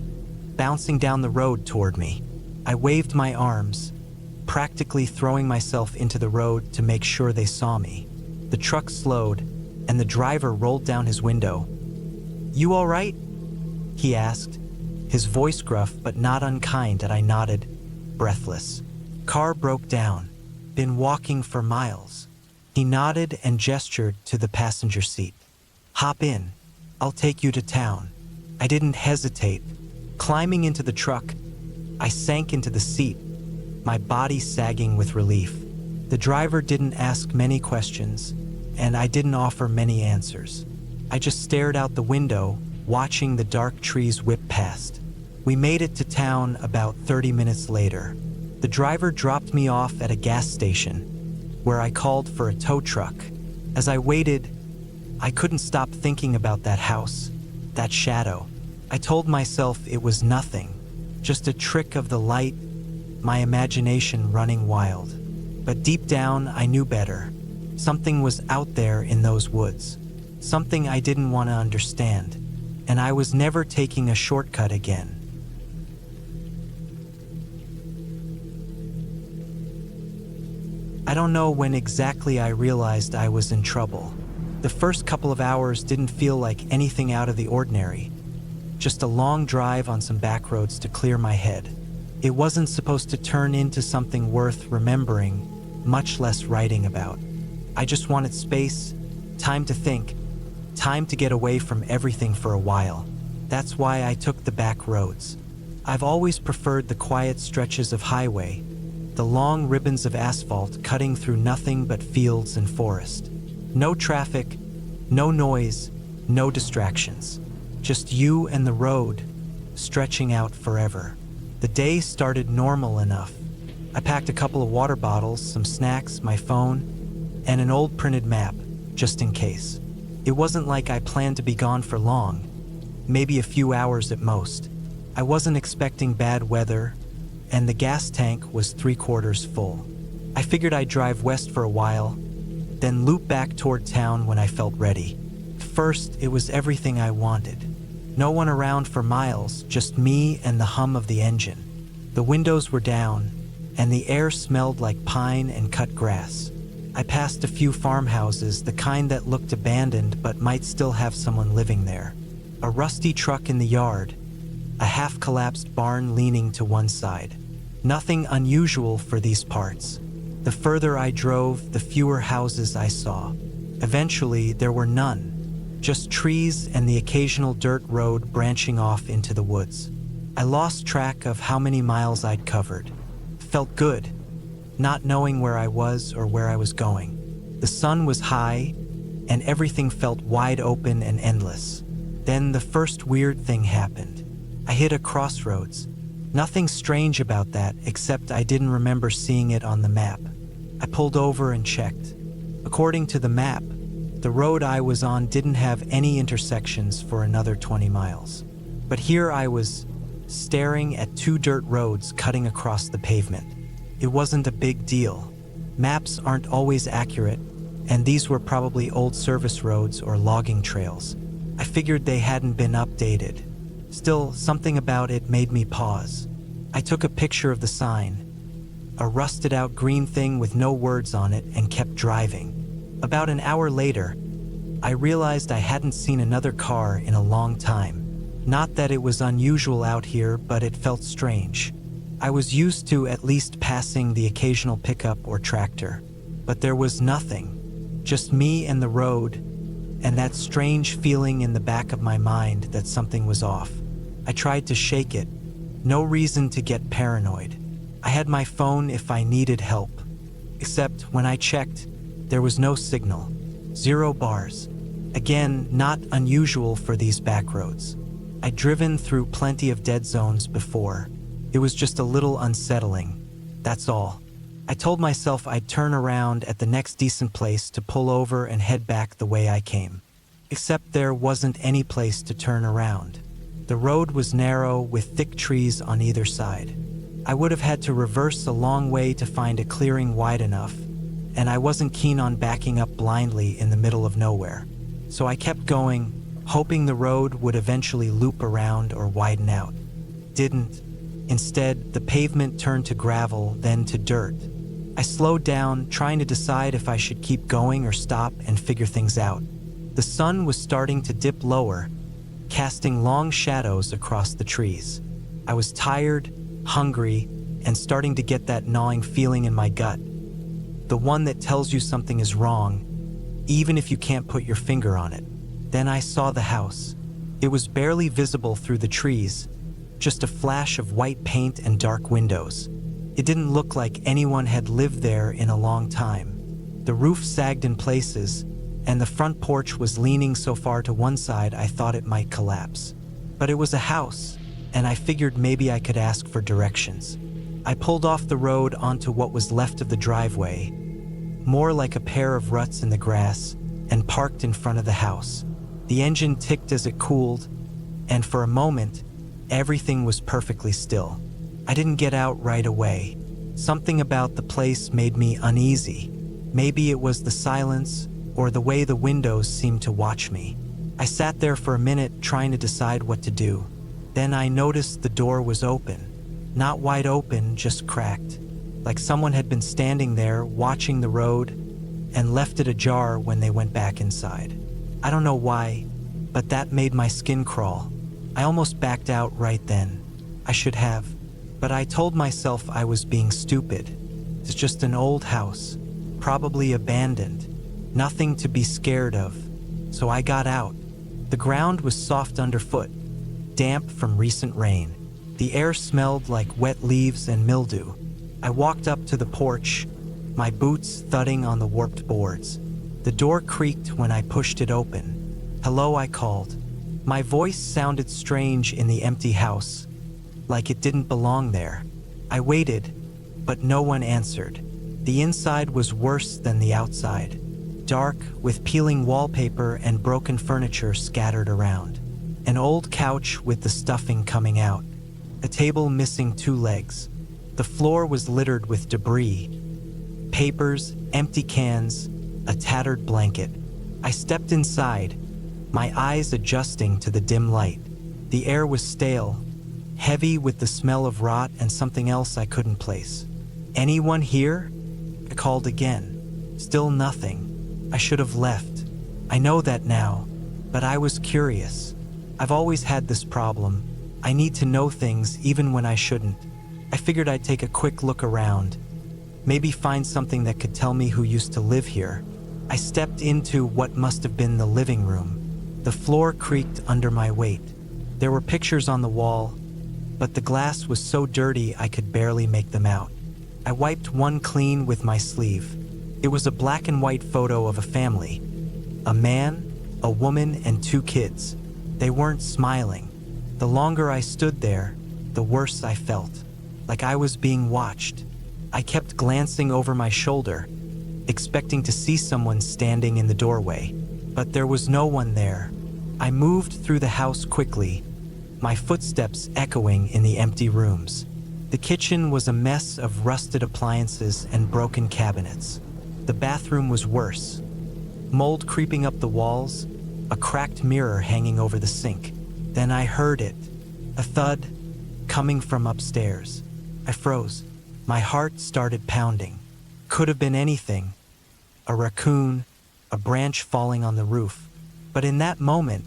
bouncing down the road toward me. I waved my arms, practically throwing myself into the road to make sure they saw me. The truck slowed, and the driver rolled down his window. "You all right?" he asked, his voice gruff but not unkind, and I nodded, breathless. "Car broke down. Been walking for miles." He nodded and gestured to the passenger seat. "Hop in. I'll take you to town." I didn't hesitate. Climbing into the truck, I sank into the seat, my body sagging with relief. The driver didn't ask many questions, and I didn't offer many answers. I just stared out the window, watching the dark trees whip past. We made it to town about 30 minutes later. The driver dropped me off at a gas station, where I called for a tow truck. As I waited, I couldn't stop thinking about that house, that shadow. I told myself it was nothing, just a trick of the light, my imagination running wild. But deep down, I knew better. Something was out there in those woods, something I didn't want to understand, and I was never taking a shortcut again. I don't know when exactly I realized I was in trouble. The first couple of hours didn't feel like anything out of the ordinary. Just a long drive on some back roads to clear my head. It wasn't supposed to turn into something worth remembering, much less writing about. I just wanted space, time to think, time to get away from everything for a while. That's why I took the back roads. I've always preferred the quiet stretches of highway, the long ribbons of asphalt cutting through nothing but fields and forest. No traffic, no noise, no distractions. Just you and the road, stretching out forever. The day started normal enough. I packed a couple of water bottles, some snacks, my phone, and an old printed map, just in case. It wasn't like I planned to be gone for long, maybe a few hours at most. I wasn't expecting bad weather, and the gas tank was 3/4 full. I figured I'd drive west for a while, then loop back toward town when I felt ready. First, it was everything I wanted. No one around for miles, just me and the hum of the engine. The windows were down, and the air smelled like pine and cut grass. I passed a few farmhouses, the kind that looked abandoned but might still have someone living there. A rusty truck in the yard, a half-collapsed barn leaning to one side. Nothing unusual for these parts. The further I drove, the fewer houses I saw. Eventually, there were none. Just trees and the occasional dirt road branching off into the woods. I lost track of how many miles I'd covered. Felt good, not knowing where I was or where I was going. The sun was high, and everything felt wide open and endless. Then the first weird thing happened. I hit a crossroads. Nothing strange about that, except I didn't remember seeing it on the map. I pulled over and checked. According to the map, the road I was on didn't have any intersections for another 20 miles. But here I was, staring at two dirt roads cutting across the pavement. It wasn't a big deal. Maps aren't always accurate, and these were probably old service roads or logging trails. I figured they hadn't been updated. Still, something about it made me pause. I took a picture of the sign, a rusted-out green thing with no words on it, and kept driving. About an hour later, I realized I hadn't seen another car in a long time. Not that it was unusual out here, but it felt strange. I was used to at least passing the occasional pickup or tractor, but there was nothing. Just me and the road, and that strange feeling in the back of my mind that something was off. I tried to shake it. No reason to get paranoid. I had my phone if I needed help. Except when I checked, there was no signal. 0 bars. Again, not unusual for these back roads. I'd driven through plenty of dead zones before. It was just a little unsettling. That's all. I told myself I'd turn around at the next decent place to pull over and head back the way I came. Except there wasn't any place to turn around. The road was narrow with thick trees on either side. I would have had to reverse a long way to find a clearing wide enough, and I wasn't keen on backing up blindly in the middle of nowhere. So I kept going, hoping the road would eventually loop around or widen out. Didn't. Instead, the pavement turned to gravel, then to dirt. I slowed down, trying to decide if I should keep going or stop and figure things out. The sun was starting to dip lower, casting long shadows across the trees. I was tired, hungry, and starting to get that gnawing feeling in my gut. The one that tells you something is wrong, even if you can't put your finger on it. Then I saw the house. It was barely visible through the trees, just a flash of white paint and dark windows. It didn't look like anyone had lived there in a long time. The roof sagged in places, and the front porch was leaning so far to one side I thought it might collapse. But it was a house, and I figured maybe I could ask for directions. I pulled off the road onto what was left of the driveway, more like a pair of ruts in the grass, and parked in front of the house. The engine ticked as it cooled, and for a moment, everything was perfectly still. I didn't get out right away. Something about the place made me uneasy. Maybe it was the silence or the way the windows seemed to watch me. I sat there for a minute trying to decide what to do. Then I noticed the door was open. Not wide open, just cracked. Like someone had been standing there watching the road and left it ajar when they went back inside. I don't know why, but that made my skin crawl. I almost backed out right then. I should have, but I told myself I was being stupid. It's just an old house, probably abandoned, nothing to be scared of. So I got out. The ground was soft underfoot, damp from recent rain. The air smelled like wet leaves and mildew. I walked up to the porch, my boots thudding on the warped boards. The door creaked when I pushed it open. "Hello," I called. My voice sounded strange in the empty house, like it didn't belong there. I waited, but no one answered. The inside was worse than the outside. Dark, with peeling wallpaper and broken furniture scattered around. An old couch with the stuffing coming out. A table missing 2 legs. The floor was littered with debris. Papers, empty cans, a tattered blanket. I stepped inside, my eyes adjusting to the dim light. The air was stale, heavy with the smell of rot and something else I couldn't place. "Anyone here?" I called again. Still nothing. I should have left. I know that now, but I was curious. I've always had this problem. I need to know things even when I shouldn't. I figured I'd take a quick look around, maybe find something that could tell me who used to live here. I stepped into what must have been the living room. The floor creaked under my weight. There were pictures on the wall, but the glass was so dirty I could barely make them out. I wiped one clean with my sleeve. It was a black and white photo of a family. A man, a woman, and 2 kids. They weren't smiling. The longer I stood there, the worse I felt, like I was being watched. I kept glancing over my shoulder, expecting to see someone standing in the doorway, but there was no one there. I moved through the house quickly, my footsteps echoing in the empty rooms. The kitchen was a mess of rusted appliances and broken cabinets. The bathroom was worse. Mold creeping up the walls, a cracked mirror hanging over the sink. Then I heard it, a thud, coming from upstairs. I froze. My heart started pounding. Could have been anything. A raccoon, a branch falling on the roof. But in that moment,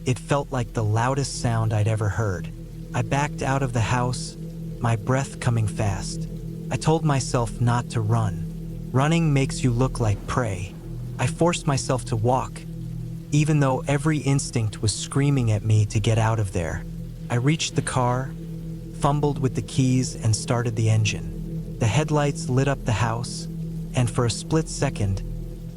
it felt like the loudest sound I'd ever heard. I backed out of the house, my breath coming fast. I told myself not to run. Running makes you look like prey. I forced myself to walk, even though every instinct was screaming at me to get out of there. I reached the car, fumbled with the keys, and started the engine. The headlights lit up the house, and for a split second,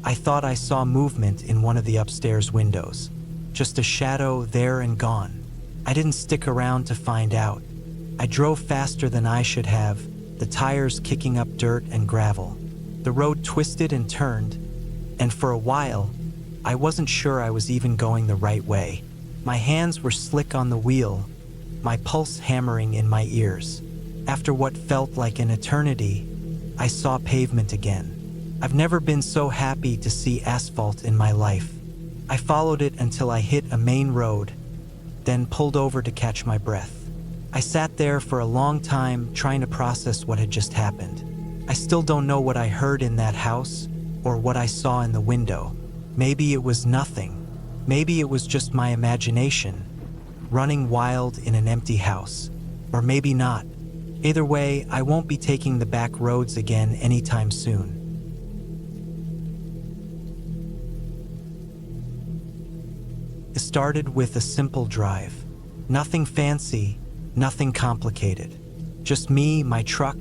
I thought I saw movement in one of the upstairs windows. Just a shadow there and gone. I didn't stick around to find out. I drove faster than I should have, the tires kicking up dirt and gravel. The road twisted and turned, and for a while, I wasn't sure I was even going the right way. My hands were slick on the wheel, my pulse hammering in my ears. After what felt like an eternity, I saw pavement again. I've never been so happy to see asphalt in my life. I followed it until I hit a main road, then pulled over to catch my breath. I sat there for a long time trying to process what had just happened. I still don't know what I heard in that house or what I saw in the window. Maybe it was nothing. Maybe it was just my imagination, running wild in an empty house. Or maybe not. Either way, I won't be taking the back roads again anytime soon. It started with a simple drive. Nothing fancy, nothing complicated. Just me, my truck,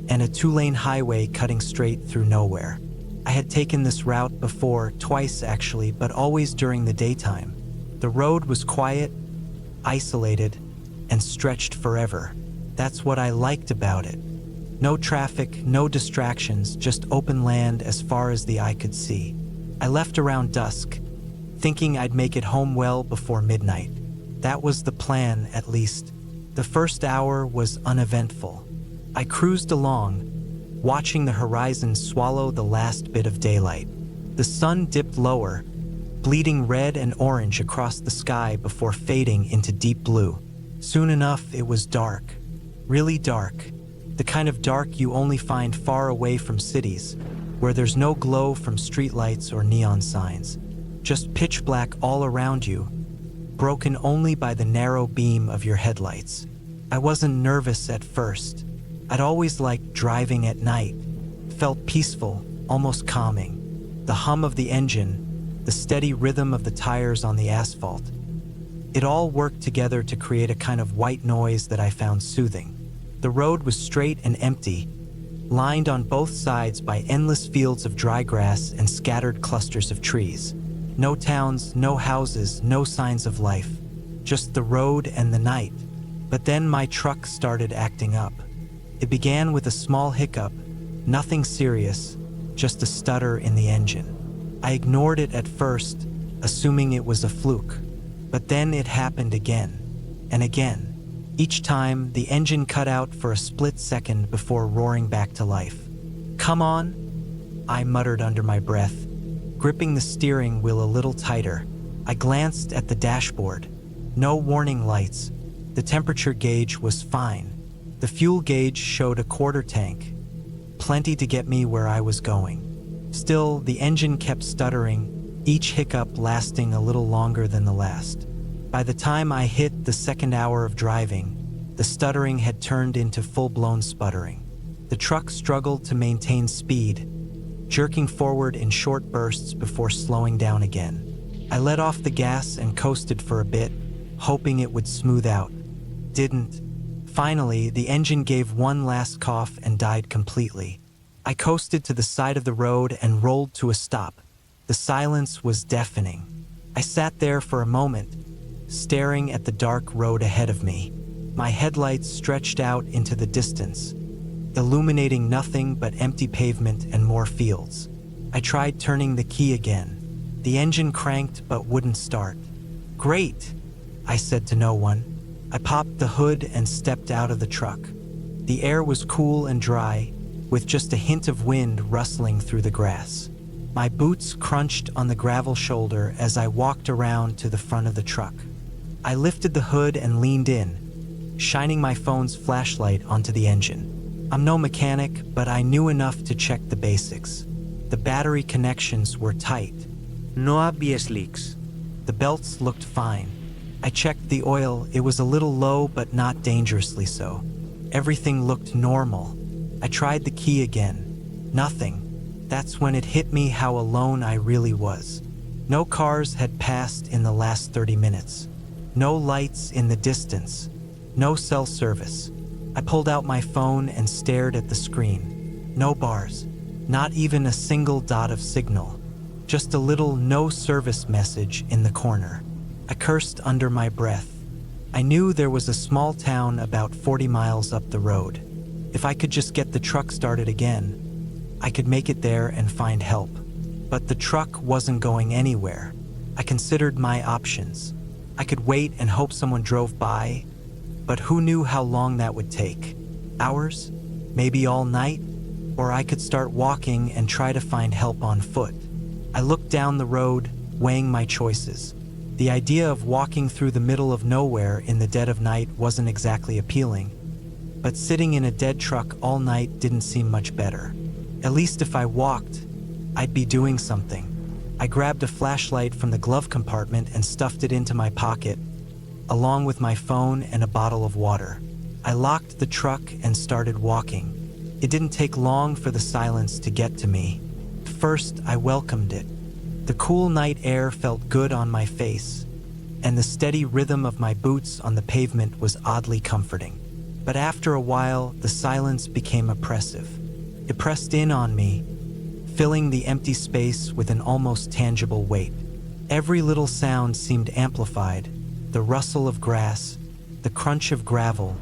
and a 2-lane highway cutting straight through nowhere. I had taken this route before, twice actually, but always during the daytime. The road was quiet, isolated, and stretched forever. That's what I liked about it. No traffic, no distractions, just open land as far as the eye could see. I left around dusk, thinking I'd make it home well before midnight. That was the plan, at least. The first hour was uneventful. I cruised along, watching the horizon swallow the last bit of daylight. The sun dipped lower, bleeding red and orange across the sky before fading into deep blue. Soon enough, it was dark. Really dark. The kind of dark you only find far away from cities, where there's no glow from streetlights or neon signs. Just pitch black all around you, broken only by the narrow beam of your headlights. I wasn't nervous at first. I'd always liked driving at night. Felt peaceful, almost calming. The hum of the engine, the steady rhythm of the tires on the asphalt. It all worked together to create a kind of white noise that I found soothing. The road was straight and empty, lined on both sides by endless fields of dry grass and scattered clusters of trees. No towns, no houses, no signs of life. Just the road and the night. But then my truck started acting up. It began with a small hiccup, nothing serious, just a stutter in the engine. I ignored it at first, assuming it was a fluke. But then it happened again, and again. Each time, the engine cut out for a split second before roaring back to life. "Come on," I muttered under my breath, gripping the steering wheel a little tighter. I glanced at the dashboard. No warning lights. The temperature gauge was fine. The fuel gauge showed a quarter tank, plenty to get me where I was going. Still, the engine kept stuttering, each hiccup lasting a little longer than the last. By the time I hit the second hour of driving, the stuttering had turned into full-blown sputtering. The truck struggled to maintain speed, jerking forward in short bursts before slowing down again. I let off the gas and coasted for a bit, hoping it would smooth out. Didn't. Finally, the engine gave one last cough and died completely. I coasted to the side of the road and rolled to a stop. The silence was deafening. I sat there for a moment, staring at the dark road ahead of me. My headlights stretched out into the distance, illuminating nothing but empty pavement and more fields. I tried turning the key again. The engine cranked but wouldn't start. "Great," I said to no one. I popped the hood and stepped out of the truck. The air was cool and dry, with just a hint of wind rustling through the grass. My boots crunched on the gravel shoulder as I walked around to the front of the truck. I lifted the hood and leaned in, shining my phone's flashlight onto the engine. I'm no mechanic, but I knew enough to check the basics. The battery connections were tight. No obvious leaks. The belts looked fine. I checked the oil. It was a little low, but not dangerously so. Everything looked normal. I tried the key again. Nothing. That's when it hit me how alone I really was. No cars had passed in the last 30 minutes. No lights in the distance. No cell service. I pulled out my phone and stared at the screen. No bars. Not even a single dot of signal. Just a little no service message in the corner. I cursed under my breath. I knew there was a small town about 40 miles up the road. If I could just get the truck started again, I could make it there and find help. But the truck wasn't going anywhere. I considered my options. I could wait and hope someone drove by, but who knew how long that would take? Hours? Maybe all night? Or I could start walking and try to find help on foot. I looked down the road, weighing my choices. The idea of walking through the middle of nowhere in the dead of night wasn't exactly appealing, but sitting in a dead truck all night didn't seem much better. At least if I walked, I'd be doing something. I grabbed a flashlight from the glove compartment and stuffed it into my pocket, along with my phone and a bottle of water. I locked the truck and started walking. It didn't take long for the silence to get to me. First, I welcomed it. The cool night air felt good on my face, and the steady rhythm of my boots on the pavement was oddly comforting. But after a while, the silence became oppressive. It pressed in on me, filling the empty space with an almost tangible weight. Every little sound seemed amplified: the rustle of grass, the crunch of gravel,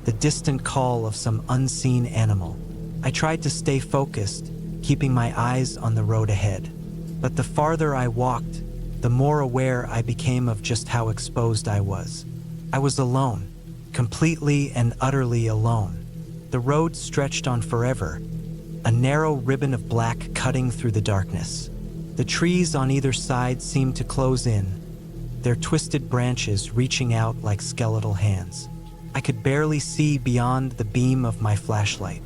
the distant call of some unseen animal. I tried to stay focused, keeping my eyes on the road ahead. But the farther I walked, the more aware I became of just how exposed I was. I was alone, completely and utterly alone. The road stretched on forever, a narrow ribbon of black cutting through the darkness. The trees on either side seemed to close in, their twisted branches reaching out like skeletal hands. I could barely see beyond the beam of my flashlight.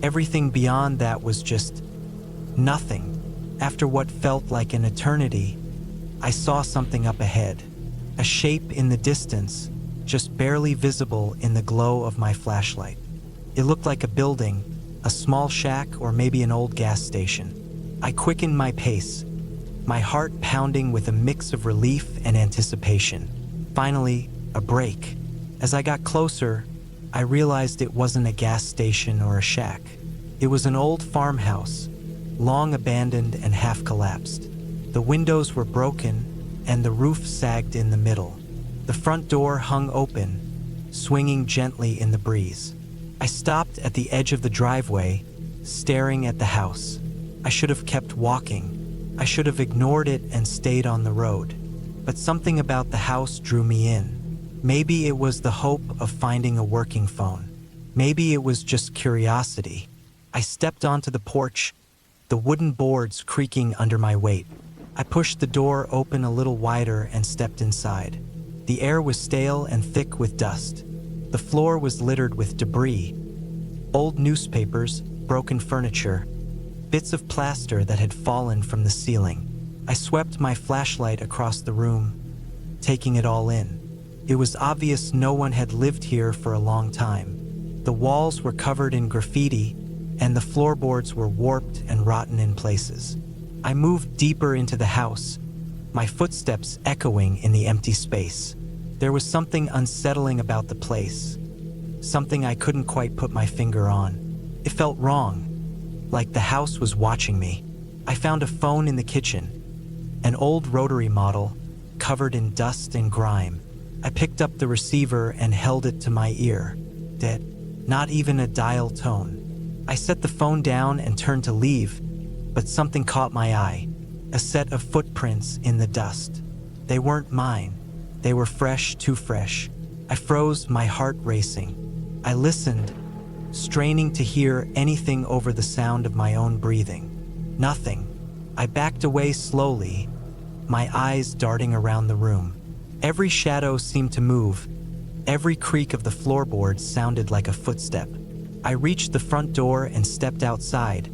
Everything beyond that was just nothing. After what felt like an eternity, I saw something up ahead, a shape in the distance, just barely visible in the glow of my flashlight. It looked like a building, a small shack, or maybe an old gas station. I quickened my pace, my heart pounding with a mix of relief and anticipation. Finally, a break. As I got closer, I realized it wasn't a gas station or a shack. It was an old farmhouse, long abandoned and half collapsed. The windows were broken, and the roof sagged in the middle. The front door hung open, swinging gently in the breeze. I stopped at the edge of the driveway, staring at the house. I should have kept walking. I should have ignored it and stayed on the road. But something about the house drew me in. Maybe it was the hope of finding a working phone. Maybe it was just curiosity. I stepped onto the porch, the wooden boards creaking under my weight. I pushed the door open a little wider and stepped inside. The air was stale and thick with dust. The floor was littered with debris, old newspapers, broken furniture, bits of plaster that had fallen from the ceiling. I swept my flashlight across the room, taking it all in. It was obvious no one had lived here for a long time. The walls were covered in graffiti, and the floorboards were warped and rotten in places. I moved deeper into the house, my footsteps echoing in the empty space. There was something unsettling about the place, something I couldn't quite put my finger on. It felt wrong, like the house was watching me. I found a phone in the kitchen, an old rotary model, covered in dust and grime. I picked up the receiver and held it to my ear. Dead. Not even a dial tone. I set the phone down and turned to leave, but something caught my eye. A set of footprints in the dust. They weren't mine. They were fresh, too fresh. I froze, my heart racing. I listened, straining to hear anything over the sound of my own breathing. Nothing. I backed away slowly, my eyes darting around the room. Every shadow seemed to move. Every creak of the floorboards sounded like a footstep. I reached the front door and stepped outside,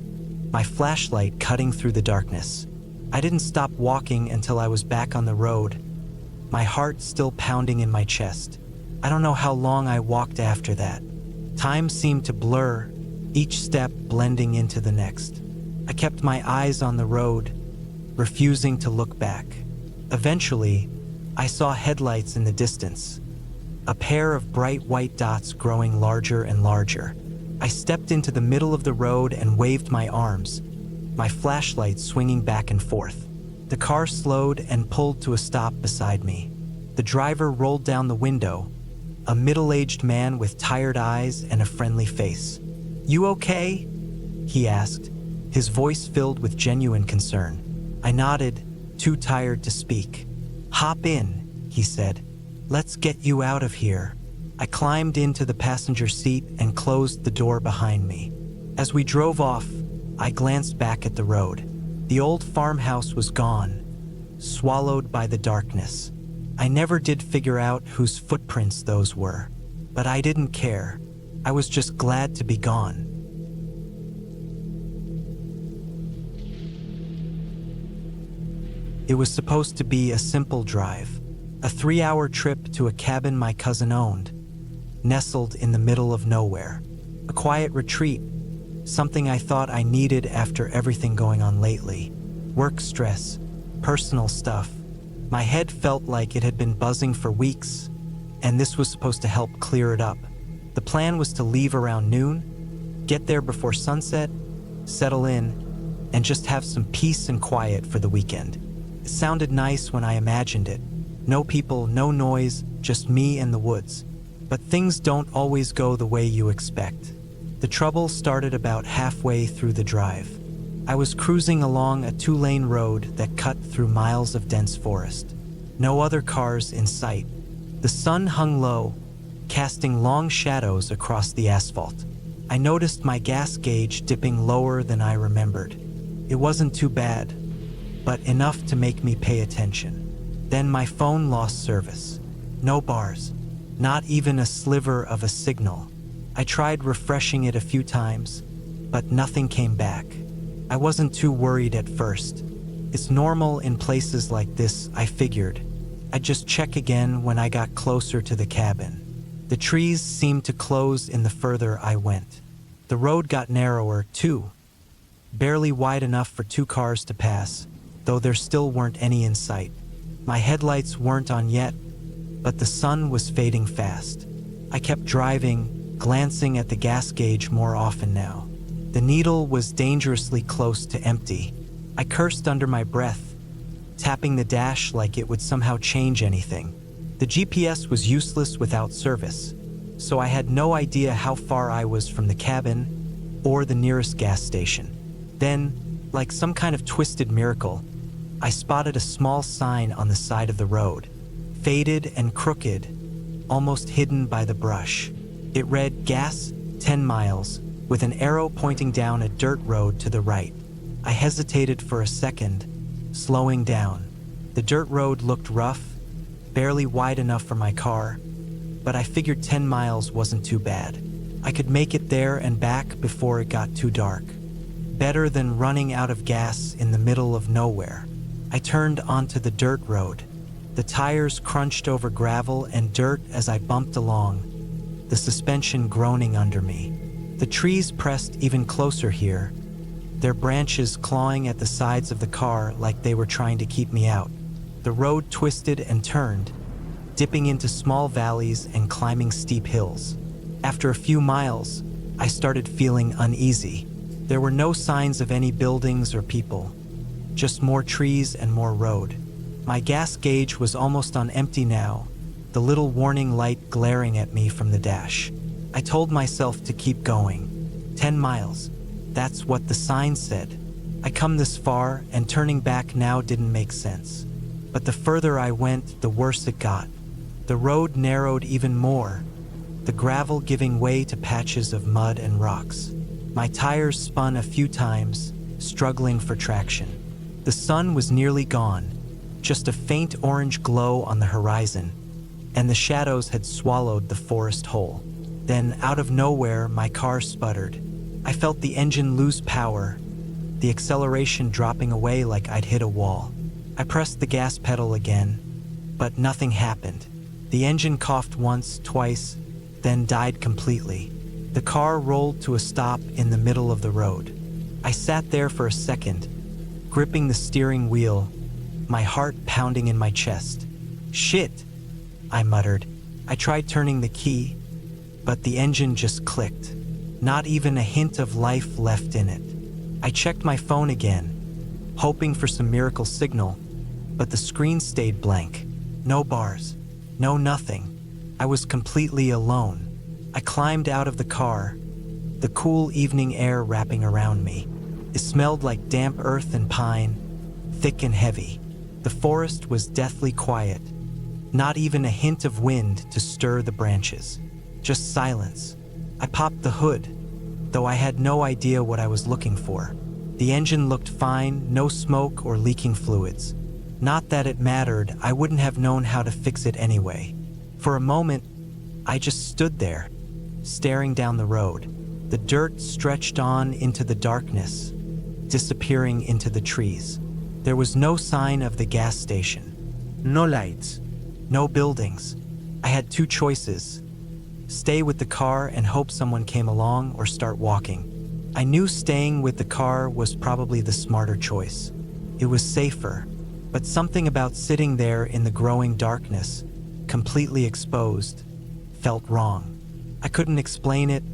my flashlight cutting through the darkness. I didn't stop walking until I was back on the road, my heart still pounding in my chest. I don't know how long I walked after that. Time seemed to blur, each step blending into the next. I kept my eyes on the road, refusing to look back. Eventually, I saw headlights in the distance, a pair of bright white dots growing larger and larger. I stepped into the middle of the road and waved my arms, my flashlight swinging back and forth. The car slowed and pulled to a stop beside me. The driver rolled down the window, a middle-aged man with tired eyes and a friendly face. "You okay?" he asked, his voice filled with genuine concern. I nodded, too tired to speak. "Hop in," he said. "Let's get you out of here." I climbed into the passenger seat and closed the door behind me. As we drove off, I glanced back at the road. The old farmhouse was gone, swallowed by the darkness. I never did figure out whose footprints those were, but I didn't care. I was just glad to be gone. It was supposed to be a simple drive, a 3-hour trip to a cabin my cousin owned, nestled in the middle of nowhere. A quiet retreat, something I thought I needed after everything going on lately. Work stress, personal stuff. My head felt like it had been buzzing for weeks, and this was supposed to help clear it up. The plan was to leave around noon, get there before sunset, settle in, and just have some peace and quiet for the weekend. It sounded nice when I imagined it. No people, no noise, just me and the woods. But things don't always go the way you expect. The trouble started about halfway through the drive. I was cruising along a 2-lane road that cut through miles of dense forest. No other cars in sight. The sun hung low, casting long shadows across the asphalt. I noticed my gas gauge dipping lower than I remembered. It wasn't too bad, but enough to make me pay attention. Then my phone lost service. No bars, not even a sliver of a signal. I tried refreshing it a few times, but nothing came back. I wasn't too worried at first. It's normal in places like this, I figured. I'd just check again when I got closer to the cabin. The trees seemed to close in the further I went. The road got narrower, too. Barely wide enough for 2 cars to pass, though there still weren't any in sight. My headlights weren't on yet, but the sun was fading fast. I kept driving, glancing at the gas gauge more often now. The needle was dangerously close to empty. I cursed under my breath, tapping the dash like it would somehow change anything. The GPS was useless without service, so I had no idea how far I was from the cabin or the nearest gas station. Then, like some kind of twisted miracle, I spotted a small sign on the side of the road, faded and crooked, almost hidden by the brush. It read "Gas, 10 miles," with an arrow pointing down a dirt road to the right. I hesitated for a second, slowing down. The dirt road looked rough, barely wide enough for my car, but I figured 10 miles wasn't too bad. I could make it there and back before it got too dark. Better than running out of gas in the middle of nowhere. I turned onto the dirt road. The tires crunched over gravel and dirt as I bumped along, the suspension groaning under me. The trees pressed even closer here, their branches clawing at the sides of the car like they were trying to keep me out. The road twisted and turned, dipping into small valleys and climbing steep hills. After a few miles, I started feeling uneasy. There were no signs of any buildings or people, just more trees and more road. My gas gauge was almost on empty now, the little warning light glaring at me from the dash. I told myself to keep going. 10 miles. That's what the sign said. I come this far, and turning back now didn't make sense. But the further I went, the worse it got. The road narrowed even more, the gravel giving way to patches of mud and rocks. My tires spun a few times, struggling for traction. The sun was nearly gone, just a faint orange glow on the horizon, and the shadows had swallowed the forest whole. Then, out of nowhere, my car sputtered. I felt the engine lose power, the acceleration dropping away like I'd hit a wall. I pressed the gas pedal again, but nothing happened. The engine coughed once, twice, then died completely. The car rolled to a stop in the middle of the road. I sat there for a second, gripping the steering wheel, my heart pounding in my chest. "Shit," I muttered. I tried turning the key, but the engine just clicked. Not even a hint of life left in it. I checked my phone again, hoping for some miracle signal, but the screen stayed blank. No bars, no nothing. I was completely alone. I climbed out of the car, the cool evening air wrapping around me. It smelled like damp earth and pine, thick and heavy. The forest was deathly quiet, not even a hint of wind to stir the branches. Just silence. I popped the hood, though I had no idea what I was looking for. The engine looked fine, no smoke or leaking fluids. Not that it mattered, I wouldn't have known how to fix it anyway. For a moment, I just stood there, staring down the road. The dirt stretched on into the darkness, disappearing into the trees. There was no sign of the gas station. No lights. No buildings. I had two choices: stay with the car and hope someone came along, or start walking. I knew staying with the car was probably the smarter choice. It was safer, but something about sitting there in the growing darkness, completely exposed, felt wrong. I couldn't explain it,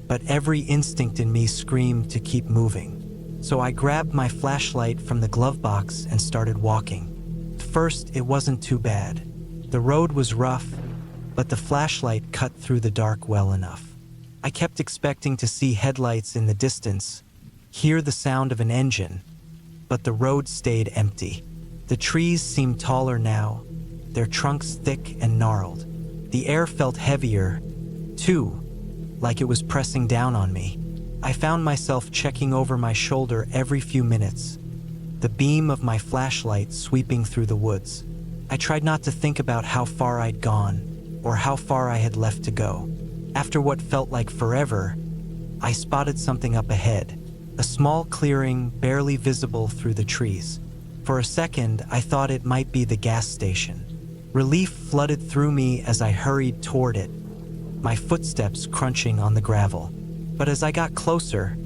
but every instinct in me screamed to keep moving. So I grabbed my flashlight from the glove box and started walking. At first, it wasn't too bad. The road was rough, but the flashlight cut through the dark well enough. I kept expecting to see headlights in the distance, hear the sound of an engine, but the road stayed empty. The trees seemed taller now, their trunks thick and gnarled. The air felt heavier, too, like it was pressing down on me. I found myself checking over my shoulder every few minutes, the beam of my flashlight sweeping through the woods. I tried not to think about how far I'd gone, or how far I had left to go. After what felt like forever, I spotted something up ahead, a small clearing barely visible through the trees. For a second, I thought it might be the gas station. Relief flooded through me as I hurried toward it, my footsteps crunching on the gravel. But as I got closer,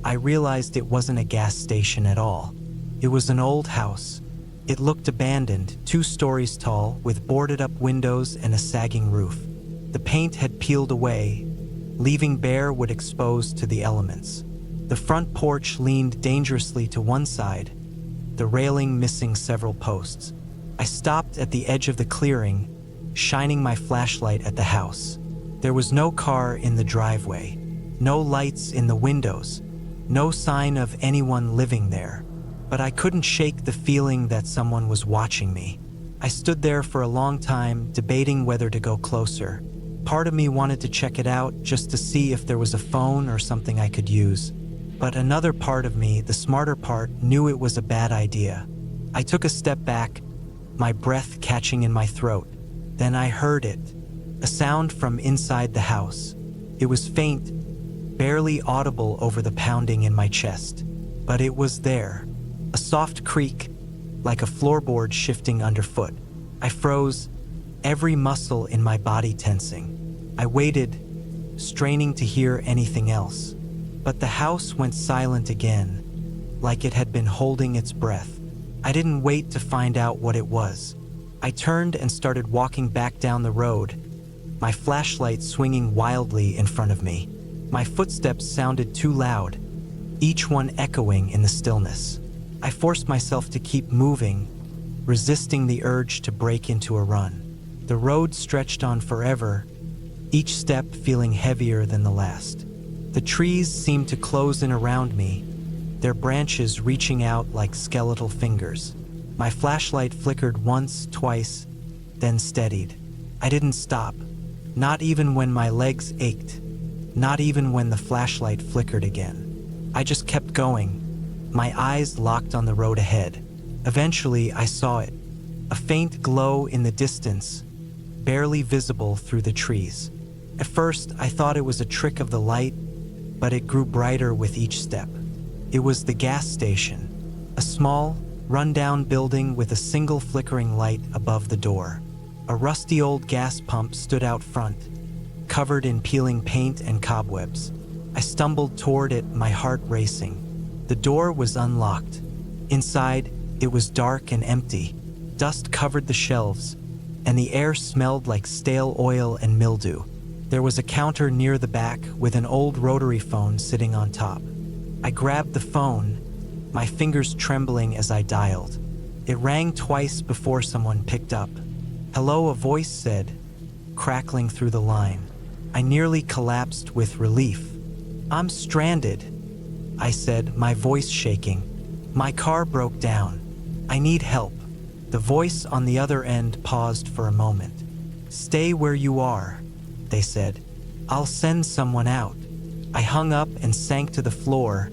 I realized it wasn't a gas station at all. It was an old house. It looked abandoned, 2 stories tall, with boarded-up windows and a sagging roof. The paint had peeled away, leaving bare wood exposed to the elements. The front porch leaned dangerously to one side, the railing missing several posts. I stopped at the edge of the clearing, shining my flashlight at the house. There was no car in the driveway, no lights in the windows, no sign of anyone living there. But I couldn't shake the feeling that someone was watching me. I stood there for a long time, debating whether to go closer. Part of me wanted to check it out just to see if there was a phone or something I could use. But another part of me, the smarter part, knew it was a bad idea. I took a step back, my breath catching in my throat. Then I heard it, a sound from inside the house. It was faint, barely audible over the pounding in my chest. But it was there. A soft creak, like a floorboard shifting underfoot. I froze, every muscle in my body tensing. I waited, straining to hear anything else. But the house went silent again, like it had been holding its breath. I didn't wait to find out what it was. I turned and started walking back down the road, my flashlight swinging wildly in front of me. My footsteps sounded too loud, each one echoing in the stillness. I forced myself to keep moving, resisting the urge to break into a run. The road stretched on forever, each step feeling heavier than the last. The trees seemed to close in around me, their branches reaching out like skeletal fingers. My flashlight flickered once, twice, then steadied. I didn't stop, not even when my legs ached, not even when the flashlight flickered again. I just kept going, my eyes locked on the road ahead. Eventually, I saw it, a faint glow in the distance, barely visible through the trees. At first, I thought it was a trick of the light, but it grew brighter with each step. It was the gas station, a small, run-down building with a single flickering light above the door. A rusty old gas pump stood out front, covered in peeling paint and cobwebs. I stumbled toward it, my heart racing. The door was unlocked. Inside, it was dark and empty. Dust covered the shelves, and the air smelled like stale oil and mildew. There was a counter near the back with an old rotary phone sitting on top. I grabbed the phone, my fingers trembling as I dialed. It rang twice before someone picked up. "Hello," a voice said, crackling through the line. I nearly collapsed with relief. "I'm stranded," I said, my voice shaking. "My car broke down. I need help." The voice on the other end paused for a moment. "Stay where you are," they said. "I'll send someone out." I hung up and sank to the floor,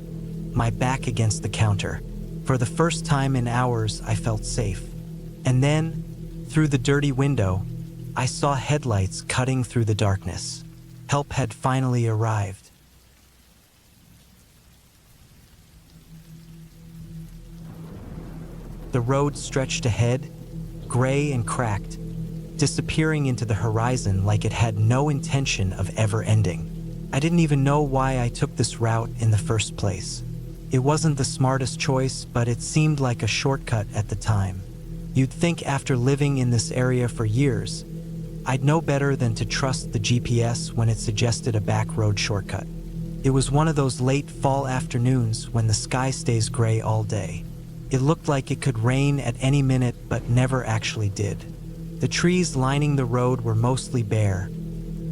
my back against the counter. For the first time in hours, I felt safe. And then, through the dirty window, I saw headlights cutting through the darkness. Help had finally arrived. The road stretched ahead, gray and cracked, disappearing into the horizon like it had no intention of ever ending. I didn't even know why I took this route in the first place. It wasn't the smartest choice, but it seemed like a shortcut at the time. You'd think after living in this area for years, I'd know better than to trust the GPS when it suggested a back road shortcut. It was one of those late fall afternoons when the sky stays gray all day. It looked like it could rain at any minute, but never actually did. The trees lining the road were mostly bare,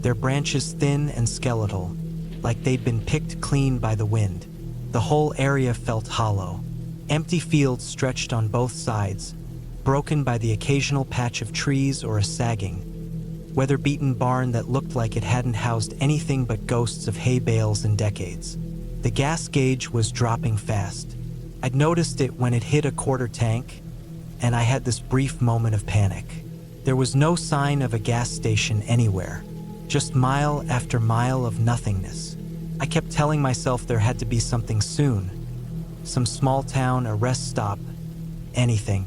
their branches thin and skeletal, like they'd been picked clean by the wind. The whole area felt hollow. Empty fields stretched on both sides, broken by the occasional patch of trees or a sagging, weather-beaten barn that looked like it hadn't housed anything but ghosts of hay bales in decades. The gas gauge was dropping fast. I'd noticed it when it hit a quarter tank, and I had this brief moment of panic. There was no sign of a gas station anywhere, just mile after mile of nothingness. I kept telling myself there had to be something soon. Some small town, a rest stop, anything.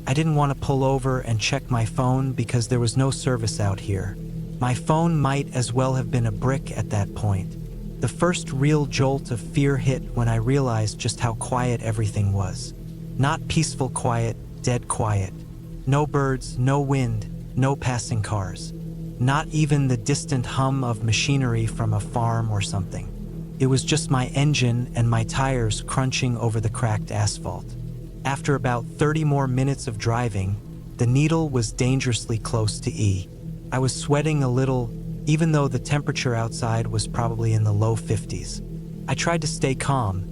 I didn't want to pull over and check my phone because there was no service out here. My phone might as well have been a brick at that point. The first real jolt of fear hit when I realized just how quiet everything was. Not peaceful quiet, dead quiet. No birds, no wind, no passing cars. Not even the distant hum of machinery from a farm or something. It was just my engine and my tires crunching over the cracked asphalt. After about 30 more minutes of driving, the needle was dangerously close to E. I was sweating a little, even though the temperature outside was probably in the low 50s. I tried to stay calm,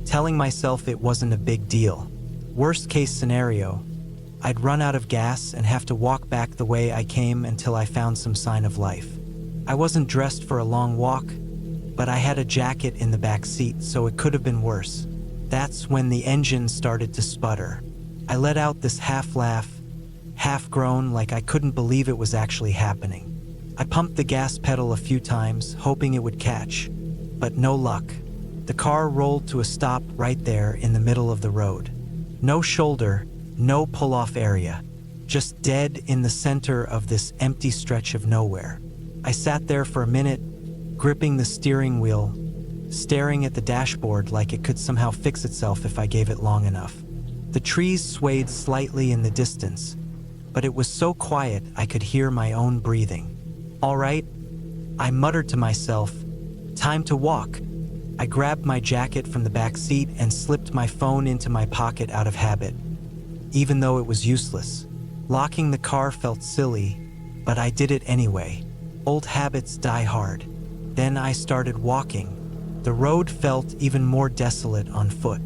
telling myself it wasn't a big deal. Worst case scenario, I'd run out of gas and have to walk back the way I came until I found some sign of life. I wasn't dressed for a long walk, but I had a jacket in the back seat, so it could have been worse. That's when the engine started to sputter. I let out this half laugh, half groan, like I couldn't believe it was actually happening. I pumped the gas pedal a few times, hoping it would catch, but no luck. The car rolled to a stop right there in the middle of the road. No shoulder, no pull-off area, just dead in the center of this empty stretch of nowhere. I sat there for a minute, gripping the steering wheel, staring at the dashboard like it could somehow fix itself if I gave it long enough. The trees swayed slightly in the distance, but it was so quiet I could hear my own breathing. "All right," I muttered to myself, "time to walk." I grabbed my jacket from the back seat and slipped my phone into my pocket out of habit, even though it was useless. Locking the car felt silly, but I did it anyway. Old habits die hard. Then I started walking. The road felt even more desolate on foot.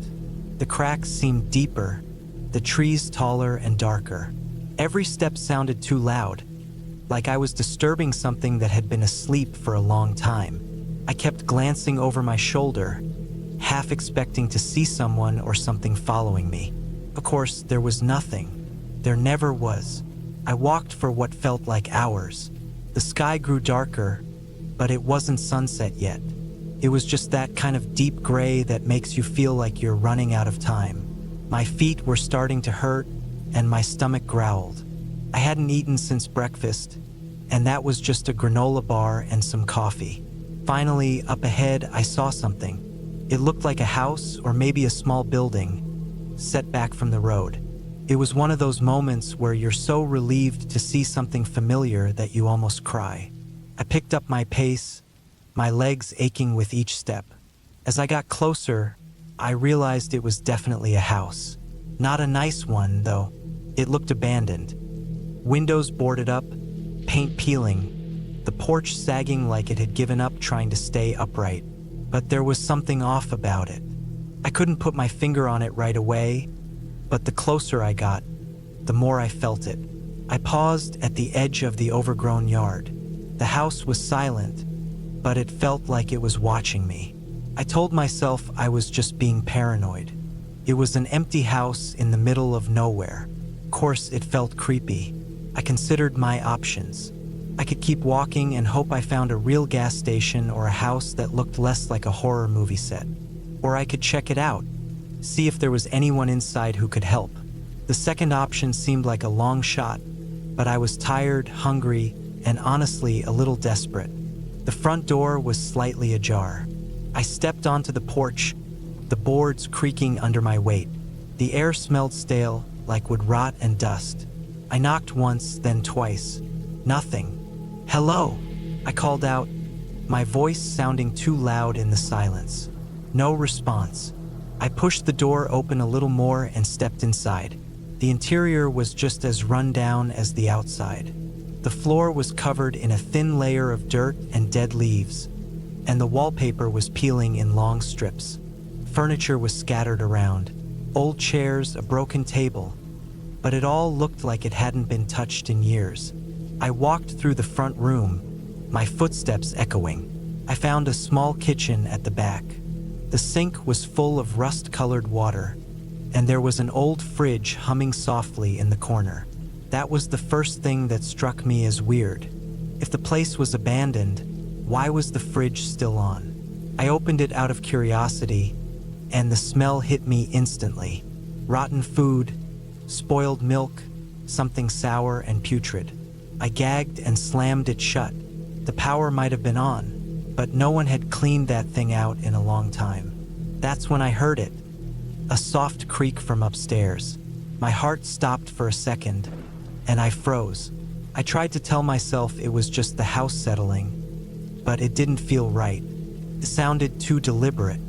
The cracks seemed deeper, the trees taller and darker. Every step sounded too loud, like I was disturbing something that had been asleep for a long time. I kept glancing over my shoulder, half expecting to see someone or something following me. Of course, there was nothing. There never was. I walked for what felt like hours. The sky grew darker, but it wasn't sunset yet. It was just that kind of deep gray that makes you feel like you're running out of time. My feet were starting to hurt, and my stomach growled. I hadn't eaten since breakfast, and that was just a granola bar and some coffee. Finally, up ahead, I saw something. It looked like a house or maybe a small building, set back from the road. It was one of those moments where you're so relieved to see something familiar that you almost cry. I picked up my pace, my legs aching with each step. As I got closer, I realized it was definitely a house. Not a nice one, though. It looked abandoned. Windows boarded up, paint peeling, the porch sagging like it had given up trying to stay upright. but there was something off about it. I couldn't put my finger on it right away, but the closer I got, the more I felt it. I paused at the edge of the overgrown yard. The house was silent, but it felt like it was watching me. I told myself I was just being paranoid. It was an empty house in the middle of nowhere. Of course, it felt creepy. I considered my options. I could keep walking and hope I found a real gas station or a house that looked less like a horror movie set. Or I could check it out, see if there was anyone inside who could help. The second option seemed like a long shot, but I was tired, hungry, and honestly a little desperate. The front door was slightly ajar. I stepped onto the porch, the boards creaking under my weight. The air smelled stale, like wood rot and dust. I knocked once, then twice. Nothing. "Hello," I called out, my voice sounding too loud in the silence. No response. I pushed the door open a little more and stepped inside. The interior was just as run down as the outside. The floor was covered in a thin layer of dirt and dead leaves, and the wallpaper was peeling in long strips. Furniture was scattered around, old chairs, a broken table, but it all looked like it hadn't been touched in years. I walked through the front room, my footsteps echoing. I found a small kitchen at the back. The sink was full of rust-colored water, and there was an old fridge humming softly in the corner. That was the first thing that struck me as weird. If the place was abandoned, why was the fridge still on? I opened it out of curiosity, and the smell hit me instantly. Rotten food, spoiled milk, something sour and putrid. I gagged and slammed it shut. The power might have been on, but no one had cleaned that thing out in a long time. That's when I heard it. A soft creak from upstairs. My heart stopped for a second, and I froze. I tried to tell myself it was just the house settling, but it didn't feel right. It sounded too deliberate,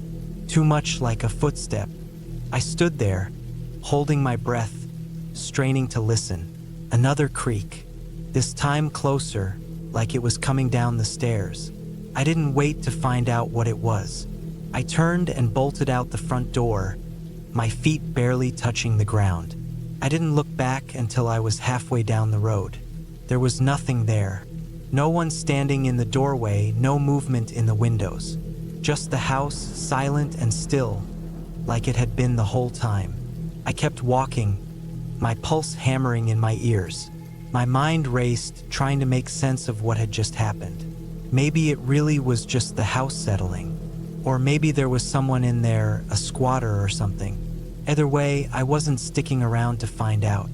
too much like a footstep. I stood there, holding my breath, straining to listen. Another creak, this time closer, like it was coming down the stairs. I didn't wait to find out what it was. I turned and bolted out the front door, my feet barely touching the ground. I didn't look back until I was halfway down the road. There was nothing there. No one standing in the doorway, no movement in the windows. Just the house, silent and still, like it had been the whole time. I kept walking, my pulse hammering in my ears. My mind raced, trying to make sense of what had just happened. Maybe it really was just the house settling. Or maybe there was someone in there, a squatter or something. Either way, I wasn't sticking around to find out.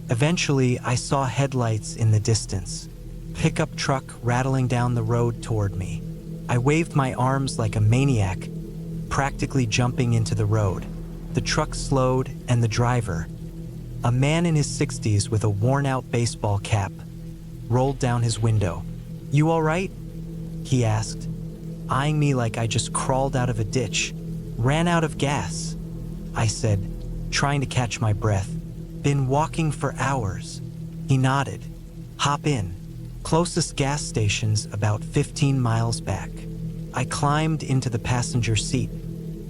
Eventually, I saw headlights in the distance. Pickup truck rattling down the road toward me. I waved my arms like a maniac, practically jumping into the road. The truck slowed, and the driver, a man in his 60s with a worn-out baseball cap, rolled down his window. "You all right?" he asked, eyeing me like I just crawled out of a ditch. "Ran out of gas," I said, trying to catch my breath. "Been walking for hours." He nodded. "Hop in. Closest gas station's about 15 miles back." I climbed into the passenger seat,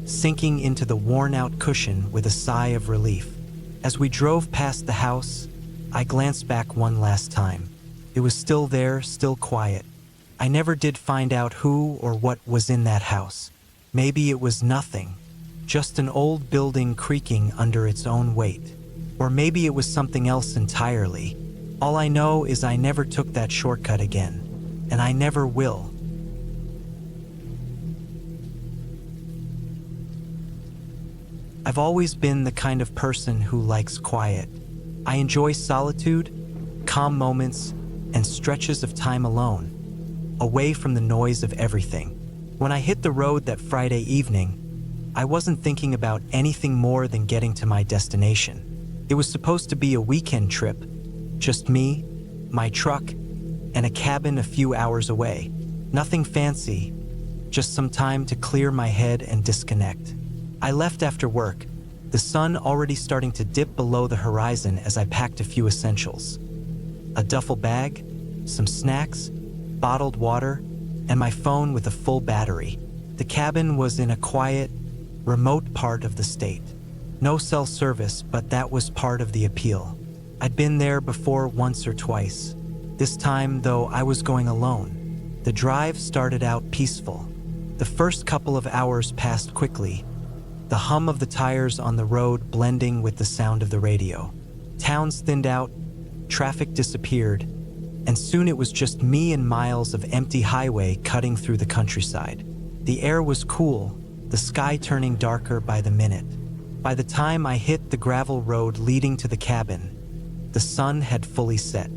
sinking into the worn-out cushion with a sigh of relief. As we drove past the house, I glanced back one last time. It was still there, still quiet. I never did find out who or what was in that house. Maybe it was nothing, just an old building creaking under its own weight. Or maybe it was something else entirely. All I know is I never took that shortcut again, and I never will. I've always been the kind of person who likes quiet. I enjoy solitude, calm moments, and stretches of time alone, away from the noise of everything. When I hit the road that Friday evening, I wasn't thinking about anything more than getting to my destination. It was supposed to be a weekend trip, just me, my truck, and a cabin a few hours away. Nothing fancy, just some time to clear my head and disconnect. I left after work, the sun already starting to dip below the horizon as I packed a few essentials. A duffel bag, some snacks, bottled water, and my phone with a full battery. The cabin was in a quiet, remote part of the state. No cell service, but that was part of the appeal. I'd been there before once or twice. This time, though, I was going alone. The drive started out peaceful. The first couple of hours passed quickly, the hum of the tires on the road blending with the sound of the radio. Towns thinned out, traffic disappeared, and soon it was just me and miles of empty highway cutting through the countryside. The air was cool, the sky turning darker by the minute. By the time I hit the gravel road leading to the cabin, the sun had fully set.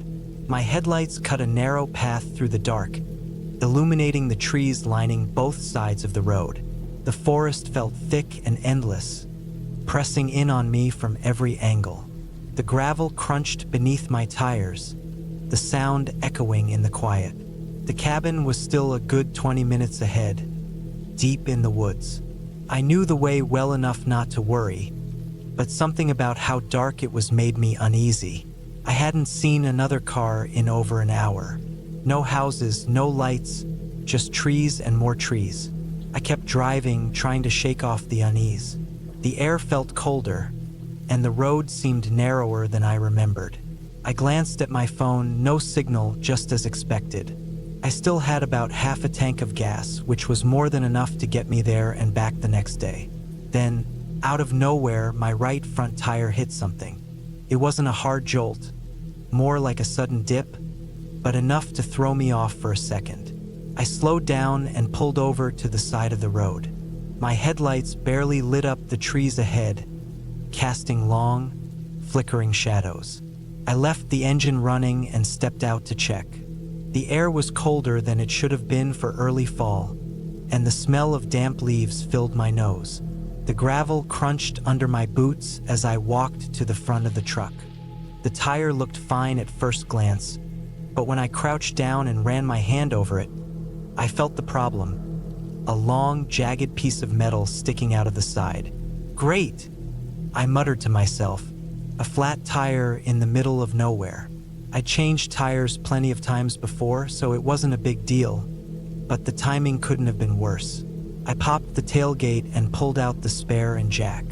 My headlights cut a narrow path through the dark, illuminating the trees lining both sides of the road. The forest felt thick and endless, pressing in on me from every angle. The gravel crunched beneath my tires, the sound echoing in the quiet. The cabin was still a good 20 minutes ahead, deep in the woods. I knew the way well enough not to worry, but something about how dark it was made me uneasy. I hadn't seen another car in over an hour. No houses, no lights, just trees and more trees. I kept driving, trying to shake off the unease. The air felt colder, and the road seemed narrower than I remembered. I glanced at my phone, no signal, just as expected. I still had about half a tank of gas, which was more than enough to get me there and back the next day. Then, out of nowhere, my right front tire hit something. It wasn't a hard jolt, more like a sudden dip, but enough to throw me off for a second. I slowed down and pulled over to the side of the road. My headlights barely lit up the trees ahead, casting long, flickering shadows. I left the engine running and stepped out to check. The air was colder than it should have been for early fall, and the smell of damp leaves filled my nose. The gravel crunched under my boots as I walked to the front of the truck. The tire looked fine at first glance, but when I crouched down and ran my hand over it, I felt the problem. A long, jagged piece of metal sticking out of the side. Great! I muttered to myself. A flat tire in the middle of nowhere. I'd changed tires plenty of times before, so it wasn't a big deal, but the timing couldn't have been worse. I popped the tailgate and pulled out the spare and jack.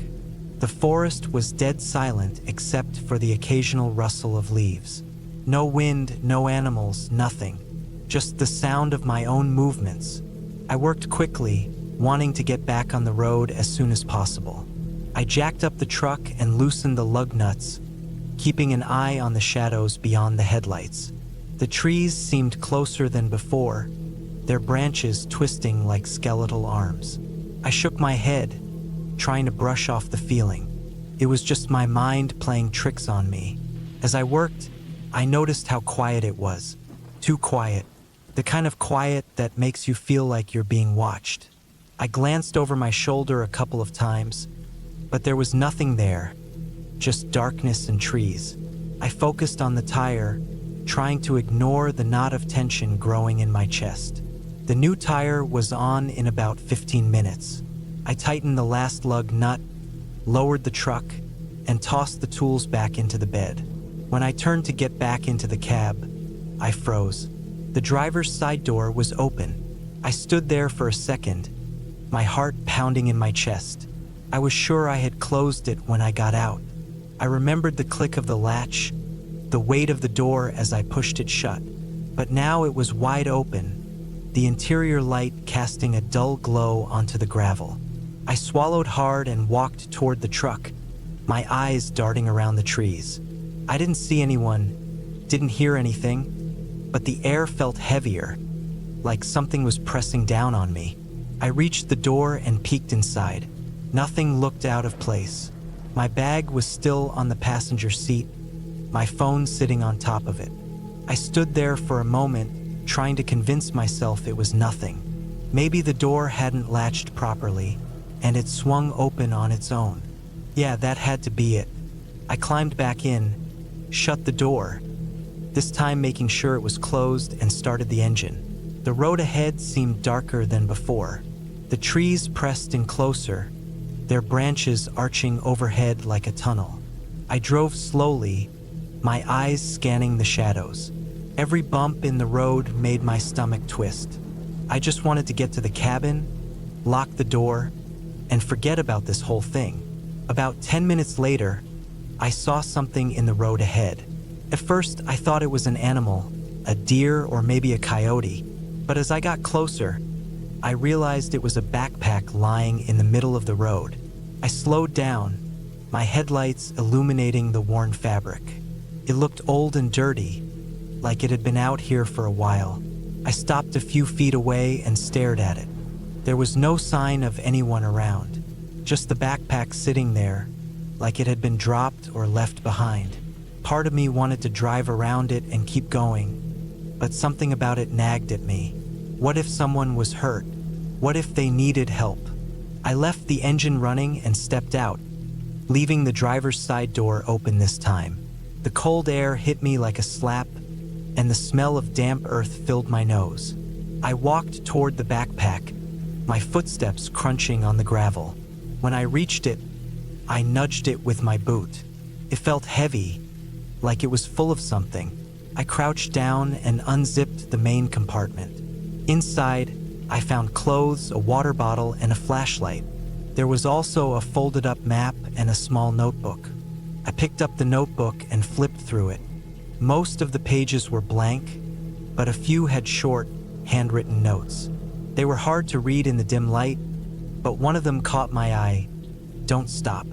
The forest was dead silent except for the occasional rustle of leaves. No wind, no animals, nothing. Just the sound of my own movements. I worked quickly, wanting to get back on the road as soon as possible. I jacked up the truck and loosened the lug nuts, keeping an eye on the shadows beyond the headlights. The trees seemed closer than before, their branches twisting like skeletal arms. I shook my head, trying to brush off the feeling. It was just my mind playing tricks on me. As I worked, I noticed how quiet it was. Too quiet. The kind of quiet that makes you feel like you're being watched. I glanced over my shoulder a couple of times, but there was nothing there, just darkness and trees. I focused on the tire, trying to ignore the knot of tension growing in my chest. The new tire was on in about 15 minutes. I tightened the last lug nut, lowered the truck, and tossed the tools back into the bed. When I turned to get back into the cab, I froze. The driver's side door was open. I stood there for a second, my heart pounding in my chest. I was sure I had closed it when I got out. I remembered the click of the latch, the weight of the door as I pushed it shut. But now it was wide open, the interior light casting a dull glow onto the gravel. I swallowed hard and walked toward the truck, my eyes darting around the trees. I didn't see anyone, didn't hear anything, but the air felt heavier, like something was pressing down on me. I reached the door and peeked inside. Nothing looked out of place. My bag was still on the passenger seat, my phone sitting on top of it. I stood there for a moment, trying to convince myself it was nothing. Maybe the door hadn't latched properly, and it swung open on its own. Yeah, that had to be it. I climbed back in, shut the door, this time making sure it was closed, and started the engine. The road ahead seemed darker than before. The trees pressed in closer, their branches arching overhead like a tunnel. I drove slowly, my eyes scanning the shadows. Every bump in the road made my stomach twist. I just wanted to get to the cabin, lock the door, and forget about this whole thing. About 10 minutes later, I saw something in the road ahead. At first, I thought it was an animal, a deer or maybe a coyote, but as I got closer, I realized it was a backpack lying in the middle of the road. I slowed down, my headlights illuminating the worn fabric. It looked old and dirty, like it had been out here for a while. I stopped a few feet away and stared at it. There was no sign of anyone around, just the backpack sitting there, like it had been dropped or left behind. Part of me wanted to drive around it and keep going, but something about it nagged at me. What if someone was hurt? What if they needed help? I left the engine running and stepped out, leaving the driver's side door open this time. The cold air hit me like a slap, and the smell of damp earth filled my nose. I walked toward the backpack, my footsteps crunching on the gravel. When I reached it, I nudged it with my boot. It felt heavy, like it was full of something. I crouched down and unzipped the main compartment. Inside, I found clothes, a water bottle, and a flashlight. There was also a folded-up map and a small notebook. I picked up the notebook and flipped through it. Most of the pages were blank, but a few had short, handwritten notes. They were hard to read in the dim light, but one of them caught my eye. "Don't stop.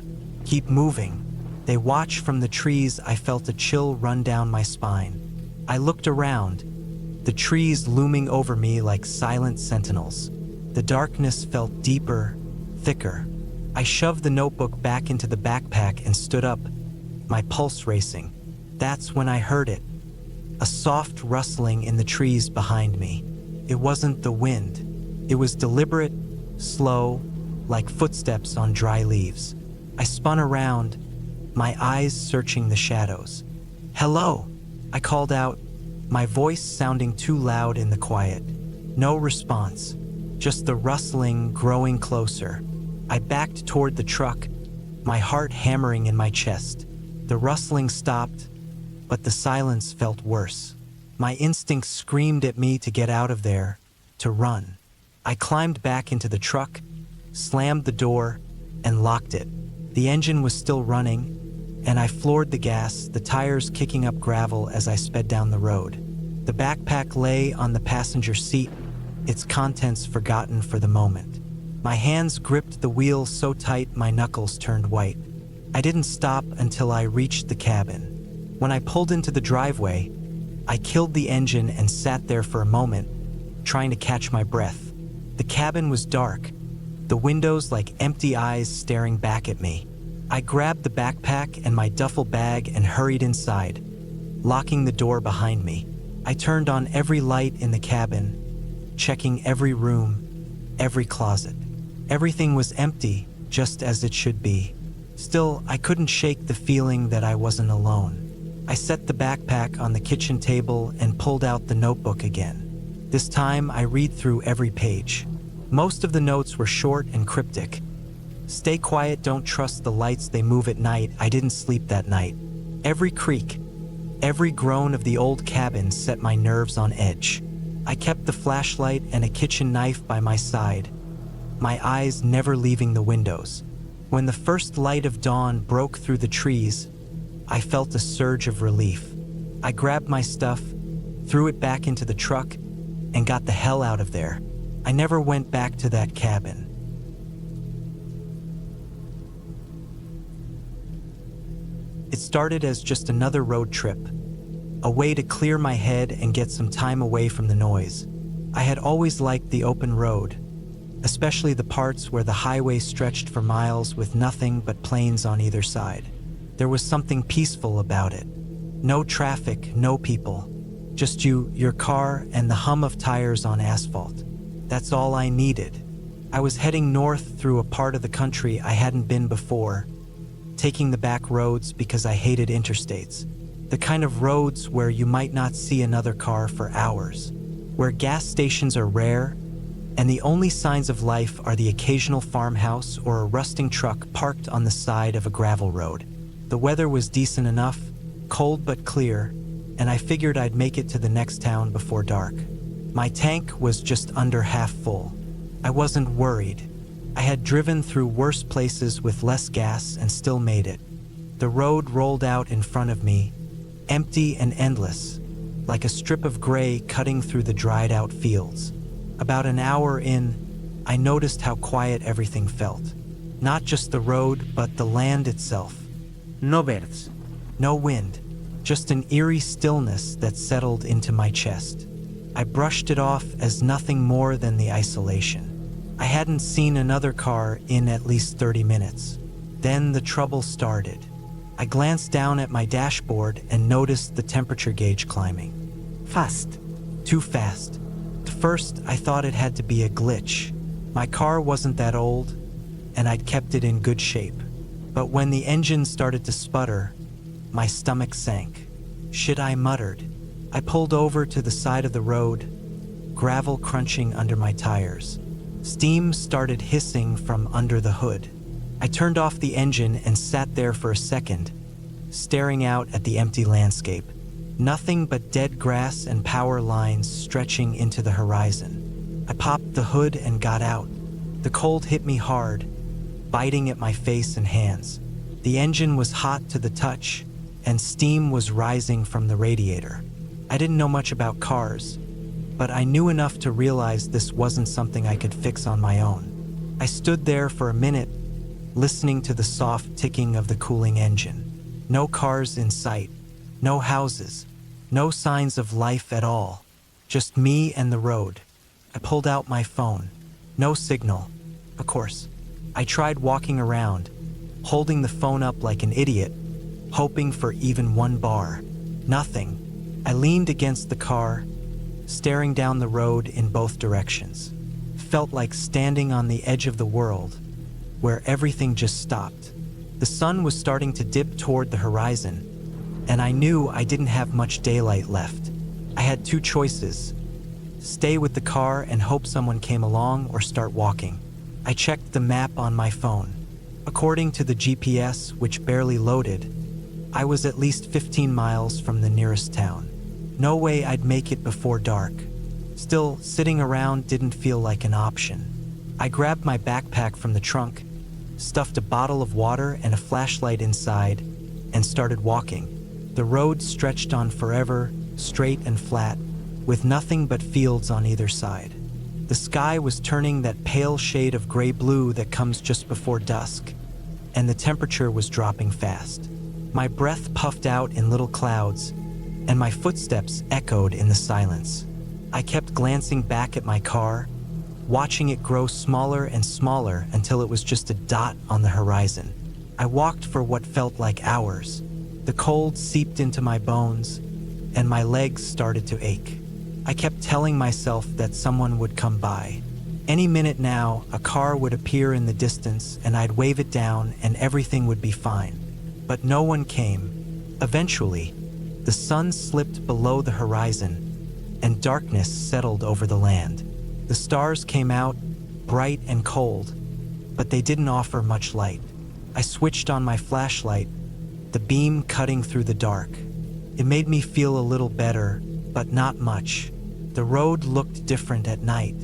Keep moving." They watched from the trees. I felt a chill run down my spine. I looked around, the trees looming over me like silent sentinels. The darkness felt deeper, thicker. I shoved the notebook back into the backpack and stood up, my pulse racing. That's when I heard it, a soft rustling in the trees behind me. It wasn't the wind. It was deliberate, slow, like footsteps on dry leaves. I spun around, my eyes searching the shadows. "Hello," I called out, my voice sounding too loud in the quiet. No response, just the rustling growing closer. I backed toward the truck, my heart hammering in my chest. The rustling stopped, but the silence felt worse. My instincts screamed at me to get out of there, to run. I climbed back into the truck, slammed the door, and locked it. The engine was still running, and I floored the gas, the tires kicking up gravel as I sped down the road. The backpack lay on the passenger seat, its contents forgotten for the moment. My hands gripped the wheel so tight my knuckles turned white. I didn't stop until I reached the cabin. When I pulled into the driveway, I killed the engine and sat there for a moment, trying to catch my breath. The cabin was dark, the windows like empty eyes staring back at me. I grabbed the backpack and my duffel bag and hurried inside, locking the door behind me. I turned on every light in the cabin, checking every room, every closet. Everything was empty, just as it should be. Still, I couldn't shake the feeling that I wasn't alone. I set the backpack on the kitchen table and pulled out the notebook again. This time, I read through every page. Most of the notes were short and cryptic. "Stay quiet, don't trust the lights, they move at night. I didn't sleep that night." Every creak, every groan of the old cabin set my nerves on edge. I kept the flashlight and a kitchen knife by my side, my eyes never leaving the windows. When the first light of dawn broke through the trees, I felt a surge of relief. I grabbed my stuff, threw it back into the truck, and got the hell out of there. I never went back to that cabin. It started as just another road trip, a way to clear my head and get some time away from the noise. I had always liked the open road, especially the parts where the highway stretched for miles with nothing but plains on either side. There was something peaceful about it. No traffic, no people. Just you, your car, and the hum of tires on asphalt. That's all I needed. I was heading north through a part of the country I hadn't been before, taking the back roads because I hated interstates. The kind of roads where you might not see another car for hours, where gas stations are rare, and the only signs of life are the occasional farmhouse or a rusting truck parked on the side of a gravel road. The weather was decent enough, cold but clear, and I figured I'd make it to the next town before dark. My tank was just under half full. I wasn't worried. I had driven through worse places with less gas and still made it. The road rolled out in front of me, empty and endless, like a strip of gray cutting through the dried-out fields. About an hour in, I noticed how quiet everything felt. Not just the road, but the land itself. No birds. No wind, just an eerie stillness that settled into my chest. I brushed it off as nothing more than the isolation. I hadn't seen another car in at least 30 minutes. Then the trouble started. I glanced down at my dashboard and noticed the temperature gauge climbing. Fast. Too fast. At first, I thought it had to be a glitch. My car wasn't that old, and I'd kept it in good shape. But when the engine started to sputter, my stomach sank. Shit, I muttered. I pulled over to the side of the road, gravel crunching under my tires. Steam started hissing from under the hood. I turned off the engine and sat there for a second, staring out at the empty landscape. Nothing but dead grass and power lines stretching into the horizon. I popped the hood and got out. The cold hit me hard, biting at my face and hands. The engine was hot to the touch, and steam was rising from the radiator. I didn't know much about cars, but I knew enough to realize this wasn't something I could fix on my own. I stood there for a minute, listening to the soft ticking of the cooling engine. No cars in sight, no houses, no signs of life at all. Just me and the road. I pulled out my phone. No signal, of course. I tried walking around, holding the phone up like an idiot, hoping for even one bar. Nothing. I leaned against the car, staring down the road in both directions. Felt like standing on the edge of the world, where everything just stopped. The sun was starting to dip toward the horizon, and I knew I didn't have much daylight left. I had two choices: stay with the car and hope someone came along, or start walking. I checked the map on my phone. According to the GPS, which barely loaded, I was at least 15 miles from the nearest town. No way I'd make it before dark. Still, sitting around didn't feel like an option. I grabbed my backpack from the trunk, stuffed a bottle of water and a flashlight inside, and started walking. The road stretched on forever, straight and flat, with nothing but fields on either side. The sky was turning that pale shade of gray-blue that comes just before dusk, and the temperature was dropping fast. My breath puffed out in little clouds, and my footsteps echoed in the silence. I kept glancing back at my car, watching it grow smaller and smaller until it was just a dot on the horizon. I walked for what felt like hours. The cold seeped into my bones, and my legs started to ache. I kept telling myself that someone would come by. Any minute now, a car would appear in the distance, and I'd wave it down, and everything would be fine. But no one came. Eventually, the sun slipped below the horizon, and darkness settled over the land. The stars came out, bright and cold, but they didn't offer much light. I switched on my flashlight, the beam cutting through the dark. It made me feel a little better, but not much. The road looked different at night,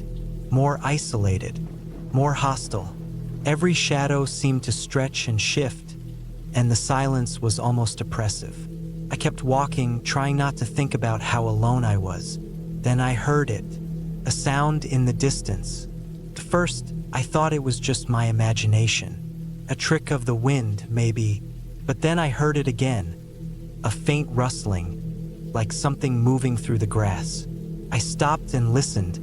more isolated, more hostile. Every shadow seemed to stretch and shift, and the silence was almost oppressive. I kept walking, trying not to think about how alone I was. Then I heard it, a sound in the distance. At first, I thought it was just my imagination, a trick of the wind, maybe. But then I heard it again, a faint rustling, like something moving through the grass. I stopped and listened,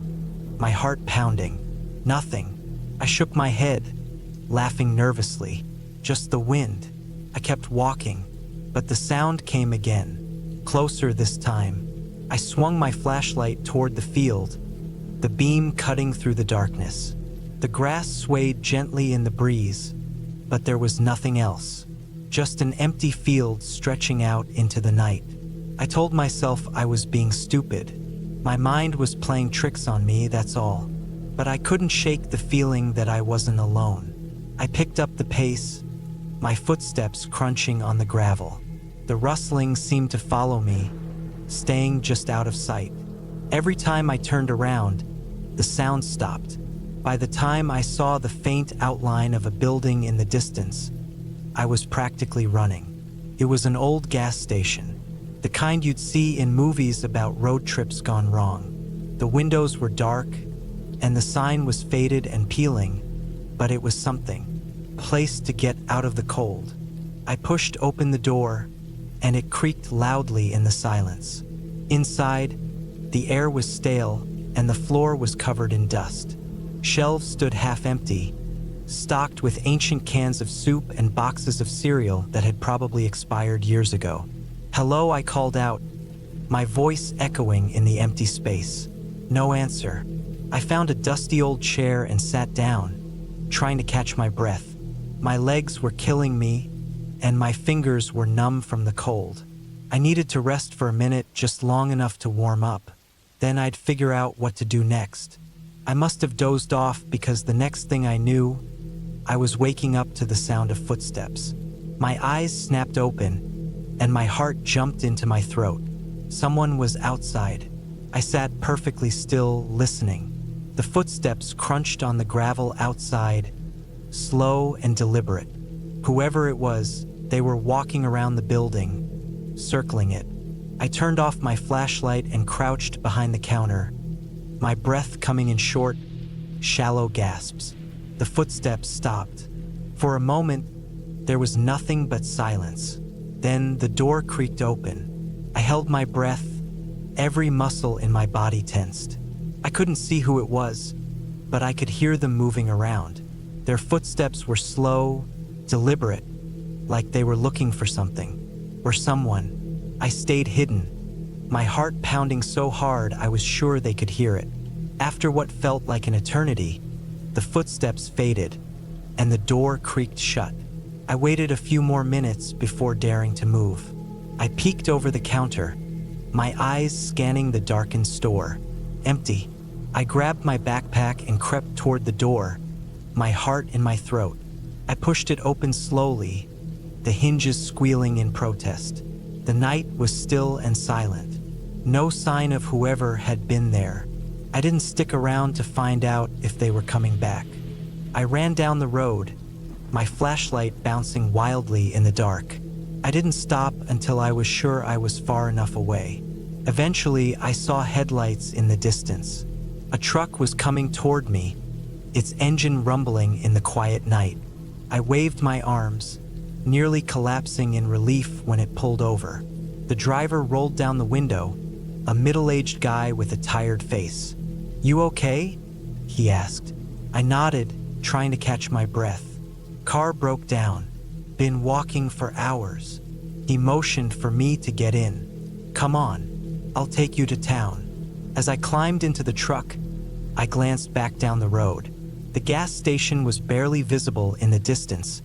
my heart pounding. Nothing. I shook my head, laughing nervously. Just the wind. I kept walking, but the sound came again, closer this time. I swung my flashlight toward the field, the beam cutting through the darkness. The grass swayed gently in the breeze, but there was nothing else. Just an empty field stretching out into the night. I told myself I was being stupid. My mind was playing tricks on me, that's all. But I couldn't shake the feeling that I wasn't alone. I picked up the pace, my footsteps crunching on the gravel. The rustling seemed to follow me, staying just out of sight. Every time I turned around, the sound stopped. By the time I saw the faint outline of a building in the distance, I was practically running. It was an old gas station, the kind you'd see in movies about road trips gone wrong. The windows were dark, and the sign was faded and peeling, but it was something, a place to get out of the cold. I pushed open the door, and it creaked loudly in the silence. Inside, the air was stale, and the floor was covered in dust. Shelves stood half empty, stocked with ancient cans of soup and boxes of cereal that had probably expired years ago. "Hello," I called out, my voice echoing in the empty space. No answer. I found a dusty old chair and sat down, trying to catch my breath. My legs were killing me, and my fingers were numb from the cold. I needed to rest for a minute, just long enough to warm up. Then I'd figure out what to do next. I must have dozed off because the next thing I knew, I was waking up to the sound of footsteps. My eyes snapped open, and my heart jumped into my throat. Someone was outside. I sat perfectly still, listening. The footsteps crunched on the gravel outside, slow and deliberate. Whoever it was, they were walking around the building, circling it. I turned off my flashlight and crouched behind the counter, my breath coming in short, shallow gasps. The footsteps stopped. For a moment, there was nothing but silence. Then the door creaked open. I held my breath, every muscle in my body tensed. I couldn't see who it was, but I could hear them moving around. Their footsteps were slow, deliberate, like they were looking for something, or someone. I stayed hidden, my heart pounding so hard I was sure they could hear it. After what felt like an eternity, the footsteps faded, and the door creaked shut. I waited a few more minutes before daring to move. I peeked over the counter, my eyes scanning the darkened store. Empty. I grabbed my backpack and crept toward the door, my heart in my throat. I pushed it open slowly, the hinges squealing in protest. The night was still and silent. No sign of whoever had been there. I didn't stick around to find out if they were coming back. I ran down the road, my flashlight bouncing wildly in the dark. I didn't stop until I was sure I was far enough away. Eventually, I saw headlights in the distance. A truck was coming toward me, its engine rumbling in the quiet night. I waved my arms, nearly collapsing in relief when it pulled over. The driver rolled down the window, a middle-aged guy with a tired face. "You okay?" he asked. I nodded, trying to catch my breath. "Car broke down. Been walking for hours." He motioned for me to get in. "Come on, I'll take you to town." As I climbed into the truck, I glanced back down the road. The gas station was barely visible in the distance,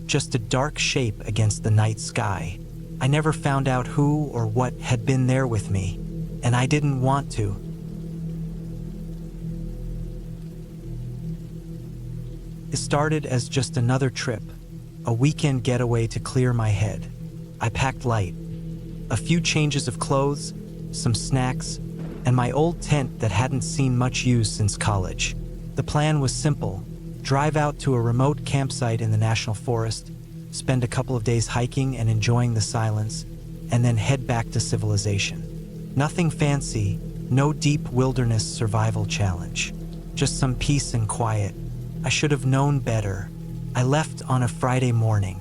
just a dark shape against the night sky. I never found out who or what had been there with me, and I didn't want to. It started as just another trip, a weekend getaway to clear my head. I packed light, a few changes of clothes, some snacks, and my old tent that hadn't seen much use since college. The plan was simple: drive out to a remote campsite in the national forest, spend a couple of days hiking and enjoying the silence, and then head back to civilization. Nothing fancy, no deep wilderness survival challenge, just some peace and quiet. I should have known better. I left on a Friday morning.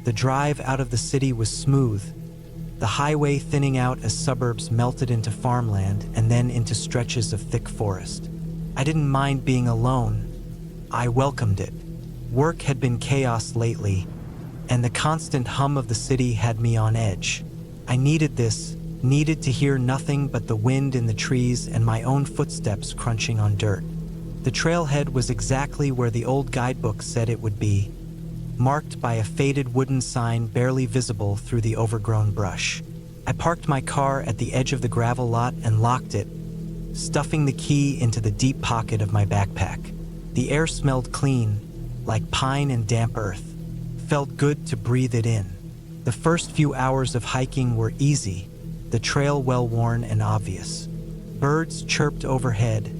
The drive out of the city was smooth, the highway thinning out as suburbs melted into farmland and then into stretches of thick forest. I didn't mind being alone. I welcomed it. Work had been chaos lately, and the constant hum of the city had me on edge. I needed this, needed to hear nothing but the wind in the trees and my own footsteps crunching on dirt. The trailhead was exactly where the old guidebook said it would be, marked by a faded wooden sign barely visible through the overgrown brush. I parked my car at the edge of the gravel lot and locked it, stuffing the key into the deep pocket of my backpack. The air smelled clean, like pine and damp earth. Felt good to breathe it in. The first few hours of hiking were easy, the trail well-worn and obvious. Birds chirped overhead,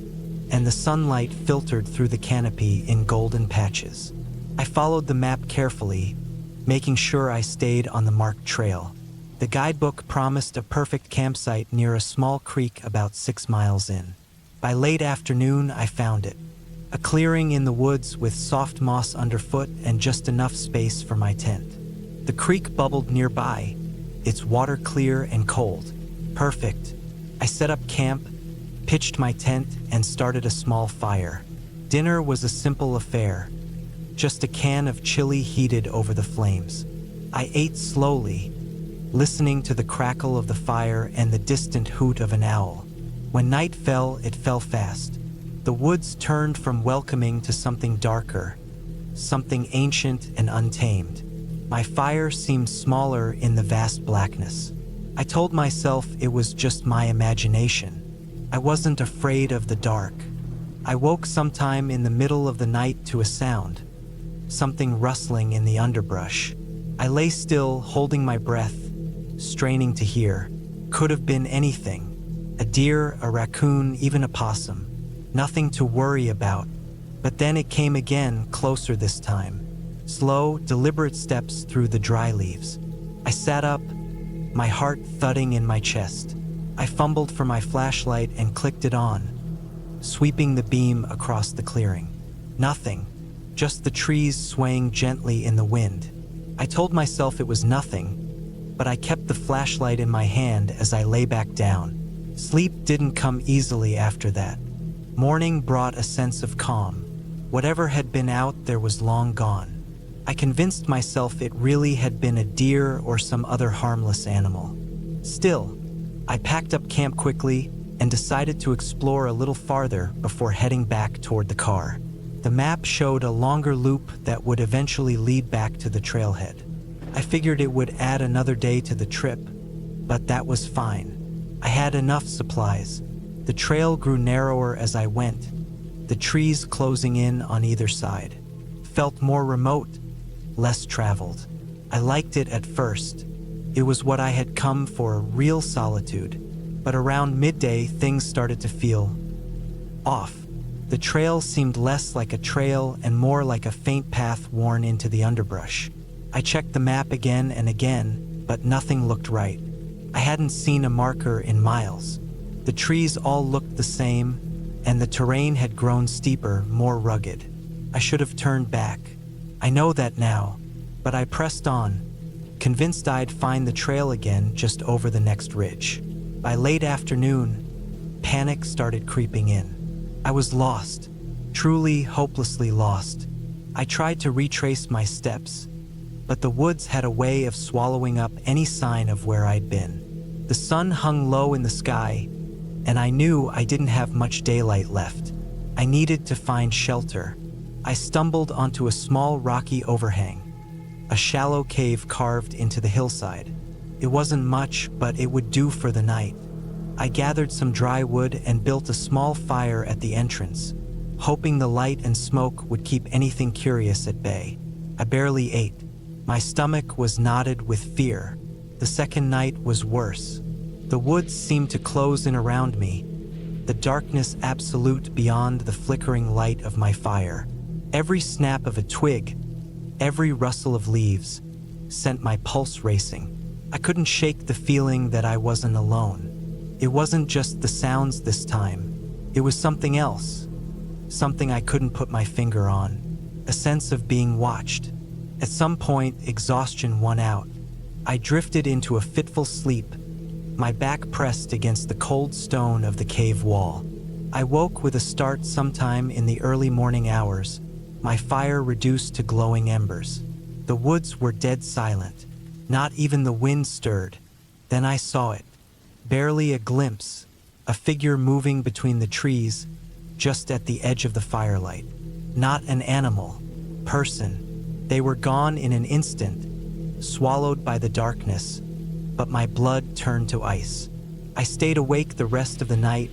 and the sunlight filtered through the canopy in golden patches. I followed the map carefully, making sure I stayed on the marked trail. The guidebook promised a perfect campsite near a small creek about 6 miles in. By late afternoon, I found it. A clearing in the woods with soft moss underfoot and just enough space for my tent. The creek bubbled nearby, its water clear and cold. Perfect. I set up camp, pitched my tent, and started a small fire. Dinner was a simple affair, just a can of chili heated over the flames. I ate slowly, listening to the crackle of the fire and the distant hoot of an owl. When night fell, it fell fast. The woods turned from welcoming to something darker, something ancient and untamed. My fire seemed smaller in the vast blackness. I told myself it was just my imagination. I wasn't afraid of the dark. I woke sometime in the middle of the night to a sound, something rustling in the underbrush. I lay still, holding my breath, straining to hear. Could have been anything. A deer, a raccoon, even a possum. Nothing to worry about. But then it came again, closer this time. Slow, deliberate steps through the dry leaves. I sat up, my heart thudding in my chest. I fumbled for my flashlight and clicked it on, sweeping the beam across the clearing. Nothing, just the trees swaying gently in the wind. I told myself it was nothing, but I kept the flashlight in my hand as I lay back down. Sleep didn't come easily after that. Morning brought a sense of calm. Whatever had been out there was long gone. I convinced myself it really had been a deer or some other harmless animal. Still, I packed up camp quickly and decided to explore a little farther before heading back toward the car. The map showed a longer loop that would eventually lead back to the trailhead. I figured it would add another day to the trip, but that was fine. I had enough supplies. The trail grew narrower as I went, the trees closing in on either side. Felt more remote, less traveled. I liked it at first. It was what I had come for, real solitude. But around midday, things started to feel off. The trail seemed less like a trail and more like a faint path worn into the underbrush. I checked the map again and again, but nothing looked right. I hadn't seen a marker in miles. The trees all looked the same, and the terrain had grown steeper, more rugged. I should have turned back. I know that now, but I pressed on, convinced I'd find the trail again just over the next ridge. By late afternoon, panic started creeping in. I was lost, truly hopelessly lost. I tried to retrace my steps, but the woods had a way of swallowing up any sign of where I'd been. The sun hung low in the sky, and I knew I didn't have much daylight left. I needed to find shelter. I stumbled onto a small rocky overhang, a shallow cave carved into the hillside. It wasn't much, but it would do for the night. I gathered some dry wood and built a small fire at the entrance, hoping the light and smoke would keep anything curious at bay. I barely ate. My stomach was knotted with fear. The second night was worse. The woods seemed to close in around me, the darkness absolute beyond the flickering light of my fire. Every snap of a twig, every rustle of leaves, sent my pulse racing. I couldn't shake the feeling that I wasn't alone. It wasn't just the sounds this time. It was something else, something I couldn't put my finger on, a sense of being watched. At some point, exhaustion won out. I drifted into a fitful sleep, my back pressed against the cold stone of the cave wall. I woke with a start sometime in the early morning hours, my fire reduced to glowing embers. The woods were dead silent. Not even the wind stirred. Then I saw it. Barely a glimpse, a figure moving between the trees, just at the edge of the firelight. Not an animal, person. They were gone in an instant, swallowed by the darkness, but my blood turned to ice. I stayed awake the rest of the night,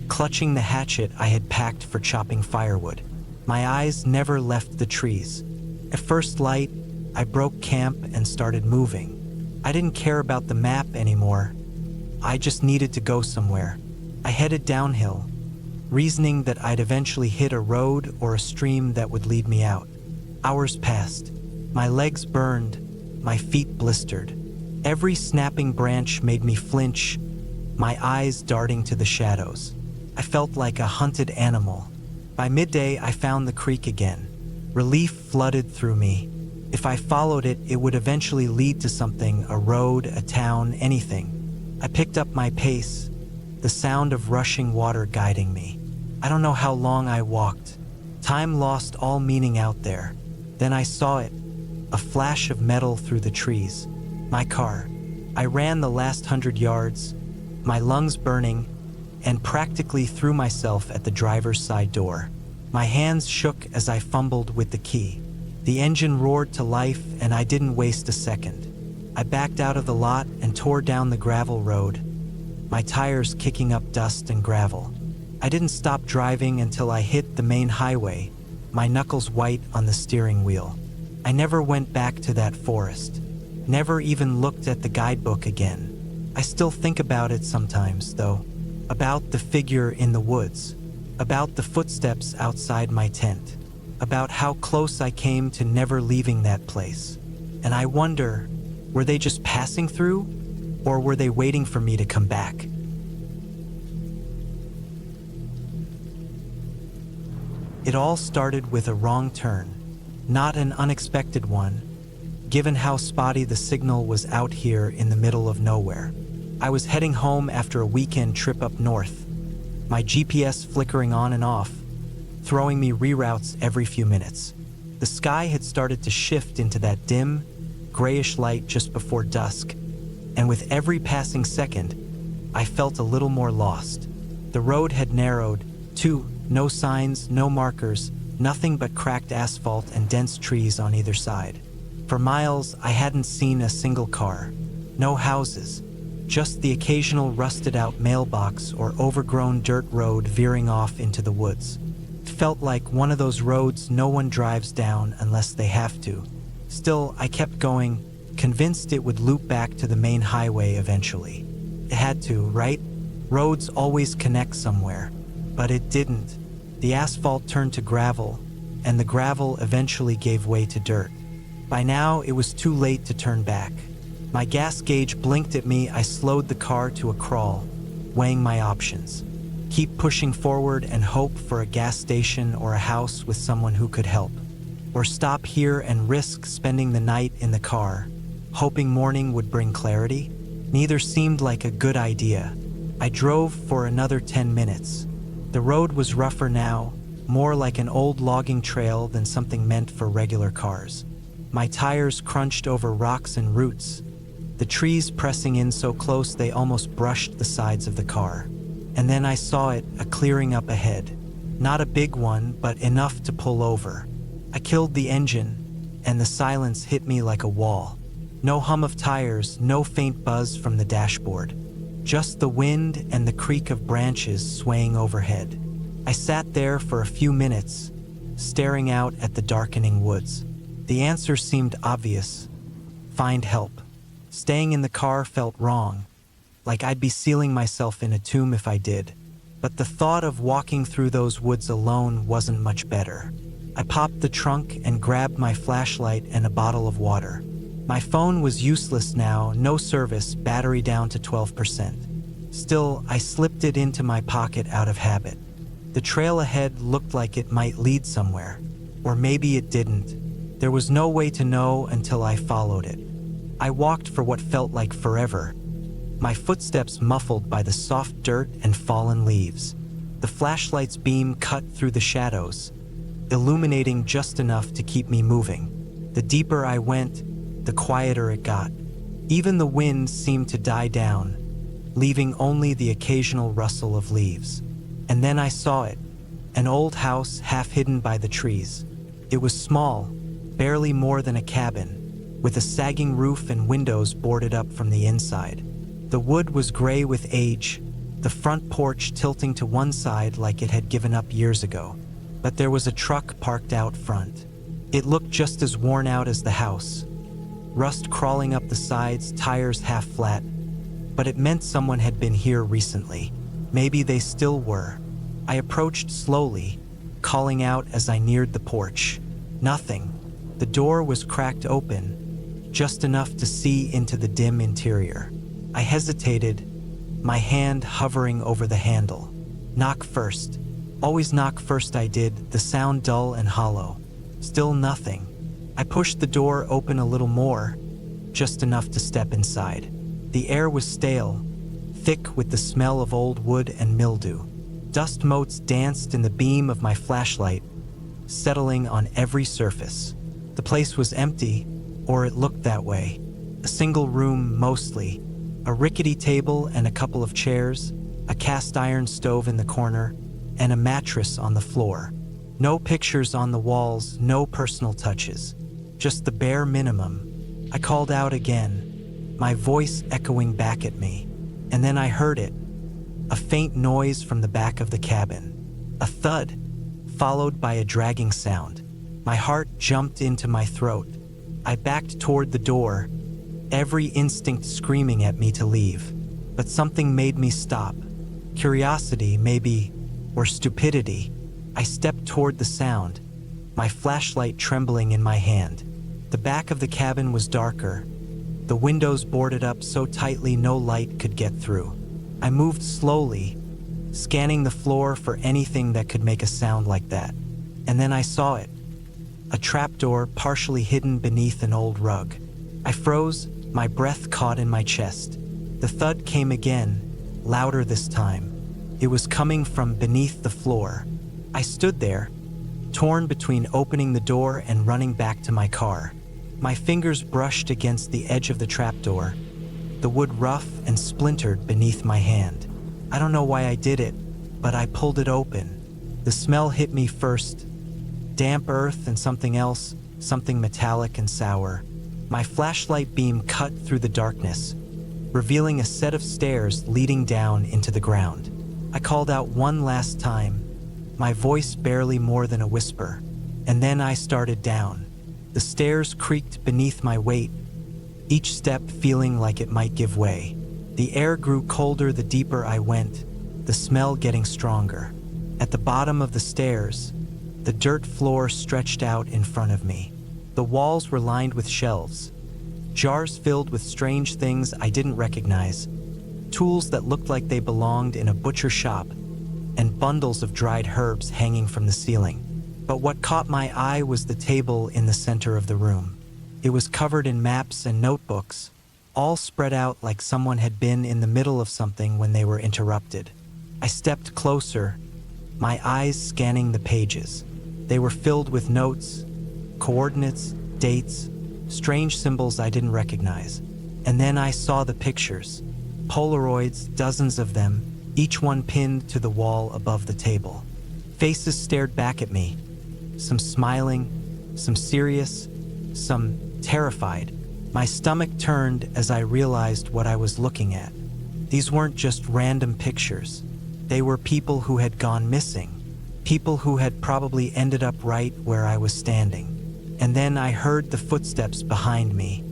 clutching the hatchet I had packed for chopping firewood. My eyes never left the trees. At first light, I broke camp and started moving. I didn't care about the map anymore. I just needed to go somewhere. I headed downhill, reasoning that I'd eventually hit a road or a stream that would lead me out. Hours passed. My legs burned, my feet blistered. Every snapping branch made me flinch, my eyes darting to the shadows. I felt like a hunted animal. By midday, I found the creek again. Relief flooded through me. If I followed it, it would eventually lead to something, a road, a town, anything. I picked up my pace, the sound of rushing water guiding me. I don't know how long I walked. Time lost all meaning out there. Then I saw it, a flash of metal through the trees. My car. I ran the last 100 yards, my lungs burning, and practically threw myself at the driver's side door. My hands shook as I fumbled with the key. The engine roared to life, and I didn't waste a second. I backed out of the lot and tore down the gravel road, my tires kicking up dust and gravel. I didn't stop driving until I hit the main highway, my knuckles white on the steering wheel. I never went back to that forest, never even looked at the guidebook again. I still think about it sometimes, though, about the figure in the woods, about the footsteps outside my tent, about how close I came to never leaving that place. And I wonder, were they just passing through, or were they waiting for me to come back? It all started with a wrong turn, not an unexpected one, given how spotty the signal was out here in the middle of nowhere. I was heading home after a weekend trip up north, my GPS flickering on and off, throwing me reroutes every few minutes. The sky had started to shift into that dim, grayish light just before dusk, and with every passing second, I felt a little more lost. The road had narrowed, too, no signs, no markers, nothing but cracked asphalt and dense trees on either side. For miles, I hadn't seen a single car, no houses, just the occasional rusted-out mailbox or overgrown dirt road veering off into the woods. It felt like one of those roads no one drives down unless they have to. Still, I kept going, convinced it would loop back to the main highway eventually. It had to, right? Roads always connect somewhere. But it didn't. The asphalt turned to gravel, and the gravel eventually gave way to dirt. By now, it was too late to turn back. My gas gauge blinked at me. I slowed the car to a crawl, weighing my options. Keep pushing forward and hope for a gas station or a house with someone who could help. Or stop here and risk spending the night in the car, hoping morning would bring clarity. Neither seemed like a good idea. I drove for another 10 minutes. The road was rougher now, more like an old logging trail than something meant for regular cars. My tires crunched over rocks and roots, the trees pressing in so close they almost brushed the sides of the car. And then I saw it, a clearing up ahead. Not a big one, but enough to pull over. I killed the engine, and the silence hit me like a wall. No hum of tires, no faint buzz from the dashboard. Just the wind and the creak of branches swaying overhead. I sat there for a few minutes, staring out at the darkening woods. The answer seemed obvious. Find help. Staying in the car felt wrong, like I'd be sealing myself in a tomb if I did. But the thought of walking through those woods alone wasn't much better. I popped the trunk and grabbed my flashlight and a bottle of water. My phone was useless now, no service, battery down to 12%. Still, I slipped it into my pocket out of habit. The trail ahead looked like it might lead somewhere. Or maybe it didn't. There was no way to know until I followed it. I walked for what felt like forever, my footsteps muffled by the soft dirt and fallen leaves. The flashlight's beam cut through the shadows, illuminating just enough to keep me moving. The deeper I went, the quieter it got. Even the wind seemed to die down, leaving only the occasional rustle of leaves. And then I saw it, an old house half hidden by the trees. It was small, barely more than a cabin, with a sagging roof and windows boarded up from the inside. The wood was gray with age, the front porch tilting to one side like it had given up years ago. But there was a truck parked out front. It looked just as worn out as the house, rust crawling up the sides, tires half flat. But it meant someone had been here recently. Maybe they still were. I approached slowly, calling out as I neared the porch. Nothing. The door was cracked open, just enough to see into the dim interior. I hesitated, my hand hovering over the handle. Knock first. Always knock first I did, the sound dull and hollow. Still nothing. I pushed the door open a little more, just enough to step inside. The air was stale, thick with the smell of old wood and mildew. Dust motes danced in the beam of my flashlight, settling on every surface. The place was empty, or it looked that way. A single room mostly, a rickety table and a couple of chairs, a cast iron stove in the corner, and a mattress on the floor. No pictures on the walls, no personal touches, just the bare minimum. I called out again, my voice echoing back at me, and then I heard it, a faint noise from the back of the cabin. A thud, followed by a dragging sound. My heart jumped into my throat. I backed toward the door, every instinct screaming at me to leave. But something made me stop. Curiosity, maybe, or stupidity. I stepped toward the sound, my flashlight trembling in my hand. The back of the cabin was darker, the windows boarded up so tightly no light could get through. I moved slowly, scanning the floor for anything that could make a sound like that. And then I saw it. A trapdoor partially hidden beneath an old rug. I froze, my breath caught in my chest. The thud came again, louder this time. It was coming from beneath the floor. I stood there, torn between opening the door and running back to my car. My fingers brushed against the edge of the trapdoor, the wood rough and splintered beneath my hand. I don't know why I did it, but I pulled it open. The smell hit me first, damp earth and something else, something metallic and sour. My flashlight beam cut through the darkness, revealing a set of stairs leading down into the ground. I called out one last time, my voice barely more than a whisper, and then I started down. The stairs creaked beneath my weight, each step feeling like it might give way. The air grew colder the deeper I went, the smell getting stronger. At the bottom of the stairs, the dirt floor stretched out in front of me. The walls were lined with shelves, jars filled with strange things I didn't recognize, tools that looked like they belonged in a butcher shop, and bundles of dried herbs hanging from the ceiling. But what caught my eye was the table in the center of the room. It was covered in maps and notebooks, all spread out like someone had been in the middle of something when they were interrupted. I stepped closer, my eyes scanning the pages. They were filled with notes, coordinates, dates, strange symbols I didn't recognize. And then I saw the pictures, Polaroids, dozens of them, each one pinned to the wall above the table. Faces stared back at me, some smiling, some serious, some terrified. My stomach turned as I realized what I was looking at. These weren't just random pictures. They were people who had gone missing, people who had probably ended up right where I was standing. And then I heard the footsteps behind me,